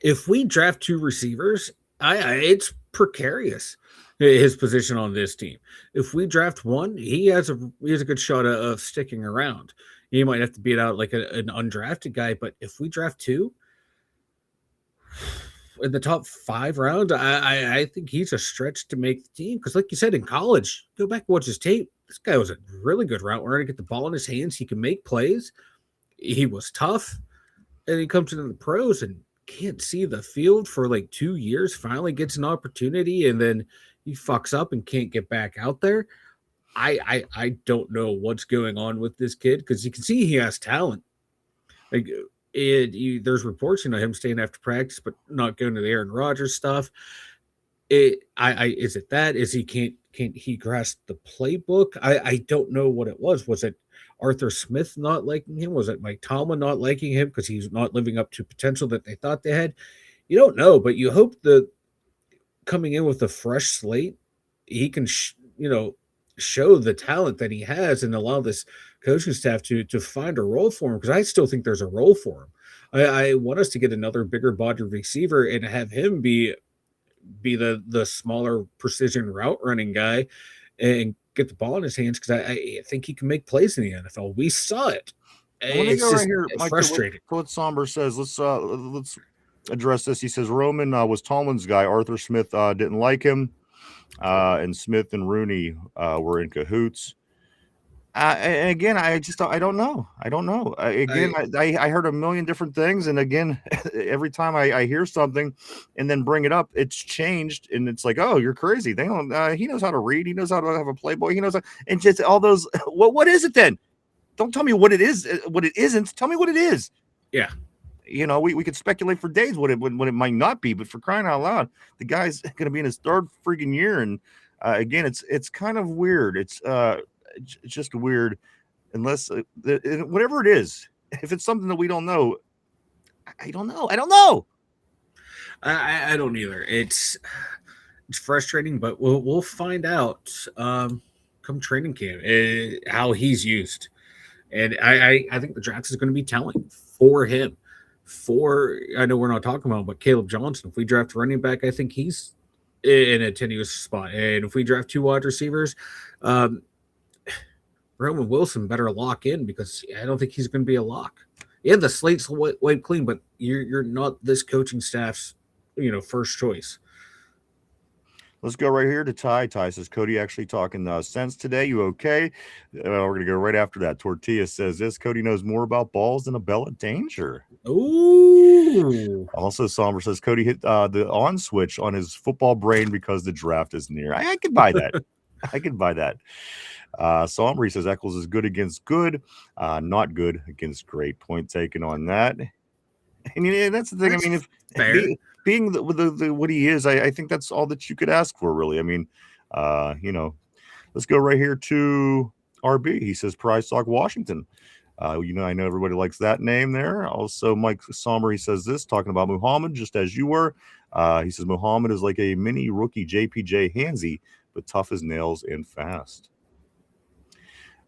If we draft 2 receivers, it's precarious, his position on this team. If we draft 1, he has a good shot of sticking around. He might have to beat out like an undrafted guy, but if we draft 2 in the top 5 rounds, I think he's a stretch to make the team. Because like you said, in college, go back and watch his tape. This guy was a really good route runner to get the ball in his hands. He can make plays. He was tough. And he comes into the pros and can't see the field for like 2 years, finally gets an opportunity, and then he fucks up and can't get back out there. I don't know what's going on with this kid, because you can see he has talent. Like there's reports, him staying after practice but not going to the Aaron Rodgers stuff. Is it that? Is he can't he grasp the playbook? I don't know what it was. Was it Arthur Smith not liking him? Was it Mike Tomlin not liking him because he's not living up to potential that they thought they had? You don't know, but you hope that coming in with a fresh slate, he can show the talent that he has and allow this coaching staff to find a role for him, because I still think there's a role for him. I want us to get another bigger body receiver and have him be the smaller precision route running guy and get the ball in his hands, because I think he can make plays in the NFL. We saw it. It's go just right here, it's Mike, frustrating. What Somber says. Let's address this. He says Roman was Tomlin's guy. Arthur Smith didn't like him, and Smith and Rooney were in cahoots. And again, I don't know. I heard a million different things, and again, every time I hear something and then bring it up, it's changed, and it's like, oh, you're crazy. They don't. He knows how to read. He knows how to have a playboy. He knows, and just all those. What is it then? Don't tell me what it is. What it isn't. Tell me what it is. Yeah. We could speculate for days what it might not be, but for crying out loud, the guy's going to be in his 3rd freaking year, and again, it's kind of weird. It's just weird, unless whatever it is, if it's something that we don't know, I don't know. I don't either. It's frustrating, but we'll find out come training camp how he's used, and I think the draft is going to be telling for him. I know we're not talking about him, but Caleb Johnson. If we draft running back, I think he's in a tenuous spot, and if we draft 2 wide receivers, Roman Wilson better lock in, because I don't think he's going to be a lock. Yeah, the slate's wiped clean, but you're not this coaching staff's first choice. Let's go right here to Ty. Ty says, Cody actually talking sense today. You okay? We're going to go right after that. Tortilla says this. Cody knows more about balls than a bell of danger. Ooh. Also, Somber says, Cody hit the on switch on his football brain because the draft is near. I could buy that. I could buy that. Somber says, Eccles is good against good, not good against great. Point taken on that. And that's the thing. That's I mean, if fair. being the what he is, I think that's all that you could ask for, really. I mean, let's go right here to RB. He says Prize Talk Washington. I know everybody likes that name there. Also, Mike Sommer, he says this, talking about Muhammad, just as you were. He says Muhammad is like a mini rookie JPJ handsy, but tough as nails and fast.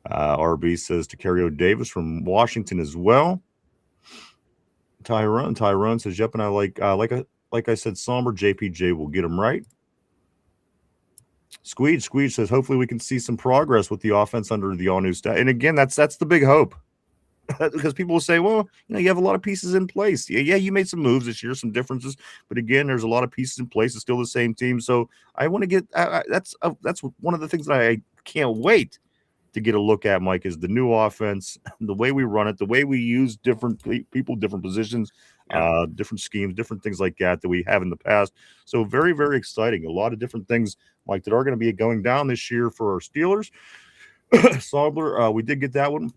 RB says to Cario Davis from Washington as well. Tyrone says, yep, and I like I said, Somber JPJ will get him right. Squeege says, hopefully we can see some progress with the offense under the all-new staff. And again, that's the big hope. Because people will say, well, you have a lot of pieces in place. Yeah, you made some moves this year, some differences. But again, there's a lot of pieces in place. It's still the same team. So I want to get that's one of the things that I can't wait to get a look at, Mike, is the new offense, the way we run it, the way we use different people, different positions, different schemes, different things like that we have in the past. So very, very exciting. A lot of different things, Mike, that are going to be going down this year for our Steelers. Sobler, we did get that one.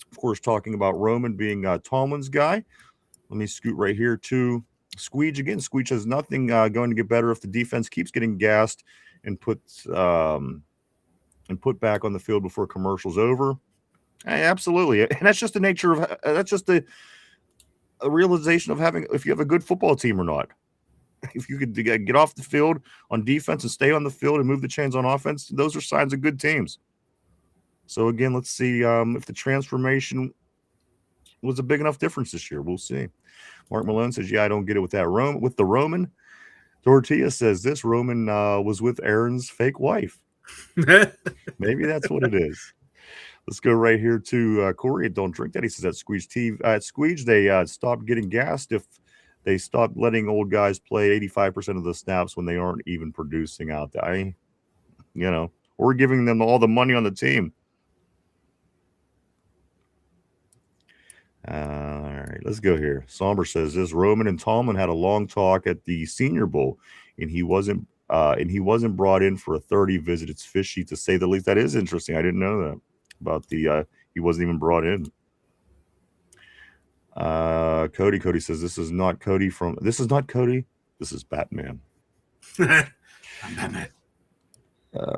Of course, talking about Roman being Tomlin's guy. Let me scoot right here to Squeege again. Squeege has nothing going to get better if the defense keeps getting gassed and put back on the field before commercial's over. Hey, absolutely. And that's just the nature of that's just a realization of having, if you have a good football team or not. If you could get off the field on defense and stay on the field and move the chains on offense, those are signs of good teams. So again, let's see if the transformation was a big enough difference this year. We'll see. Mark Malone says, yeah, I don't get it with that with the Roman. Tortilla says this Roman was with Aaron's fake wife. Maybe that's what it is. Let's go right here to Corey. Don't drink that. He says at Squeege, they stopped getting gassed if they stopped letting old guys play 85% of the snaps when they aren't even producing out there. Or giving them all the money on the team. All right, let's go here. Somber says this: Roman and Tomlin had a long talk at the Senior Bowl, and he wasn't brought in for a 30 visit. It's fishy to say the least. That is interesting. I didn't know that about the he wasn't even brought in. Cody says this is not Cody. This is Batman. I'm Batman.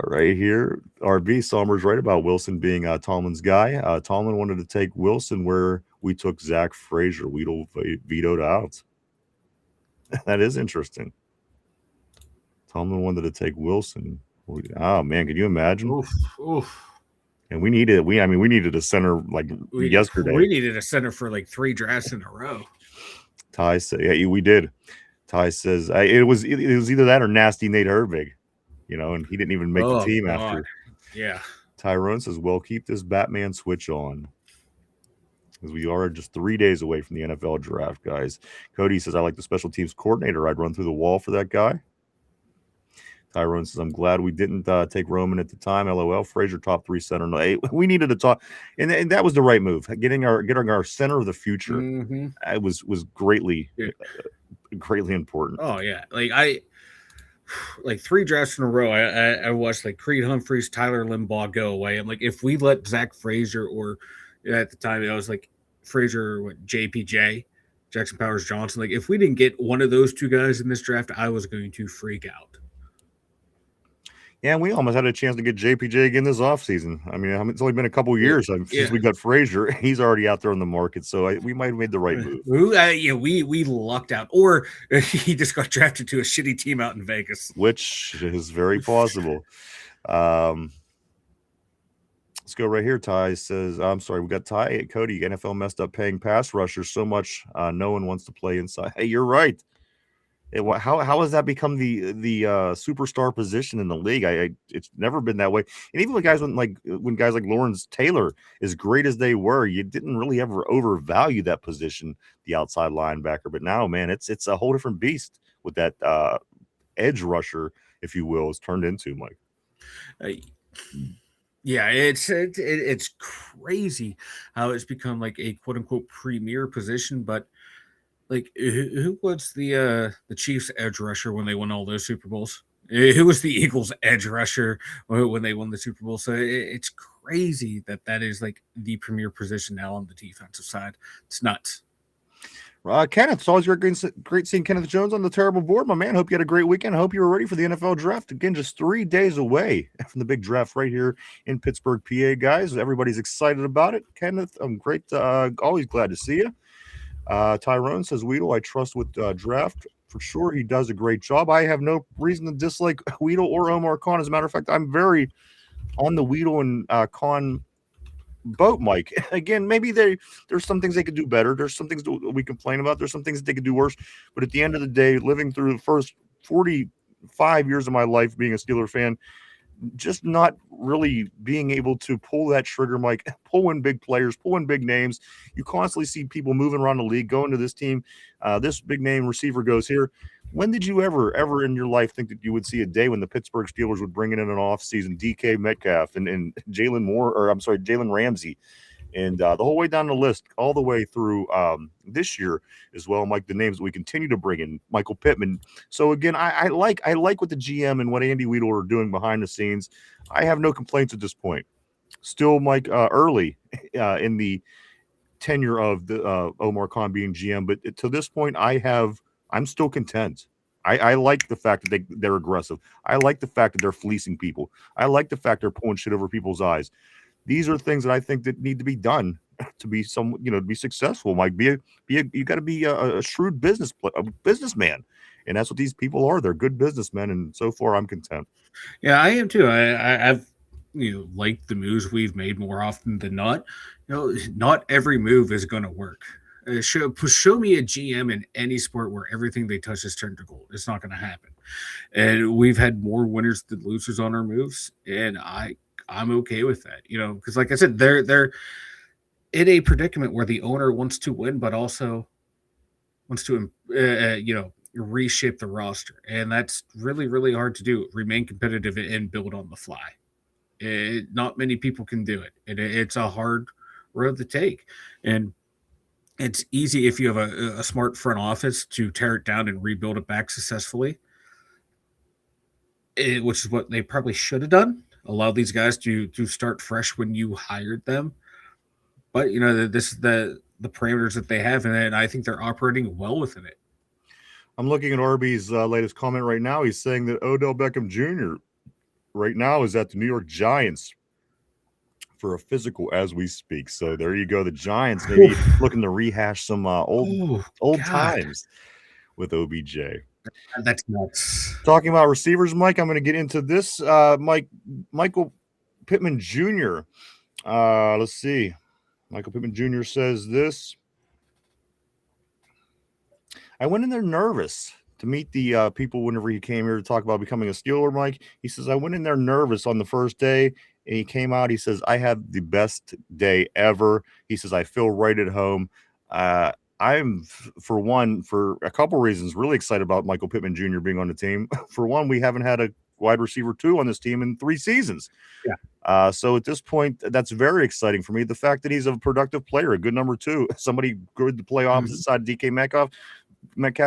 Right here, RB Sommer's right about Wilson being Tomlin's guy. Tomlin wanted to take Wilson where we took Zach Frazier. Weedle vetoed out. That is interesting. Tomlin wanted to take Wilson. Oh man, can you imagine? Oof. And we needed a center yesterday. We needed a center for like 3 drafts in a row. Ty said, yeah, we did. Ty says it was either that or nasty Nate Herbig. And he didn't even make the team after. Yeah. Tyrone says, well, keep this Batman switch on. As we are just 3 days away from the NFL draft, guys. Cody says, I like the special teams coordinator. I'd run through the wall for that guy. Tyrone says, I'm glad we didn't take Roman at the time. LOL. Frazier top 3 center. No, we needed to talk. And that was the right move. Getting our center of the future. Mm-hmm. It was greatly important. Oh, yeah. Like 3 drafts in a row, I watched like Creed Humphreys, Tyler Limbaugh go away. I'm like, if we let Zach Frazier, or at the time it was like Frazier, JPJ, Jackson Powers Johnson, like if we didn't get one of those 2 guys in this draft, I was going to freak out. Yeah, we almost had a chance to get JPJ again this offseason. I mean, it's only been a couple years since we got Frazier. He's already out there on the market, so we might have made the right move. We lucked out. Or he just got drafted to a shitty team out in Vegas. Which is very possible. Let's go right here. Ty says, I'm sorry, we got Ty. Cody, NFL messed up paying pass rushers so much no one wants to play inside. Hey, you're right. How has that become the superstar position in the league? It's never been that way. And even when guys like Lawrence Taylor, as great as they were, you didn't really ever overvalue that position, the outside linebacker. But now, man, it's a whole different beast with that edge rusher if you will, has turned into, Mike. Uh, yeah, it's crazy how it's become like a quote unquote premier position, but like who was the Chiefs edge rusher when they won all those Super Bowls? Who was the Eagles edge rusher when they won the Super Bowl? So it's crazy that is like the premier position now on the defensive side. It's nuts. Kenneth, it's always great seeing Kenneth Jones on the terrible board, my man. Hope you had a great weekend. I hope you were ready for the NFL draft. Again, just 3 days away from the big draft right here in Pittsburgh, PA, guys. Everybody's excited about it. Kenneth, I'm great. Always glad to see you. Tyrone says, Weedle, I trust with draft. For sure, he does a great job. I have no reason to dislike Weedle or Omar Khan. As a matter of fact, I'm very on the Weedle and Khan boat, Mike. Again, maybe there's some things they could do better. There's some things we complain about. There's some things that they could do worse. But at the end of the day, living through the first 45 years of my life being a Steeler fan, just not really being able to pull that trigger, Mike, pull in big players, pull in big names. You constantly see people moving around the league, going to this team. This big name receiver goes here. When did you ever in your life think that you would see a day when the Pittsburgh Steelers would bring in an offseason DK Metcalf and Jalen Ramsey, and the whole way down the list, all the way through this year as well, Mike, the names that we continue to bring in, Michael Pittman. So again, I like what the GM and what Andy Weidel are doing behind the scenes. I have no complaints at this point. Still, Mike, early in the tenure of the Omar Khan being GM, but to this point, I'm still content. I like the fact that they're aggressive. I like the fact that they're fleecing people. I like the fact they're pulling shit over people's eyes. These are things that I think that need to be done to be to be successful. Mike, you got to be a shrewd businessman, and that's what these people are. They're good businessmen, and so far I'm content. Yeah, I am too. I've liked the moves we've made more often than not. Not every move is going to work. Show me a GM in any sport where everything they touch is turned to gold. It's not going to happen. And we've had more winners than losers on our moves, and I'm okay with that. Because like I said, they're in a predicament where the owner wants to win, but also wants to reshape the roster, and that's really, really hard to do. Remain competitive and build on the fly. Not many people can do it. It's a hard road to take, and it's easy if you have a smart front office to tear it down and rebuild it back successfully, which is what they probably should have done. Allow these guys to start fresh when you hired them. But, this is the parameters that they have, and I think they're operating well within it. I'm looking at Arby's latest comment right now. He's saying that Odell Beckham Jr. right now is at the New York Giants for a physical as we speak. So there you go. The Giants maybe looking to rehash some old times with OBJ. That's nuts. Talking about receivers, Mike, I'm going to get into this. Michael Pittman Jr. Let's see. Michael Pittman Jr. says this. I went in there nervous to meet the people whenever he came here to talk about becoming a Steeler, Mike. He says, I went in there nervous on the first day, and he came out. He says, I had the best day ever. He says, I feel right at home. I'm, for a couple reasons, really excited about Michael Pittman Jr. being on the team. For one, we haven't had a wide receiver 2 on this team in 3 seasons. Yeah. So at this point, that's very exciting for me. The fact that he's a productive player, a good number 2, somebody good to play opposite side of DK Metcalf,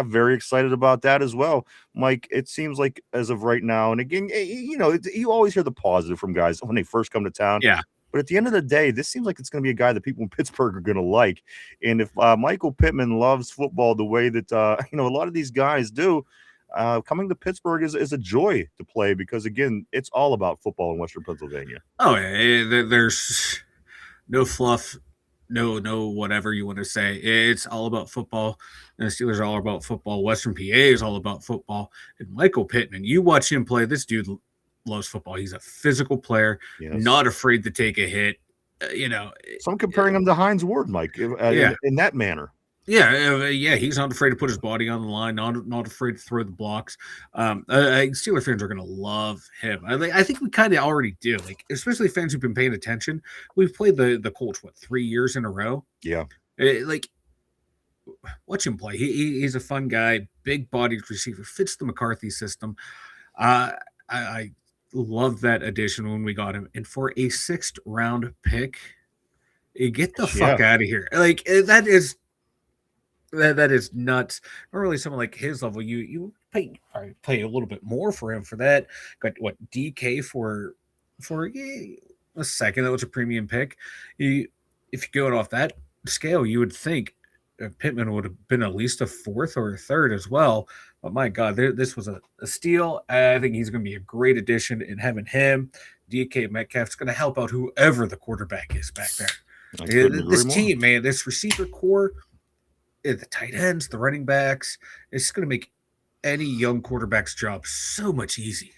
very excited about that as well. Mike, it seems like as of right now, and again, you always hear the positive from guys when they first come to town. Yeah. But at the end of the day, this seems like it's going to be a guy that people in Pittsburgh are going to like. And if Michael Pittman loves football the way that a lot of these guys do, coming to Pittsburgh is a joy to play because, again, it's all about football in Western Pennsylvania. Oh, yeah. There's no fluff, no whatever you want to say. It's all about football. And the Steelers are all about football. Western PA is all about football. And Michael Pittman, you watch him play, this dude loves football. He's a physical player, not afraid to take a hit. So I'm comparing him to Hines Ward, Mike, in that manner. Yeah, he's not afraid to put his body on the line, not afraid to throw the blocks. Steeler fans are going to love him. I think we kind of already do, especially fans who've been paying attention. We've played the Colts, 3 years in a row? Yeah. Watch him play. He's a fun guy, big-bodied receiver, fits the McCarthy system. I love that addition when we got him. And for a 6th round pick, get the fuck Yeah. out of here. Like that is nuts. Normally someone like his level, you probably pay a little bit more for him for that. Got what DK for a second, that was a premium pick. If you're going off that scale, you would think Pittman would have been at least a 4th or a 3rd as well. But my God, this was a steal. I think he's going to be a great addition, and having him, DK Metcalf's going to help out whoever the quarterback is back there. I couldn't agree This more. team, man, this receiver core, the tight ends, the running backs, it's going to make any young quarterback's job so much easier.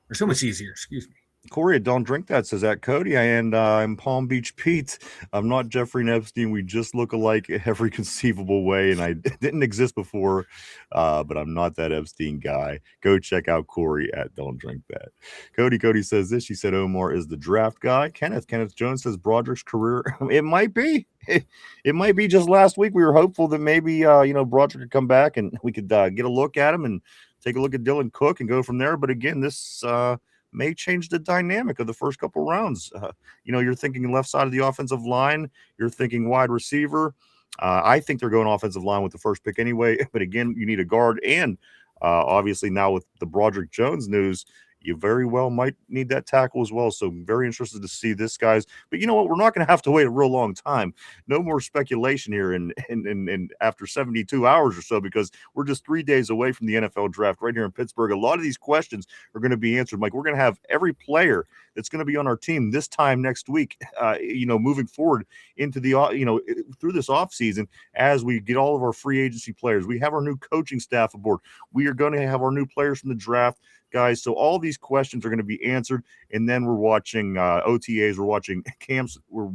Excuse me. Corey, Don't Drink That says at Cody, and I'm Palm Beach Pete. I'm not Jeffrey Epstein. We just look alike every conceivable way, and I didn't exist before, but I'm not that Epstein guy. Go check out Corey at Don't Drink That. Cody says this. She said Omar is the draft guy. Kenneth Jones says Broderick's career. It might be. It might be. Just last week we were hopeful that maybe Broderick could come back and we could get a look at him and take a look at Dylan Cook and go from there. But again, this may change the dynamic of the first couple rounds. You're thinking left side of the offensive line. You're thinking wide receiver. I think they're going offensive line with the first pick anyway. But again, you need a guard. And obviously now with the Broderick Jones news, you very well might need that tackle as well. So very interested to see this, guys. But you know what? We're not going to have to wait a real long time. No more speculation here and after 72 hours or so, because we're just 3 days away from the NFL draft right here in Pittsburgh. A lot of these questions are going to be answered. Mike, we're going to have every player that's going to be on our team this time next week, moving forward into the, through this offseason as we get all of our free agency players. We have our new coaching staff aboard. We are going to have our new players from the draft, guys. So all these questions are going to be answered, and then we're watching OTAs, we're watching camps, we're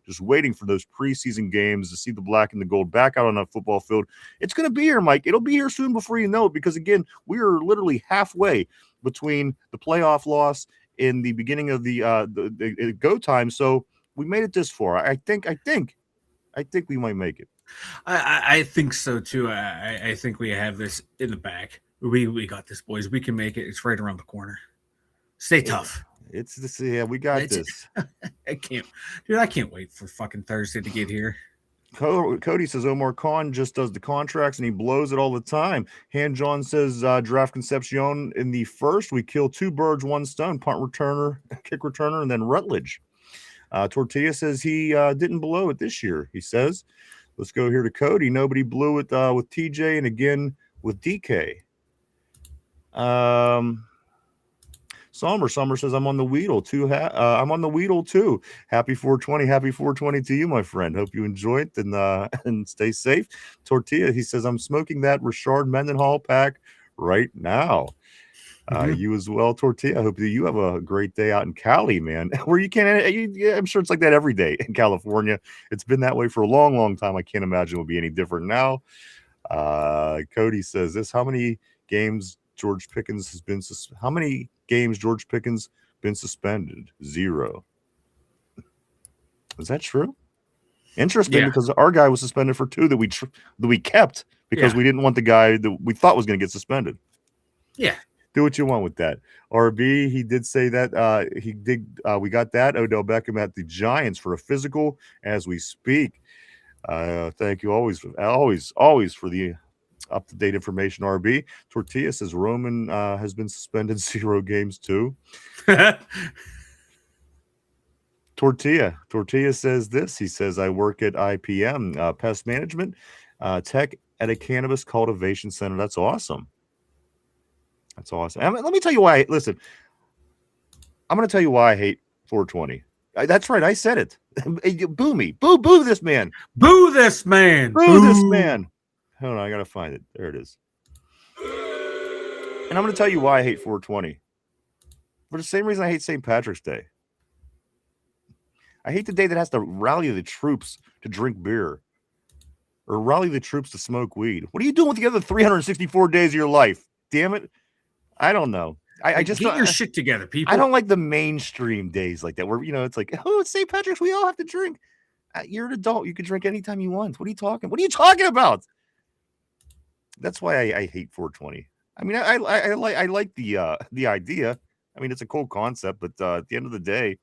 just waiting for those preseason games to see the black and the gold back out on a football field. It's going to be here, Mike. It'll be here soon before you know it, because again, we are literally halfway between the playoff loss in the beginning of the go time. So we made it this far. I think we might make it. I think so too. I think we have this in the back. We got this, boys. We can make it. It's right around the corner. Stay tough. It's this. Yeah, we got this. I can't wait for fucking Thursday to get here. Cody says Omar Khan just does the contracts and he blows it all the time. Han John says draft Concepcion in the first. We kill 2 birds, 1 stone. Punt returner, kick returner, and then Rutledge. Tortilla says he didn't blow it this year. He says, let's go here to Cody. Nobody blew it with TJ and again with DK. Summer says I'm on the Weedle too. I'm on the Weedle too. Happy 420. Happy 420 to you, my friend. Hope you enjoy it and stay safe. Tortilla, he says I'm smoking that Rashard Mendenhall pack right now. You as well, Tortilla. I hope that you have a great day out in Cali, man. Where you can't. I'm sure it's like that every day in California. It's been that way for a long, long time. I can't imagine it will be any different now. Cody says this. How many games George Pickens has been suspended? 0. Is that true? Interesting, because our guy was suspended for 2 that we kept because we didn't want the guy that we thought was going to get suspended. Yeah. Do what you want with that. RB, he did say that we got that Odell Beckham at the Giants for a physical as we speak. Thank you always for the up-to-date information, RB. Tortilla says Roman has been suspended 0 games too. Tortilla says this. He says, I work at IPM, pest management, tech at a cannabis cultivation center. That's awesome. That's awesome. Let me tell you why. Listen, I'm going to tell you why I hate 420. That's right. I said it. Boo me. Boo this man. Boo this man. Boo this man. Hold on. I got to find it. There it is. And I'm going to tell you why I hate 420. For the same reason I hate St. Patrick's Day. I hate the day that has to rally the troops to drink beer or rally the troops to smoke weed. What are you doing with the other 364 days of your life? Damn it. I don't know. I just get your shit together, people. I don't like the mainstream days like that where, it's like, oh, it's St. Patrick's. We all have to drink. You're an adult. You can drink anytime you want. What are you talking about? That's why I hate 420. I mean, I like the idea. I mean, it's a cool concept, but at the end of the day,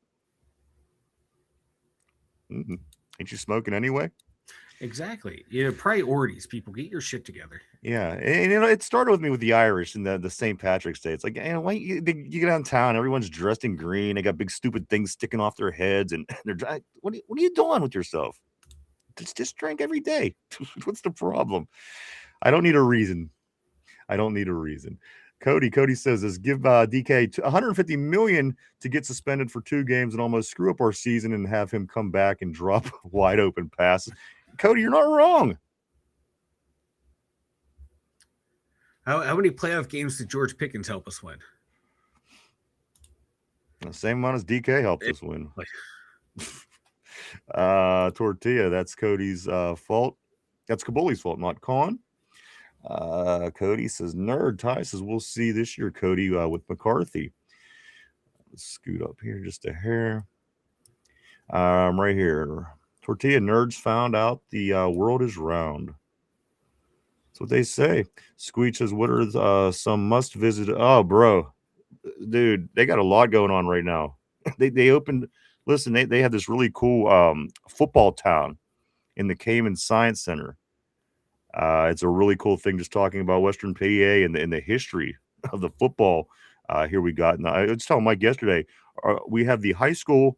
ain't you smoking anyway? Exactly. You know, priorities, people. Get your shit together. Yeah, and it started with me with the Irish and the St. Patrick's Day. It's like, why you get downtown, everyone's dressed in green, they got big stupid things sticking off their heads, and they're what are you doing with yourself? Just drink every day. What's the problem? I don't need a reason. I don't need a reason. Cody says this: give DK 150 million to get suspended for 2 games and almost screw up our season, and have him come back and drop wide open passes. Cody, you're not wrong. How many playoff games did George Pickens help us win? The same amount as DK helped us win. Tortilla, that's Cody's fault. That's Kabuli's fault, not Con. Cody says, nerd. Ty says, we'll see this year, Cody, with McCarthy. Let's scoot up here just a hair. Right here. Tortilla nerds found out the world is round. That's what they say. Squeech says, what are some must visit? Oh, bro. Dude, they got a lot going on right now. They opened, listen, they have this really cool football town in the Cayman Science Center. It's a really cool thing, just talking about Western PA and the history of the football. Here we got. And I was telling Mike yesterday, we have the high school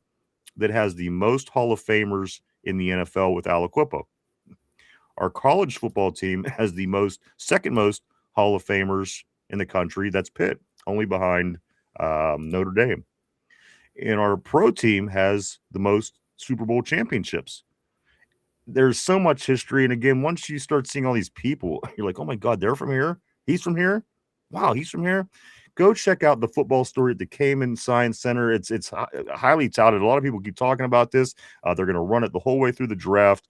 that has the most Hall of Famers in the NFL with Aliquippa. Our college football team has the second most Hall of Famers in the country. That's Pitt, only behind Notre Dame. And our pro team has the most Super Bowl championships. There's so much history. And again, once you start seeing all these people, you're like, oh my God, they're from here. He's from here. Wow, he's from here. Go check out the football story at the Cayman Science Center. It's highly touted. A lot of people keep talking about this. They're going to run it the whole way through the draft.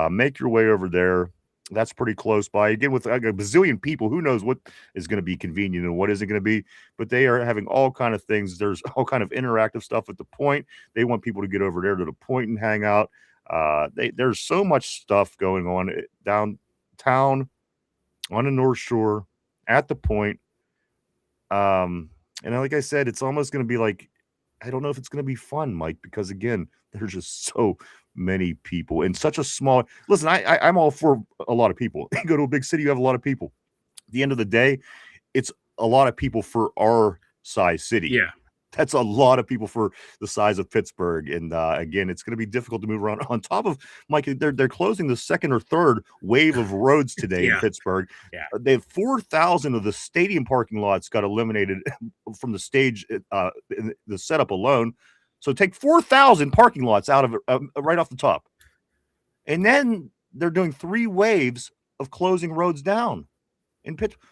Make your way over there. That's pretty close by. Again, with like a bazillion people, who knows what is going to be convenient and what isn't going to be. But they are having all kind of things. There's all kind of interactive stuff at the point. They want people to get over there to the point and hang out. There's so much stuff going on downtown, on the North Shore, at the point. And like I said, it's almost going to be like, I don't know if it's going to be fun, Mike, because again, there's just so many people in such a small. Listen, I'm all for a lot of people. You go to a big city, you have a lot of people. At the end of the day, it's a lot of people for our size city. Yeah. That's a lot of people for the size of Pittsburgh. And again, it's going to be difficult to move around. On top of, Mike, they're closing the second or third wave of roads today in Pittsburgh. Yeah. They have 4,000 of the stadium parking lots got eliminated from the stage, the setup alone. So take 4,000 parking lots out of it right off the top. And then they're doing 3 waves of closing roads down in Pittsburgh.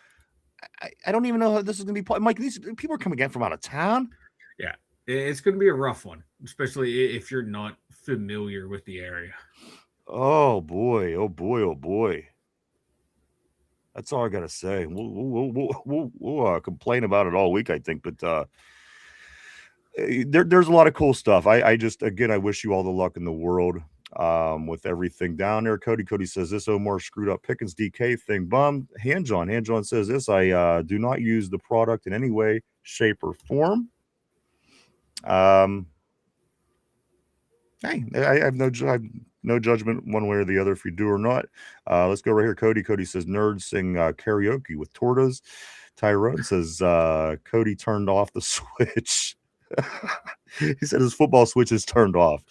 I don't even know how this is going to be. Mike, these people are coming in from out of town. Yeah, it's going to be a rough one, especially if you're not familiar with the area. Oh boy! Oh boy! Oh boy! That's all I gotta say. We'll complain about it all week, I think, but there's a lot of cool stuff. I just, again, I wish you all the luck in the world with everything down there. Cody says this Omar screwed up Pickens DK thing. Bum. Handjohn says this. I do not use the product in any way, shape, or form. Hey, I have no judgment one way or the other if you do or not. Let's go right here. Cody says nerds sing karaoke with tortas. Tyrone says Cody turned off the switch. He said his football switch is turned off.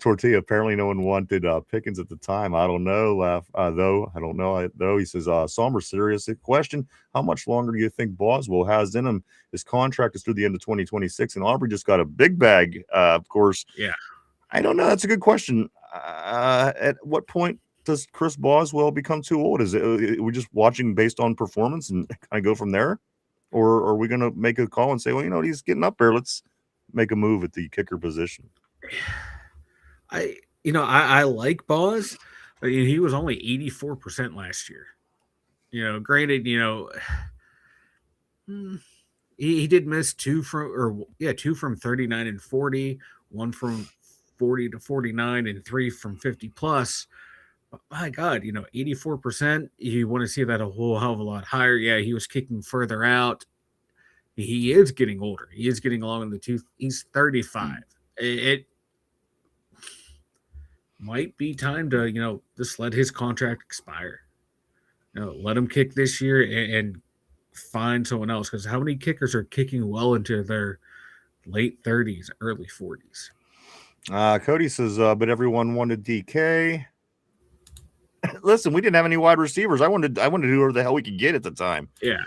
Tortilla, apparently no one wanted Pickens at the time. I don't know. Though I don't know. Though he says, somber, serious question. How much longer do you think Boswell has in him? His contract is through the end of 2026, and Aubrey just got a big bag. Of course. Yeah. I don't know. That's a good question. At what point does Chris Boswell become too old? Is it are we just watching based on performance and kind of go from there, or are we going to make a call and say, well, he's getting up there. Let's make a move at the kicker position. I like Boz, but he was only 84% last year. Granted, he did miss 2 from 39 and 40, 1 from 40 to 49, and 3 from 50 plus. My God, 84%. You want to see that a whole hell of a lot higher. Yeah, he was kicking further out. He is getting older. He is getting along in the tooth. He's 35. It might be time to, just let his contract expire. Let him kick this year and find someone else. Because how many kickers are kicking well into their late 30s, early 40s? Cody says, but everyone wanted DK. Listen, we didn't have any wide receivers. I wanted to do whatever the hell we could get at the time. Yeah.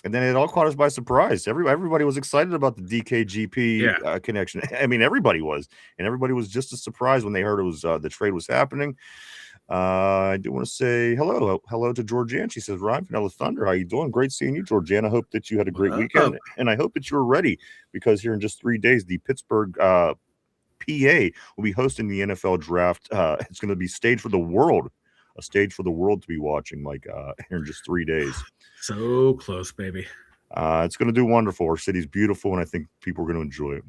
And then it all caught us by surprise. Everybody was excited about the DKGP connection. I mean, everybody was, and everybody was just as surprised when they heard it was the trade was happening. I do want to say hello to Georgianne. She says, Ryan, Vanilla Thunder, how you doing? Great seeing you, Georgianne. I hope that you had a great weekend, and I hope that you're ready, because here in just 3 days, the Pittsburgh PA will be hosting the NFL draft. It's going to be staged for the world, a stage for the world to be watching, Mike, here in just 3 days. So close, baby. It's going to do wonderful. Our city's beautiful, and I think people are going to enjoy it.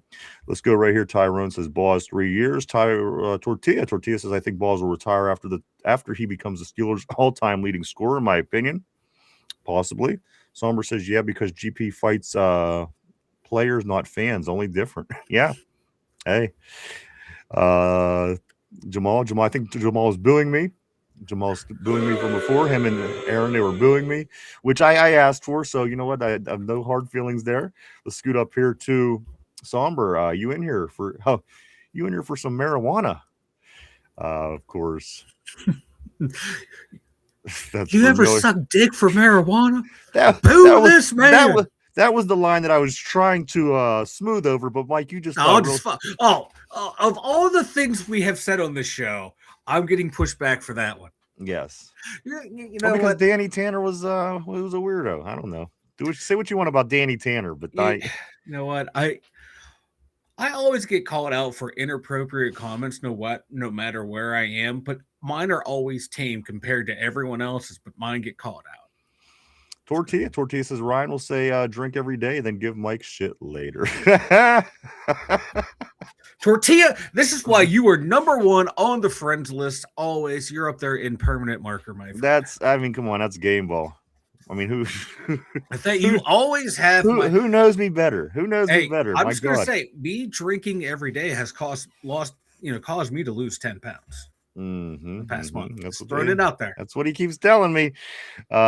Let's go right here. Tyrone says Ball's 3 years. Tortilla says, I think Balls will retire after he becomes the Steelers' all-time leading scorer, in my opinion. Possibly. Somber says, yeah, because GP fights players, not fans, only different. Yeah. Hey. Jamal, I think Jamal is booing me. Jamal's booing me from before. Him and Aaron, they were booing me, which I asked for. So you know what? I have no hard feelings there. Let's scoot up here to Somber. You in here for some marijuana? Of course. You ever suck dick for marijuana? This man. That was the line that I was trying to smooth over, but Mike, you just of all the things we have said on this show, I'm getting pushed back for that one. Yes, because what? Danny Tanner was a weirdo. I don't know. Say what you want about Danny Tanner, but you know what? I always get called out for inappropriate comments. No matter where I am, but mine are always tame compared to everyone else's. But mine get called out. Tortilla says Ryan will say drink every day, then give Mike shit later. Tortilla, this is why you are number one on the friends list. Always, you're up there in permanent marker, my friend. Come on, that's game ball. I mean, who? I think you always have. Who knows me better? Who knows me better? I'm just gonna say, me drinking every day has caused me to lose 10 pounds. The past month. That's throwing it out there. That's what he keeps telling me.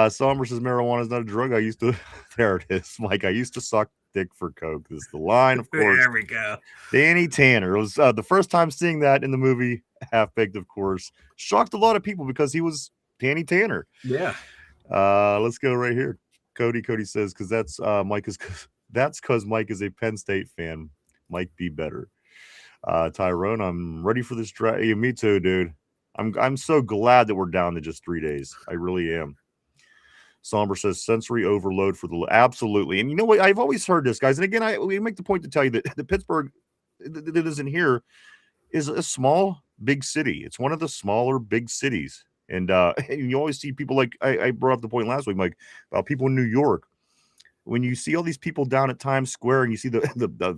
Somber says marijuana is not a drug. I used to. There it is, Mike. I used to suck dick for coke. This is the line, of course. There we go. Danny Tanner. It was the first time seeing that in the movie Half Baked, of course. Shocked a lot of people because he was Danny Tanner. Yeah. Let's go right here. Cody says because that's because Mike is a Penn State fan. Mike be better. Tyrone, I'm ready for this draft. Yeah, me too, dude. I'm so glad that we're down to just 3 days. I really am. Somber says sensory overload for the absolutely. And you know what? I've always heard this, guys. And again, we make the point to tell you that the Pittsburgh that isn't here is a small, big city. It's one of the smaller, big cities. And you always see people like I brought up the point last week, Mike, about people in New York. When you see all these people down at Times Square and you see the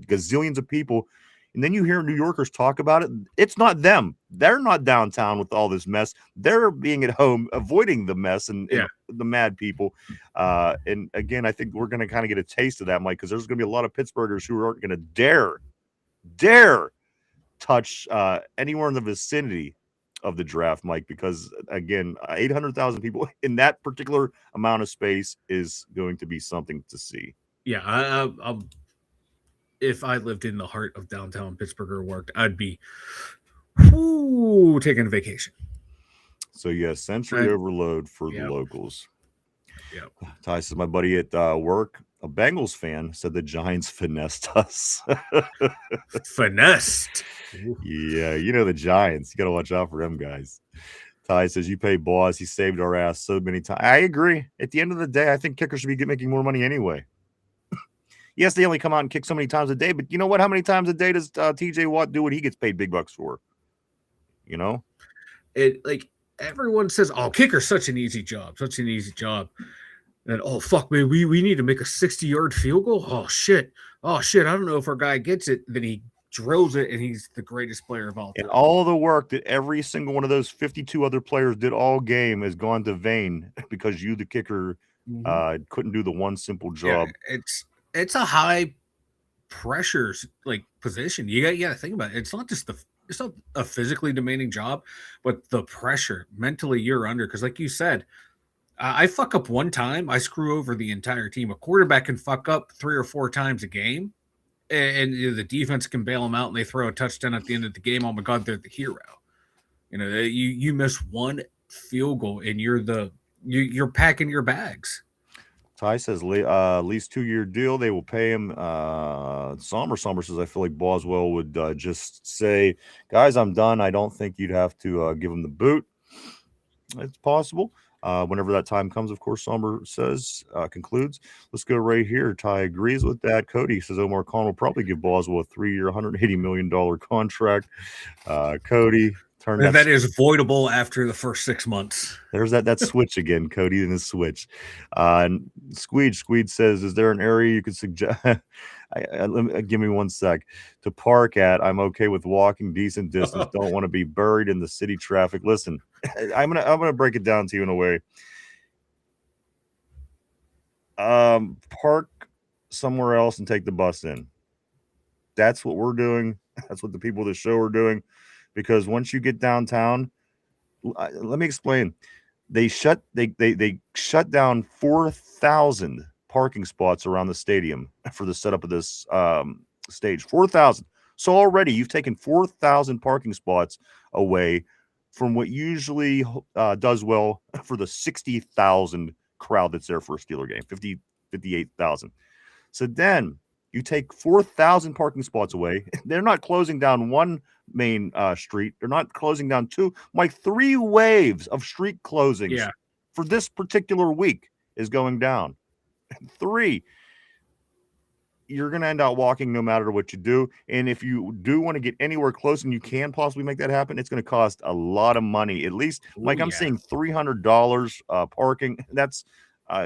gazillions of people, and then you hear New Yorkers talk about it, it's not them. They're not downtown with all this mess. They're being at home, avoiding the mess and the mad people. And again, I think we're going to kind of get a taste of that, Mike, because there's going to be a lot of Pittsburghers who aren't going to dare touch anywhere in the vicinity of the draft, Mike, because again, 800,000 people in that particular amount of space is going to be something to see. Yeah, I'll if I lived in the heart of downtown Pittsburgh or worked, I'd be taking a vacation. So yeah, sensory overload for the locals. Yep. Ty says my buddy at work, a Bengals fan, said the Giants finessed us. Finessed. Yeah, you know the Giants. You got to watch out for them guys. Ty says you pay Boss. He saved our ass so many times. I agree. At the end of the day, I think kickers should be making more money anyway. Yes, they only come out and kick so many times a day, but you know what? How many times a day does TJ Watt do what he gets paid big bucks for? You know? It like everyone says, oh, kicker's such an easy job. And oh fuck, man, we need to make a 60-yard field goal. Oh shit. I don't know if our guy gets it. Then he drills it, and he's the greatest player of all time. And all the work that every single one of those 52 other players did all game has gone to vain because you, the kicker, couldn't do the one simple job. Yeah, it's a high pressure like position. You got to think about it. It's not a physically demanding job, but the pressure mentally you're under. Because like you said, I fuck up one time, I screw over the entire team. A quarterback can fuck up 3 or 4 times a game, and the defense can bail them out, and they throw a touchdown at the end of the game. Oh my God, they're the hero. You miss one field goal, and you're packing your bags. Ty says least 2-year deal. They will pay him. Sommer says I feel like Boswell would just say, guys, I'm done. I don't think you'd have to give him the boot. It's possible. Whenever that time comes, of course, Sommer says, concludes. Let's go right here. Ty agrees with that. Cody says Omar Khan will probably give Boswell a 3-year, $180 million contract. Cody. That is voidable after the first 6 months. There's that switch again, Cody, and the switch. And Squeed says, is there an area you could suggest? Give me 1 sec to park at. I'm okay with walking decent distance. Don't want to be buried in the city traffic. Listen, I'm gonna break it down to you in a way. Park somewhere else and take the bus in. That's what we're doing. That's what the people of the show are doing. Because once you get downtown, let me explain. They shut down 4,000 parking spots around the stadium for the setup of this stage. 4,000. So already you've taken 4,000 parking spots away from what usually does well for the 60,000 crowd that's there for a Steeler game, 58,000. So then you take 4,000 parking spots away. They're not closing down one main street. They're not closing down 2. Like 3 waves of street closings for this particular week is going down. 3. You're going to end up walking no matter what you do. And if you do want to get anywhere close and you can possibly make that happen, it's going to cost a lot of money. At least, I'm seeing $300 parking. That's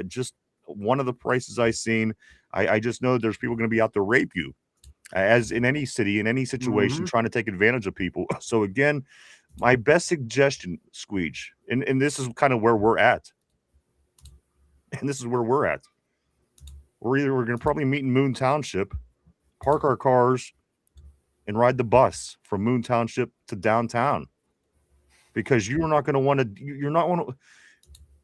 just one of the prices I've seen. I just know there's people going to be out to rape you, as in any city, in any situation, trying to take advantage of people. So again, my best suggestion, Squeege, and this is kind of where we're at. And this is where we're at. We're going to probably meet in Moon Township, park our cars, and ride the bus from Moon Township to downtown. Because you're not going to want to,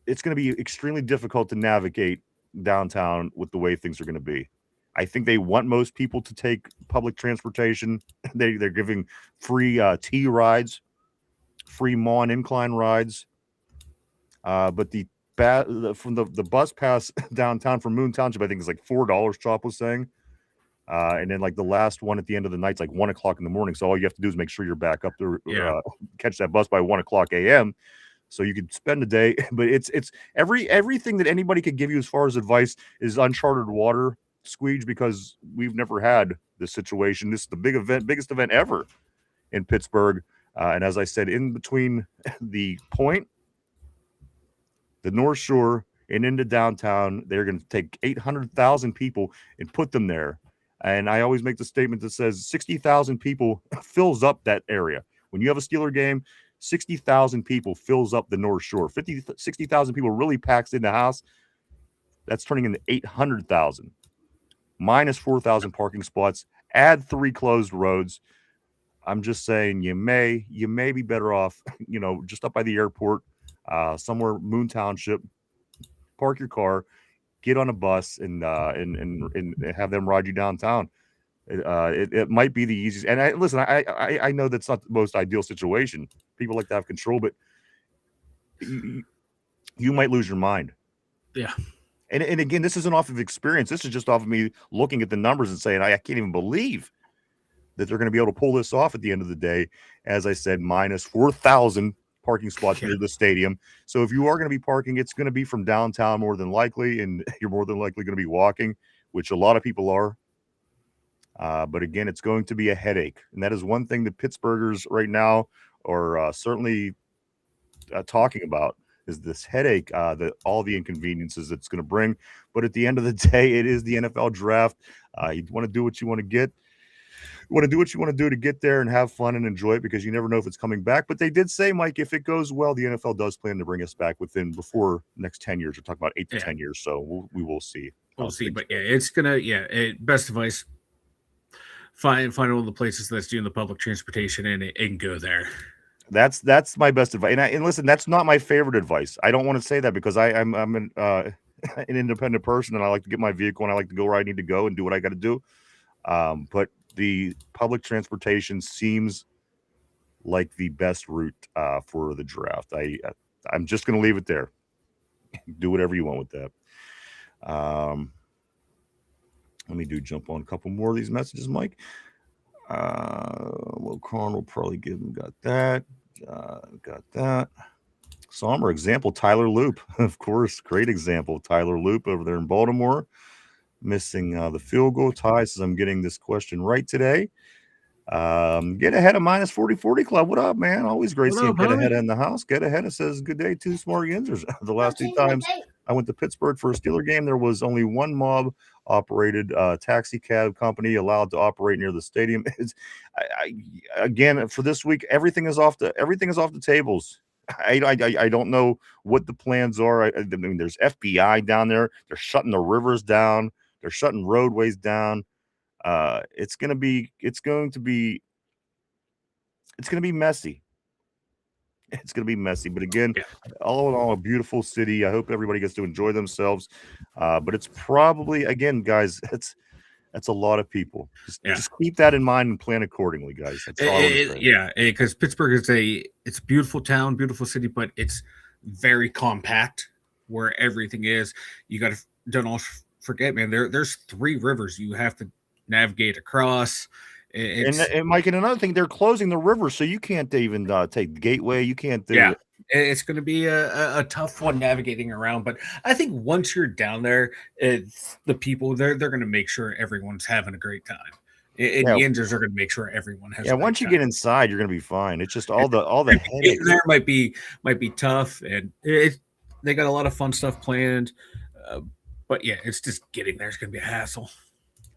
it's going to be extremely difficult to navigate downtown with the way things are going to be. I think they want most people to take public transportation. They're giving free T rides, free Mon incline rides. But from the bus pass downtown from Moon Township, I think it's like $4, Chop was saying. And then like the last one at the end of the night's like 1 o'clock in the morning. So all you have to do is make sure you're back up to catch that bus by 1 o'clock a.m. So you could spend the day, but it's everything that anybody could give you as far as advice is uncharted water, Squeege, because we've never had this situation. This is the biggest event ever in Pittsburgh. And as I said, in between the point, the North Shore, and into downtown, they're going to take 800,000 people and put them there. And I always make the statement that says 60,000 people fills up that area. When you have a Steeler game, 60,000 people fills up the North Shore. 60,000 people really packs in the house. That's turning into 800,000. Minus 4,000 parking spots. Add 3 closed roads. I'm just saying you may be better off, just up by the airport, somewhere Moon Township. Park your car, get on a bus, and have them ride you downtown. It might be the easiest. And I know that's not the most ideal situation. People like to have control, but you might lose your mind. Yeah. And again, this isn't off of experience. This is just off of me looking at the numbers and saying, I can't even believe that they're going to be able to pull this off at the end of the day. As I said, minus 4,000 parking spots near the stadium. So if you are going to be parking, it's going to be from downtown more than likely, and you're more than likely going to be walking, which a lot of people are. But again, it's going to be a headache. And that is one thing that Pittsburghers right now are certainly talking about, is this headache, all the inconveniences it's going to bring. But at the end of the day, it is the NFL draft. You want to do what you want to get. want to do what you want to do to get there and have fun and enjoy it, because you never know if it's coming back. But they did say, Mike, if it goes well, the NFL does plan to bring us back before next 10 years. We're talking about 8 to 10 years. So we will see. We'll see. But yeah, it's going to, best advice, find one of the places that's doing the public transportation and go there. That's my best advice. And listen, that's not my favorite advice. I don't want to say that because I'm an independent person, and I like to get my vehicle and I like to go where I need to go and do what I got to do. But the public transportation seems like the best route for the draft. I'm just going to leave it there. Do whatever you want with that. Let me jump on a couple more of these messages, Mike. Well, Corn will probably give him. Got that. Got that. Somber example, Tyler Loop. Of course, great example. Tyler Loop over there in Baltimore. Missing the field goal. Ty says, I'm getting this question right today. Get ahead of minus 40 Club. What up, man? Always great seeing Get Ahead in the house. Get Ahead says, good day to Smart Yinzers. The last 2 times I went to Pittsburgh for a Steeler game, there was only one mob operated taxi cab company allowed to operate near the stadium. Again, for this week, everything is off the tables. I don't know what the plans are. I mean, there's FBI down there. They're shutting the rivers down. They're shutting roadways down. It's going to be messy. It's going to be messy. But again, all in all, a beautiful city. I hope everybody gets to enjoy themselves. But it's probably, again, guys, that's a lot of people. Just keep that in mind and plan accordingly, guys. That's all I want to say. Because Pittsburgh is it's a beautiful town, beautiful city, but it's very compact where everything is. You got to don't forget, man. There's 3 rivers you have to navigate across. And Mike, and another thing, they're closing the river, so you can't even take the gateway. You can't do it. It's going to be a tough one navigating around, but I think once you're down there, the people they're going to make sure everyone's having a great time. And Yinzers are going to make sure everyone has. Once you get inside, you're going to be fine. It's just all the headaches there might be tough, and they got a lot of fun stuff planned. But yeah, it's just getting there. It's going to be a hassle.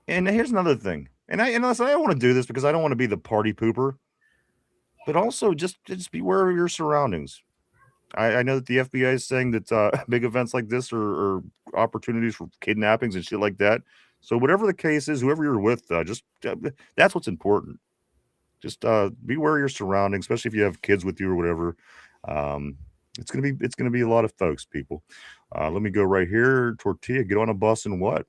And here's another thing, and I don't want to do this because I don't want to be the party pooper, but also just be aware of your surroundings. I know that the FBI is saying that big events like this are opportunities for kidnappings and shit like that. So whatever the case is, whoever you're with, that's what's important. Just be aware of your surroundings, especially if you have kids with you or whatever. It's gonna be a lot of folks, people. Let me go right here. Tortilla, get on a bus and what?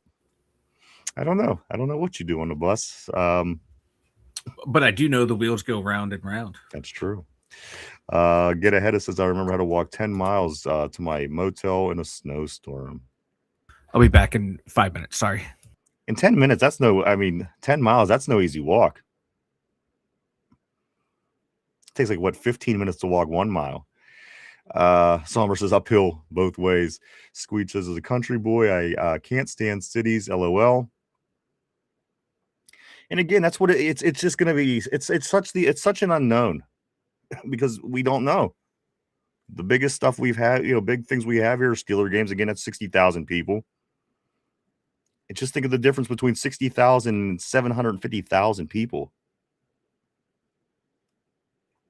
I don't know. I don't know what you do on the bus. But I do know the wheels go round and round. That's true. Get Ahead says, I remember how to walk 10 miles to my motel in a snowstorm. I'll be back in 5 minutes. Sorry. In 10 minutes, 10 miles, that's no easy walk. It takes like 15 minutes to walk 1 mile. Somber says uphill both ways. Squeech says, as a country boy, I can't stand cities, LOL. And again, that's what it's just going to be. It's such an unknown because we don't know. The biggest stuff we've had, big things we have here are Steeler games. Again, that's 60,000 people. And just think of the difference between 60,000 and 750,000 people.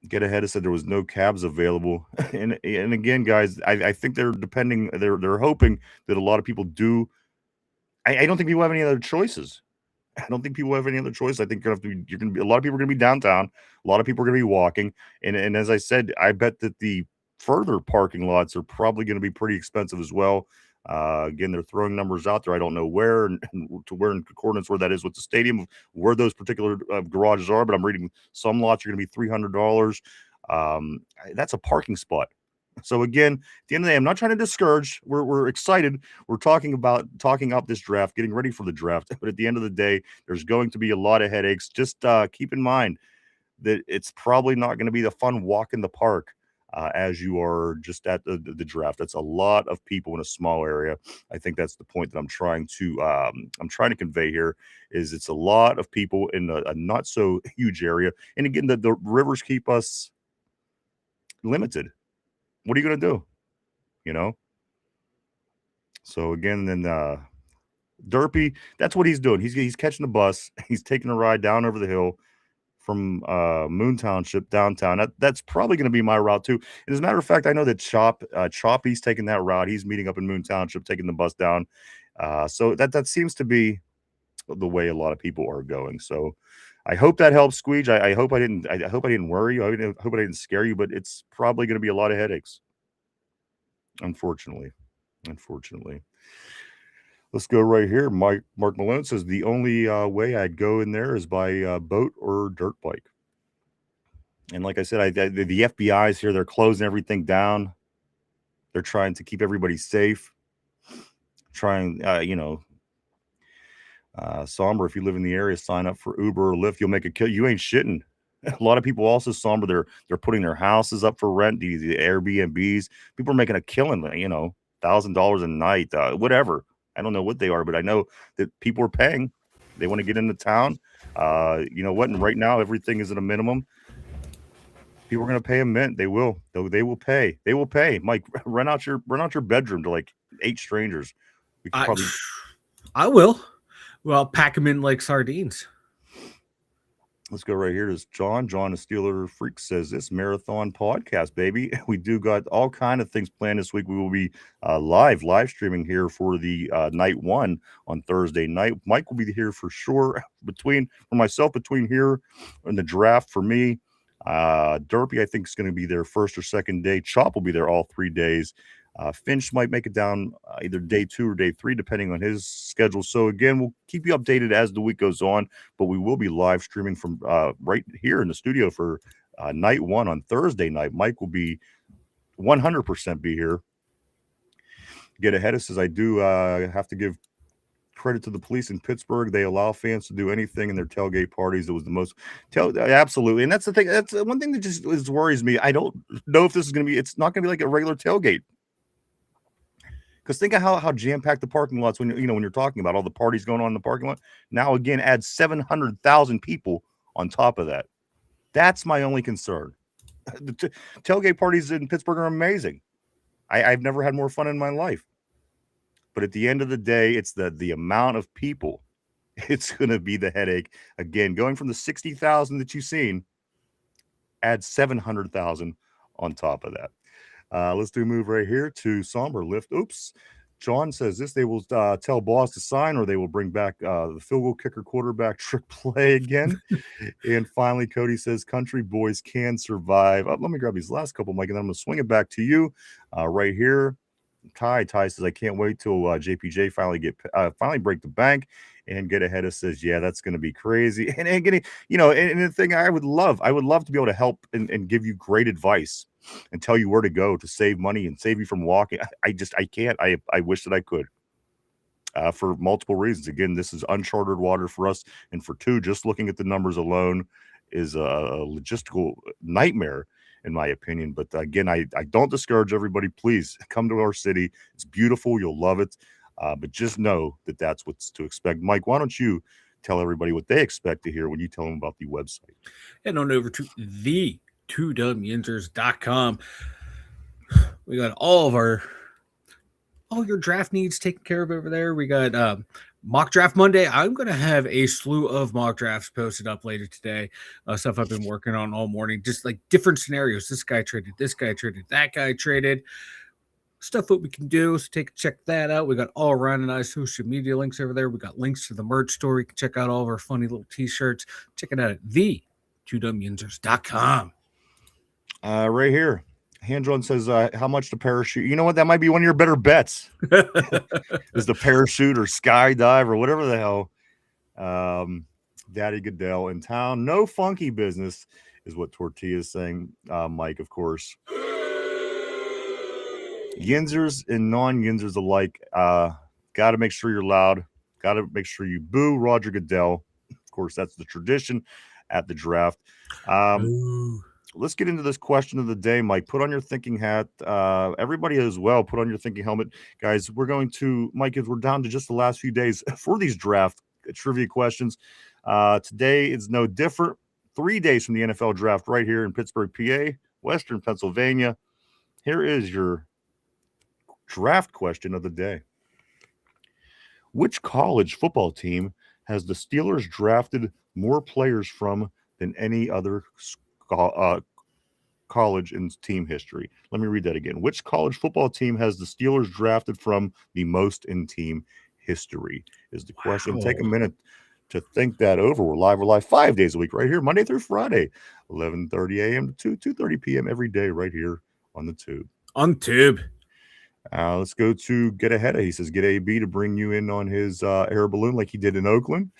Get Ahead said there was no cabs available. And again, guys, I think they're hoping that a lot of people do. I don't think people have any other choices. I don't think people have any other choice. I think a lot of people are going to be downtown. A lot of people are going to be walking. And as I said, I bet that the further parking lots are probably going to be pretty expensive as well. Again, they're throwing numbers out there. I don't know where and to where in coordinates where that is with the stadium, where those particular garages are, but I'm reading some lots are going to be $300. That's a parking spot. So again, at the end of the day, I'm not trying to discourage. We're excited. We're talking up this draft, getting ready for the draft. But at the end of the day, there's going to be a lot of headaches. Just keep in mind that it's probably not going to be the fun walk in the park as you are just at the draft. That's a lot of people in a small area. I think that's the point that I'm trying to convey here. Is it's a lot of people in a not so huge area. And again, the rivers keep us limited. What are you going to do? So again, then Derpy, that's what he's doing. He's catching the bus. He's taking a ride down over the hill from Moon Township downtown. That's probably going to be my route too. And as a matter of fact, I know that Choppy's taking that route. He's meeting up in Moon Township, taking the bus down. So that seems to be the way a lot of people are going. So I hope that helps, Squeege. I hope I didn't worry you. I hope I didn't scare you, but it's probably going to be a lot of headaches. Unfortunately. Let's go right here. Mark Malone says the only way I'd go in there is by boat or dirt bike. And like I said, the FBI's here. They're closing everything down. They're trying to keep everybody safe. Somber, if you live in the area, sign up for Uber or Lyft. You'll make a kill. You ain't shitting. A lot of people also, Somber, they're putting their houses up for rent. The Airbnbs. People are making a killing. $1,000 a night, whatever. I don't know what they are, but I know that people are paying. They want to get into town. You know what? And right now, everything is at a minimum. People are going to pay a mint. They will. They will pay. They will pay. Mike, rent out your bedroom to like 8 strangers. We could probably. I will. Well, pack them in like sardines. Let's go right here. Is John the Steeler Freak says this marathon podcast, baby. We do got all kind of things planned this week. We will be live streaming here for the night 1 on Thursday night. Mike will be here for sure. Between here and the draft for me. Derpy, I think, is going to be there first or second day. Chop will be there all 3 days. Finch might make it down either day 2 or day 3, depending on his schedule. So again, we'll keep you updated as the week goes on, but we will be live streaming from right here in the studio for night 1 on Thursday night. Mike will be 100% be here. Get ahead of says, I do have to give credit to the police in Pittsburgh. They allow fans to do anything in their tailgate parties. It was the most absolutely. And that's the thing. That's one thing that just worries me. I don't know if this is going to be, it's not going to be like a regular tailgate. Because think of how jam-packed the parking lots when you're talking about all the parties going on in the parking lot. Now again, add 700,000 people on top of that. That's my only concern. The tailgate parties in Pittsburgh are amazing. I've never had more fun in my life. But at the end of the day, it's the amount of people. It's going to be the headache. Again, going from the 60,000 that you've seen, add 700,000 on top of that. Let's do a move right here to Somber Lift. Oops. John says this, they will tell boss to sign or they will bring back the field goal kicker quarterback trick play again. And finally, Cody says country boys can survive. Let me grab these last couple, Mike, and then I'm going to swing it back to you right here. Ty says, I can't wait till JPJ finally break the bank and get ahead of says, yeah, that's going to be crazy. And getting, and the thing I would love to be able to help and give you great advice and tell you where to go to save money and save you from walking. I can't. I wish that I could for multiple reasons. Again, this is uncharted water for us. And for 2, just looking at the numbers alone is a logistical nightmare, in my opinion. But again, I don't discourage everybody. Please come to our city. It's beautiful. You'll love it. But just know that that's what's to expect. Mike, why don't you tell everybody what they expect to hear when you tell them about the website? Head on over to Dum Yinzers.com. We got all your draft needs taken care of over there. We got mock draft Monday. I'm going to have a slew of mock drafts posted up later today. Stuff I've been working on all morning, just like different scenarios. This guy traded, that guy traded. Stuff that we can do. So check that out. We got all around and nice social media links over there. We got links to the merch store. You can check out all of our funny little t-shirts. Check it out at Dumyinzers.com. Right here. Handron says, how much to parachute? You know what? That might be one of your better bets. Is the parachute or skydive or whatever the hell. Daddy Goodell in town. No funky business is what Tortilla is saying. Mike, of course. Yinzers and non-Yinzers alike. Got to make sure you're loud. Got to make sure you boo Roger Goodell. Of course, that's the tradition at the draft. Let's get into this question of the day, Mike. Put on your thinking hat. Everybody as well, put on your thinking helmet. Guys, we're going to, Mike, we're down to just the last few days for these draft trivia questions. Today is no different. 3 days from the NFL draft right here in Pittsburgh, PA, Western Pennsylvania. Here is your draft question of the day. Which college football team has the Steelers drafted more players from than any other college in team history? Let me read that again. Which college football team has the Steelers drafted from the most in team history? Is the question. Take a Wow. minute to think that over. We're live 5 days a week right here, Monday through Friday, 11:30 a.m. to 2:30 p.m. every day right here on the Tube. On Tube. Let's go to Get Ahead. He says, get AB to bring you in on his air balloon like he did in Oakland.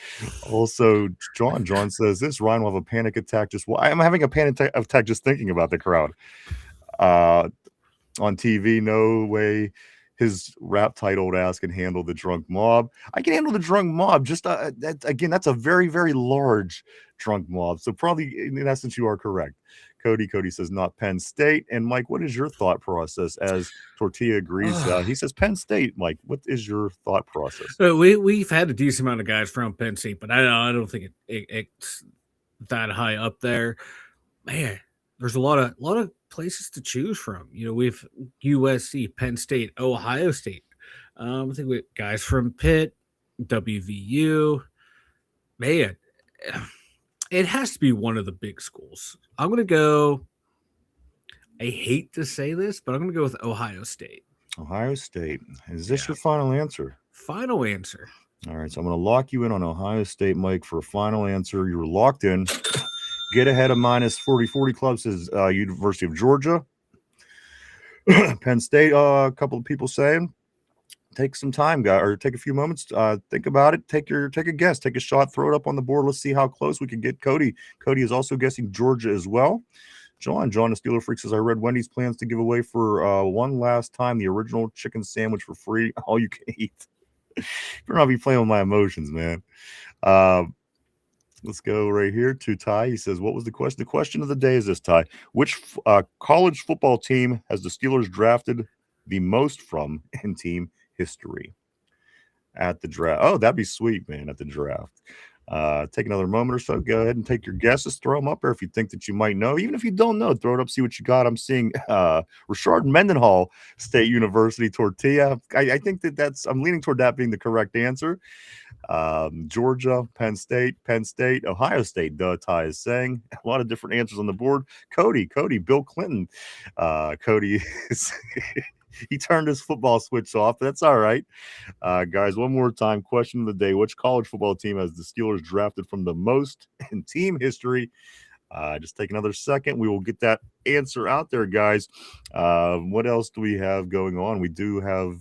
Also, John says this, Ryan will have a panic attack. I'm having a panic attack just thinking about the crowd. On TV, no way his rap titled ass can handle the drunk mob. I can handle the drunk mob. Just that's a very, very large drunk mob. So probably in essence, you are correct. Cody says not Penn State. And Mike, what is your thought process? As Tortilla agrees, he says Penn State. Mike, what is your thought process? We've had a decent amount of guys from Penn State, but I don't think it's that high up there. Man, there's a lot of places to choose from. You know, we've USC, Penn State, Ohio State. I think we guys from Pitt, WVU. Man, it has to be one of the big schools. I'm going to go. I hate to say this, but I'm going to go with Ohio State. Ohio State. Is this your final answer? Final answer. All right, so I'm going to lock you in on Ohio State, Mike, for a final answer. You're locked in. Get ahead of minus 40 club says University of Georgia. Penn State, a couple of people saying, take some time, guy, or take a few moments. Think about it. Take a guess. Take a shot. Throw it up on the board. Let's see how close we can get Cody. Cody is also guessing Georgia as well. John, the Steeler Freak says, I read Wendy's plans to give away for one last time the original chicken sandwich for free. All you can eat. Better not be playing with my emotions, man. Let's go right here to Ty. He says, what was the question? The question of the day is this, Ty. Which college football team has the Steelers drafted the most from in team history at the draft? Oh, that'd be sweet, man, at the draft. Take another moment or so. Go ahead and take your guesses. Throw them up there if you think that you might know. Even if you don't know, throw it up, see what you got. I'm seeing Rashard Mendenhall, State University, Tortilla. I think I'm leaning toward that being the correct answer. Georgia, Penn State, Ohio State, Ty is saying. A lot of different answers on the board. Cody, Bill Clinton. Cody is... He turned his football switch off. That's all right. Guys, one more time. Question of the day. Which college football team has the Steelers drafted from the most in team history? Just take another second. We will get that answer out there, guys. What else do we have going on? We do have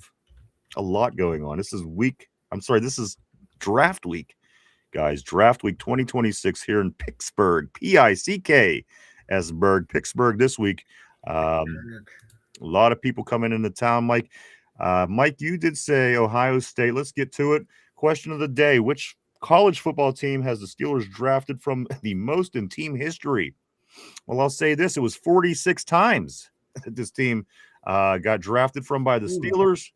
a lot going on. This is draft week, guys. Draft week 2026 here in Pittsburgh. Pittsburgh this week. A lot of people coming into town, Mike. Mike, you did say Ohio State. Let's get to it. Question of the day. Which college football team has the Steelers drafted from the most in team history? Well, I'll say this. It was 46 times that this team got drafted from by the Steelers.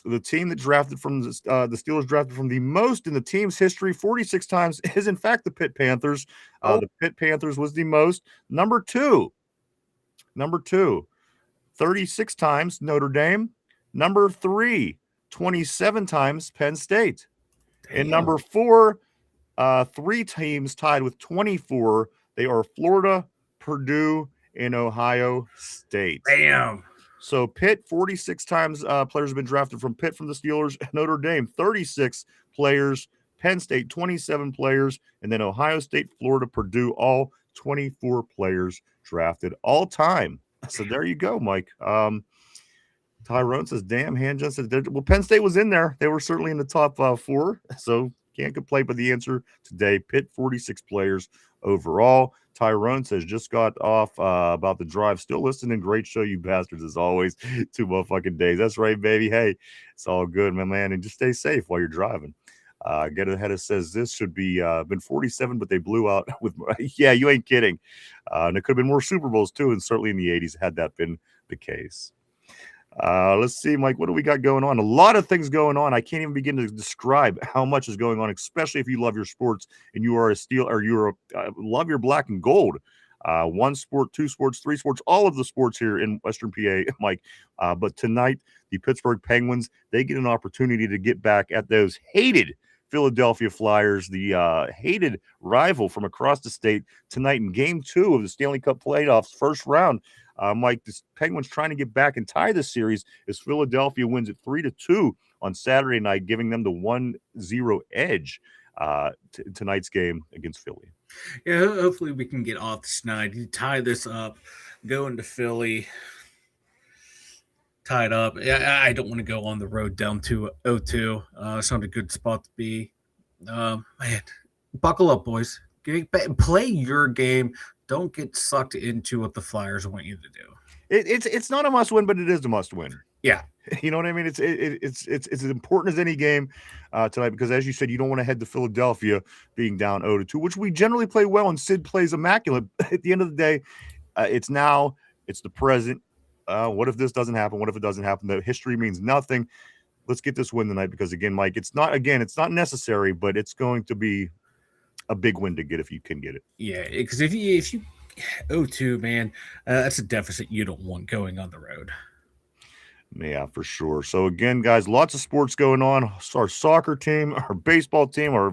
The team that drafted from the Steelers drafted from the most in the team's history 46 times is, in fact, the Pitt Panthers. The Pitt Panthers was the most. Number two, 36 times, Notre Dame. Number 3, 27 times, Penn State. Damn. And number 4, 3 teams tied with 24. They are Florida, Purdue, and Ohio State. Damn. So Pitt, 46 times players have been drafted from Pitt from the Steelers. Notre Dame, 36 players. Penn State, 27 players. And then Ohio State, Florida, Purdue, all 24 players drafted all time. So there you go, Mike. Tyrone says, damn, Hanjun said, well, Penn State was in there. They were certainly in the top 4, so can't complain. But the answer today, Pitt, 46 players overall. Tyrone says, just got off about the drive. Still listening. Great show, you bastards, as always. 2 motherfucking days. That's right, baby. Hey, it's all good, my man. And just stay safe while you're driving. Get Ahead of says this should be been 47, but they blew out with yeah, you ain't kidding. And it could have been more Super Bowls too, and certainly in the 80s had that been the case. Let's see, Mike, what do we got going on? A lot of things going on. I can't even begin to describe how much is going on, especially if you love your sports and you are a love your black and gold. one sport, two sports, three sports, all of the sports here in Western PA, Mike. But tonight, the Pittsburgh Penguins, they get an opportunity to get back at those hated Philadelphia Flyers, the hated rival from across the state, tonight in Game 2 of the Stanley Cup playoffs, first round. Mike, the Penguins trying to get back and tie the series as Philadelphia wins it 3-2 on Saturday night, giving them the 1-0 edge tonight's game against Philly. Yeah, hopefully we can get off this night, tie this up, go into Philly, tied up. I don't want to go on the road down to 0-2. It's not a good spot to be. Man, buckle up, boys. Play your game. Don't get sucked into what the Flyers want you to do. It's not a must win, but it is a must win. Yeah, you know what I mean. It's as important as any game tonight, because as you said, you don't want to head to Philadelphia being down 0-2, which we generally play well, and Sid plays immaculate. At the end of the day, it's now, it's the present. What if this doesn't happen? What if it doesn't happen? The history means nothing. Let's get this win tonight, because again, Mike, it's not necessary, but it's going to be a big win to get if you can get it. Yeah, because if you 0-2, man, that's a deficit you don't want going on the road. Yeah, for sure. So again, guys, lots of sports going on. Our soccer team, our baseball team, our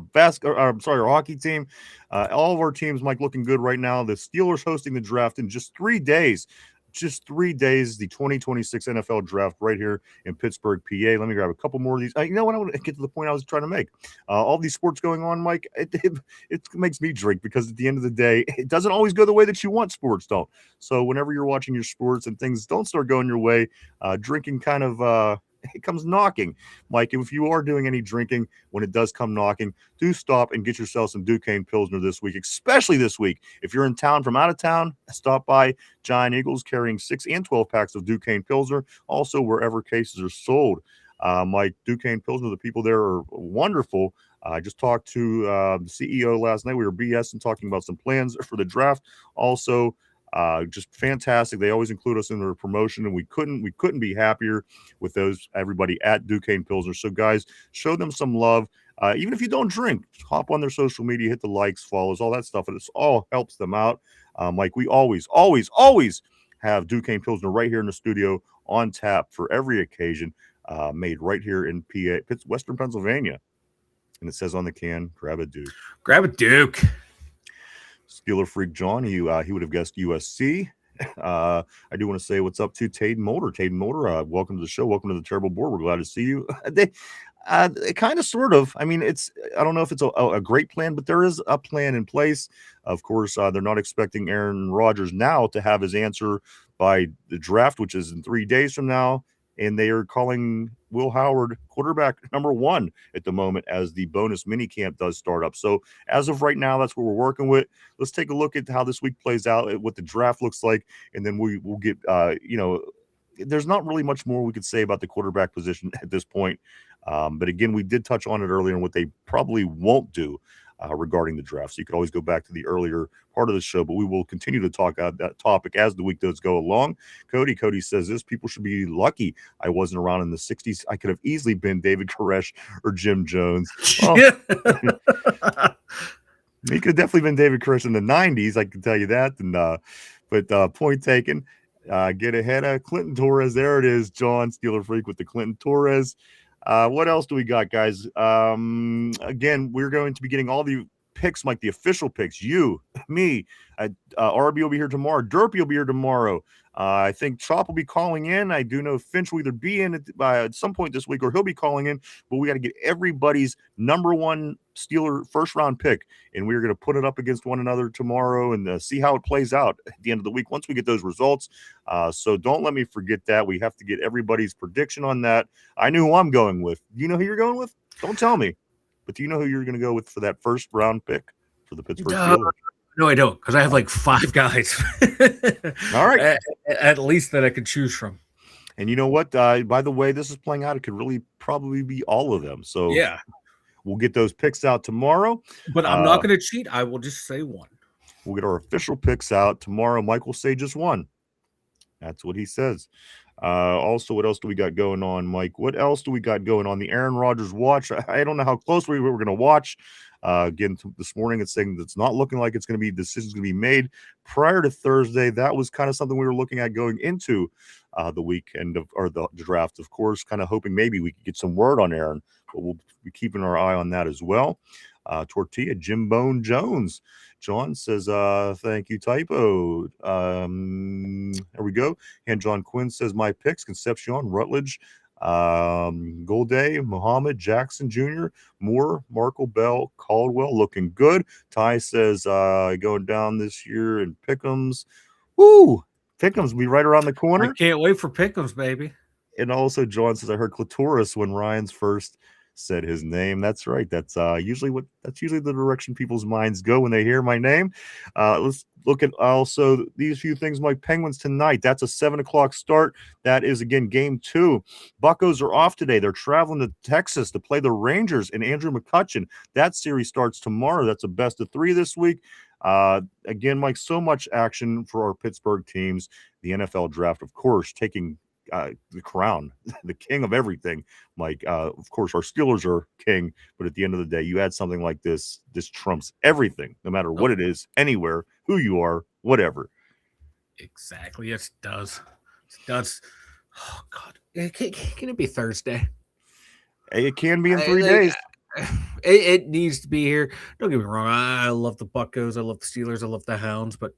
hockey team, all of our teams, Mike, looking good right now. The Steelers hosting the draft in just 3 days. Just 3 days, the 2026 NFL draft right here in Pittsburgh, PA. Let me grab a couple more of these. You know what? I want to get to the point I was trying to make. All these sports going on, Mike, it makes me drink, because at the end of the day, it doesn't always go the way that you want. Sports don't. So whenever you're watching your sports and things don't start going your way, drinking kind of it comes knocking. Mike, if you are doing any drinking when it does come knocking, do stop and get yourself some Duquesne Pilsner this week, especially this week. If you're in town from out of town, stop by Giant Eagles carrying 6 and 12 packs of Duquesne Pilsner, also wherever cases are sold. Mike, Duquesne Pilsner, the people there are wonderful. I just talked to the CEO last night. We were BSing, talking about some plans for the draft. Also, just fantastic. They always include us in their promotion, and we couldn't be happier with everybody at Duquesne Pilsner. So guys, show them some love. Even if you don't drink, hop on their social media, hit the likes, follows, all that stuff, and it all helps them out. Like we always have Duquesne Pilsner right here in the studio on tap for every occasion, made right here in PA, Western Pennsylvania. And it says on the can, grab a Duke. Grab a Duke. Steeler freak John, he would have guessed USC. I do want to say what's up to Taden Mulder. Taden Mulder, welcome to the show. Welcome to the Terrible Board. We're glad to see you. It kind of, sort of. I mean, I don't know if it's a great plan, but there is a plan in place. Of course, they're not expecting Aaron Rodgers now to have his answer by the draft, which is in 3 days from now. And they are calling Will Howard quarterback number 1 at the moment, as the bonus mini camp does start up. So as of right now, that's what we're working with. Let's take a look at how this week plays out, what the draft looks like, and then we'll get, there's not really much more we could say about the quarterback position at this point. But again, we did touch on it earlier and what they probably won't do regarding the draft. So you could always go back to the earlier part of the show, but we will continue to talk about that topic as the week does go along. Cody says this: people should be lucky I wasn't around in the 60s. I could have easily been David Koresh or Jim Jones. Oh. He could have definitely been David Koresh in the 90s, I can tell you that. And but point taken. Get ahead of Clinton Torres. There it is, John Steeler Freak with the Clinton Torres. What else do we got, guys? Again, we're going to be getting all the picks, like the official picks. You, me, RB will be here tomorrow. Derpy will be here tomorrow. I think Chop will be calling in. I do know Finch will either be in at some point this week, or he'll be calling in. But we got to get everybody's number 1 Steeler first round pick, and we're going to put it up against one another tomorrow and see how it plays out at the end of the week once we get those results. So don't let me forget that. We have to get everybody's prediction on that. I knew who I'm going with. Do you know who you're going with? Don't tell me. But do you know who you're going to go with for that first round pick for the Pittsburgh Steelers? No, I don't, because I have like 5 guys. All right. At least that I could choose from. And you know what? By the way this is playing out, it could really probably be all of them. So yeah, we'll get those picks out tomorrow. But I'm not going to cheat. I will just say 1. We'll get our official picks out tomorrow. Mike will say just 1. That's what he says. Also, what else do we got going on, Mike? What else do we got going on? The Aaron Rodgers watch. I don't know how close we were going to watch. Again, this morning it's saying that it's not looking like it's going to be decisions going to be made prior to Thursday. That was kind of something we were looking at going into the weekend or the draft, of course, kind of hoping maybe we could get some word on Aaron, but we'll be keeping our eye on that as well. Tortilla Jim Bone Jones. John says, thank you, typo. There we go. And John Quinn says, my picks, Concepcion, Rutledge, Golday, Muhammad, Jackson Jr., Moore, Markle, Bell, Caldwell, looking good. Ty says, going down this year in Pick'ems. Woo! Pick'ems will be right around the corner. I can't wait for Pick'ems, baby. And also, John says, I heard clitoris when Ryan's first said his name. That's right. That's usually the direction people's minds go when they hear my name. Let's look at also these few things. My Penguins tonight. That's a 7:00 start. That is again game 2. Buccos are off today. They're traveling to Texas to play the Rangers and Andrew McCutcheon. That series starts tomorrow. That's a best of 3 this week. Again, Mike, so much action for our Pittsburgh teams. The NFL draft, of course, taking the crown, the king of everything. Mike, of course, our Steelers are king, but at the end of the day, you add something like this trumps everything, no matter what it is, anywhere, who you are, whatever. Exactly. Yes, it does. It does. Oh, God. Can it be Thursday? It can be in 3 days. It needs to be here. Don't get me wrong. I love the Buccos. I love the Steelers. I love the Hounds. But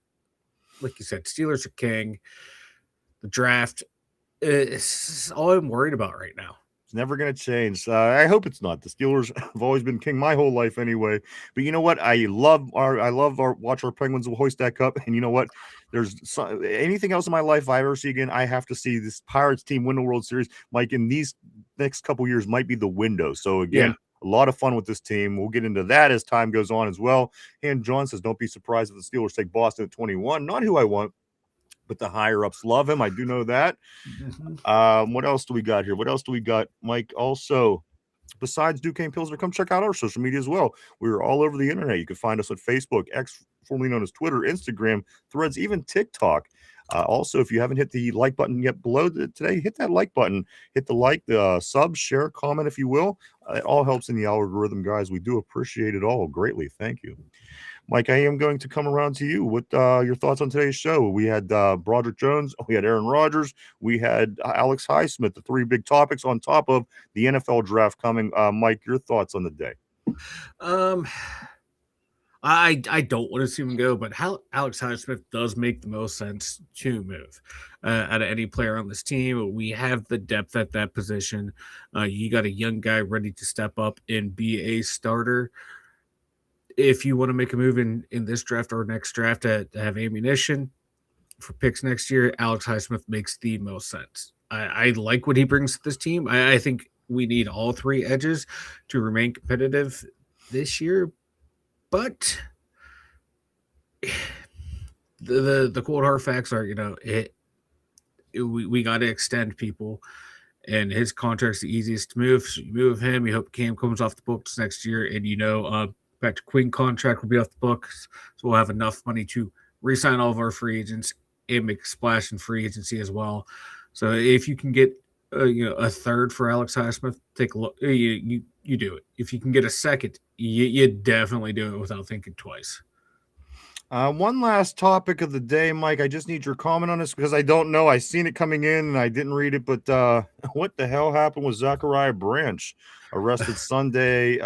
like you said, Steelers are king. The draft is all I'm worried about right now. It's never going to change. I hope it's not. The Steelers have always been king my whole life anyway. But you know what? I love watch our Penguins hoist that cup. And you know what? Anything else in my life I ever see again, I have to see this Pirates team win the World Series. Mike, in these next couple years might be the window. So again, a lot of fun with this team. We'll get into that as time goes on as well. And John says, don't be surprised if the Steelers take Boston at 21. Not who I want, but the higher-ups love him. I do know that. What else do we got here? What else do we got, Mike? Also, besides Duquesne Pilsner, come check out our social media as well. We're all over the internet. You can find us on Facebook, X, formerly known as Twitter, Instagram, Threads, even TikTok. Also, if you haven't hit the like button yet below today, hit that like button. Hit the like, the sub, share, comment, if you will. It all helps in the algorithm, guys. We do appreciate it all greatly. Thank you. Mike, I am going to come around to you with your thoughts on today's show. We had Broderick Jones, we had Aaron Rodgers, we had Alex Highsmith, the 3 big topics on top of the NFL draft coming. Mike, your thoughts on the day? I don't want to see him go, but Alex Highsmith does make the most sense to move out of any player on this team. We have the depth at that position. You got a young guy ready to step up and be a starter. If you want to make a move in this draft or next draft to have ammunition for picks next year, Alex Highsmith makes the most sense. I like what he brings to this team. I think we need all 3 edges to remain competitive this year. But the cold hard facts are, we got to extend people, and his contract's the easiest to move. So you move him. You hope Cam comes off the books next year, and Patrick Quinn contract will be off the books, so we'll have enough money to re-sign all of our free agents and make a splash in free agency as well. So if you can get a third for Alex Highsmith, take a look. You do it. If you can get a second, you definitely do it without thinking twice. One last topic of the day, Mike. I just need your comment on this because I don't know. I seen it coming in and I didn't read it, but what the hell happened with Zachariah Branch arrested Sunday?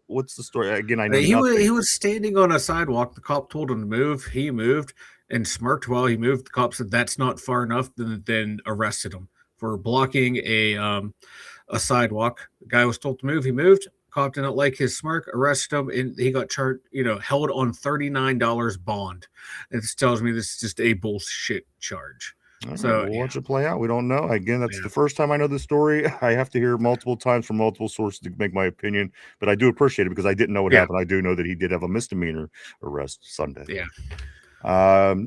What's the story? Again, I know he was standing on a sidewalk. The cop told him to move. He moved and smirked while he moved. The cop said that's not far enough, then arrested him for blocking a sidewalk. The guy was told to move. He moved. Cop didn't like his smirk, arrested him, and he got charged, held on $39 bond. It tells me this is just a bullshit charge. So we'll watch it play out. We don't know. Again, that's the first time I know the story. I have to hear multiple times from multiple sources to make my opinion, but I do appreciate it because I didn't know what happened. I do know that he did have a misdemeanor arrest Sunday. Yeah.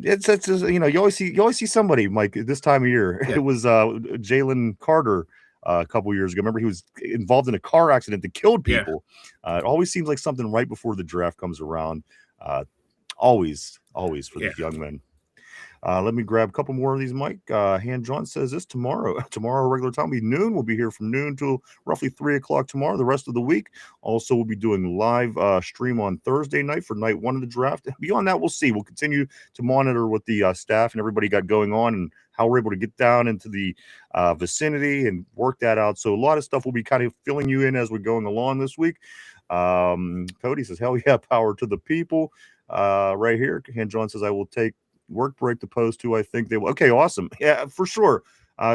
It's you always see somebody, Mike, this time of year. It was Jalen Carter a couple years ago. Remember, he was involved in a car accident that killed people. It always seems like something right before the draft comes around. Always for these young men. Let me grab a couple more of these, Mike. Hand John says this tomorrow. Tomorrow, regular time will be noon. We'll be here from noon till roughly 3 o'clock tomorrow. The rest of the week. Also, we'll be doing live stream on Thursday night for night 1 of the draft. Beyond that, we'll see. We'll continue to monitor what the staff and everybody got going on and how we're able to get down into the vicinity and work that out. So a lot of stuff will be kind of filling you in as we're going along this week. Cody says, hell yeah, power to the people. Right here, Hand John says, I will take work break to post who I think they will. Okay, awesome. Yeah, for sure.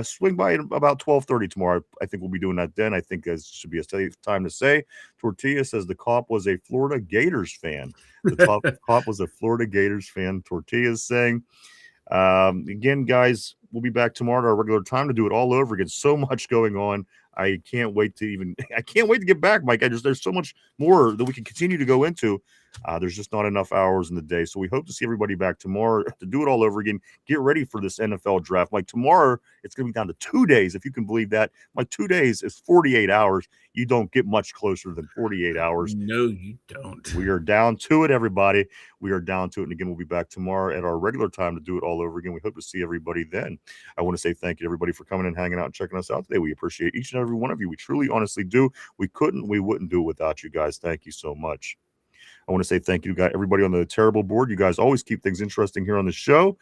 Swing by at about 12:30 tomorrow. I think we'll be doing that then. I think this should be a safe time to say. Tortilla says the cop was a Florida Gators fan. The cop was a Florida Gators fan. Tortilla is saying. Again, guys, we'll be back tomorrow at our regular time to do it all over again. So much going on. I can't wait to get back, Mike. There's so much more that we can continue to go into. There's just not enough hours in the day. So we hope to see everybody back tomorrow to do it all over again. Get ready for this NFL draft. Like tomorrow, it's going to be down to 2 days, if you can believe that. Like 2 days is 48 hours. You don't get much closer than 48 hours. No, you don't. We are down to it, everybody. We are down to it. And again, we'll be back tomorrow at our regular time to do it all over again. We hope to see everybody then. I want to say thank you to everybody for coming and hanging out and checking us out today. We appreciate each and every one of you. We truly, honestly do. We wouldn't do it without you guys. Thank you so much. I want to say thank you to everybody on the Terrible board. You guys always keep things interesting here on the show.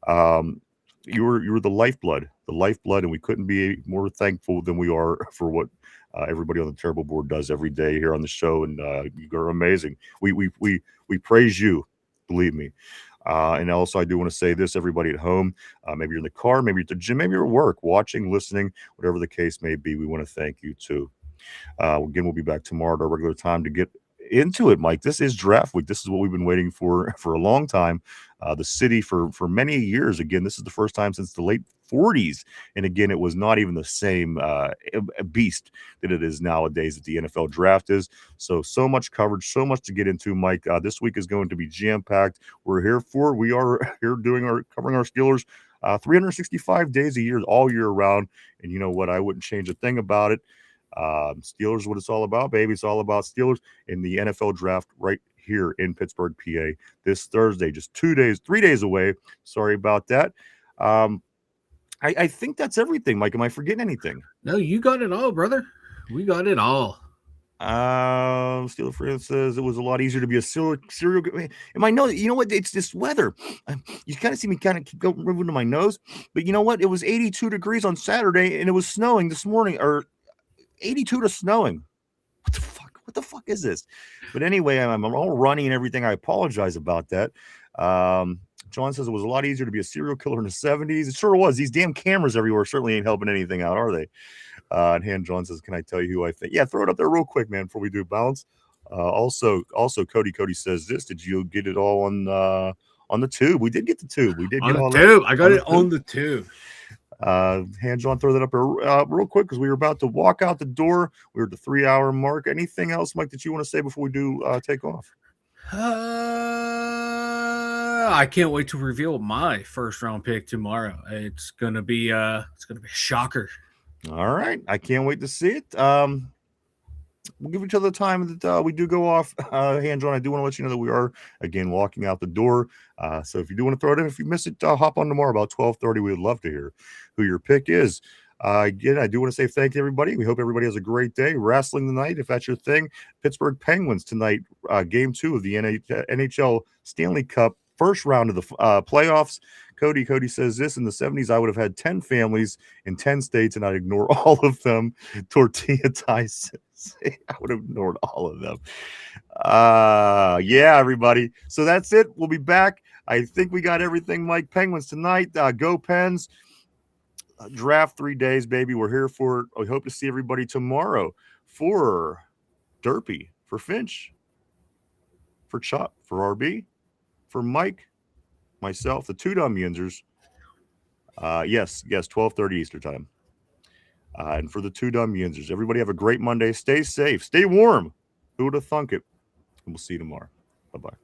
You were the lifeblood, and we couldn't be more thankful than we are for what everybody on the Terrible board does every day here on the show. And you are amazing. We praise you, believe me. And also, I do want to say this, everybody at home, maybe you're in the car, maybe you're at the gym, maybe you're at work, watching, listening, whatever the case may be. We want to thank you too. Again, we'll be back tomorrow at our regular time to get into it, Mike. This is draft week. This is what we've been waiting for a long time. The city for many years. Again, this is the first time since the late 40s. And again, it was not even the same beast that it is nowadays that the NFL draft is. So much coverage, so much to get into, Mike. This week is going to be jam-packed. We are here covering our Steelers 365 days a year, all year round. And you know what? I wouldn't change a thing about it. Steelers, what it's all about, baby. It's all about Steelers in the NFL draft right here in Pittsburgh, PA, this Thursday, just 3 days away. Sorry about that. I think that's everything, Mike. Am I forgetting anything? No, you got it all, brother. We got it all. Steeler friend says it was a lot easier to be a serial. And I know, you know what? It's this weather. You kind of see me kind of keep moving to my nose, but you know what? It was 82 degrees on Saturday, and it was snowing this morning, or 82 to snowing. What the fuck is this? But anyway, I'm all runny and everything. I apologize about that. John says it was a lot easier to be a serial killer in the 70s. It sure was. These damn cameras everywhere certainly ain't helping anything out, are they? And Han John says, can I tell you who I think? Yeah, throw it up there real quick, man, before we do bounce. Also, Cody says this. Did you get it all on the tube? We did get the tube. We did on get all the tube. that. I got it on the tube. Hand John, throw that up real quick because we were about to walk out the door. We were at the 3-hour mark. Anything else, Mike, that you want to say before we do take off? I can't wait to reveal my first round pick tomorrow. It's gonna be a shocker. All right, I can't wait to see it. We'll give each other the time that we do go off. Hand John, I do want to let you know that we are again walking out the door. So if you do want to throw it in, if you miss it, hop on tomorrow about 12:30. We would love to hear who your pick is. Again, I do want to say thank you, everybody. We hope everybody has a great day. Wrestling tonight, if that's your thing. Pittsburgh Penguins tonight, game 2 of the NHL Stanley Cup, first round of the playoffs. Cody says this: in the 70s, I would have had 10 families in 10 states, and I'd ignore all of them. Tortilla Tie says, I would have ignored all of them. Yeah, everybody. So that's it. We'll be back. I think we got everything, Mike. Penguins tonight. Go Pens. Draft 3 days, baby. We're here for it. We hope to see everybody tomorrow for Derpy, for Finch, for Chop, for RB, for Mike, myself, the 2 Dum Yinzers. Yes, 12:30 Eastern time. And for the 2 Dum Yinzers, everybody have a great Monday. Stay safe. Stay warm. Who would have thunk it? And we'll see you tomorrow. Bye-bye.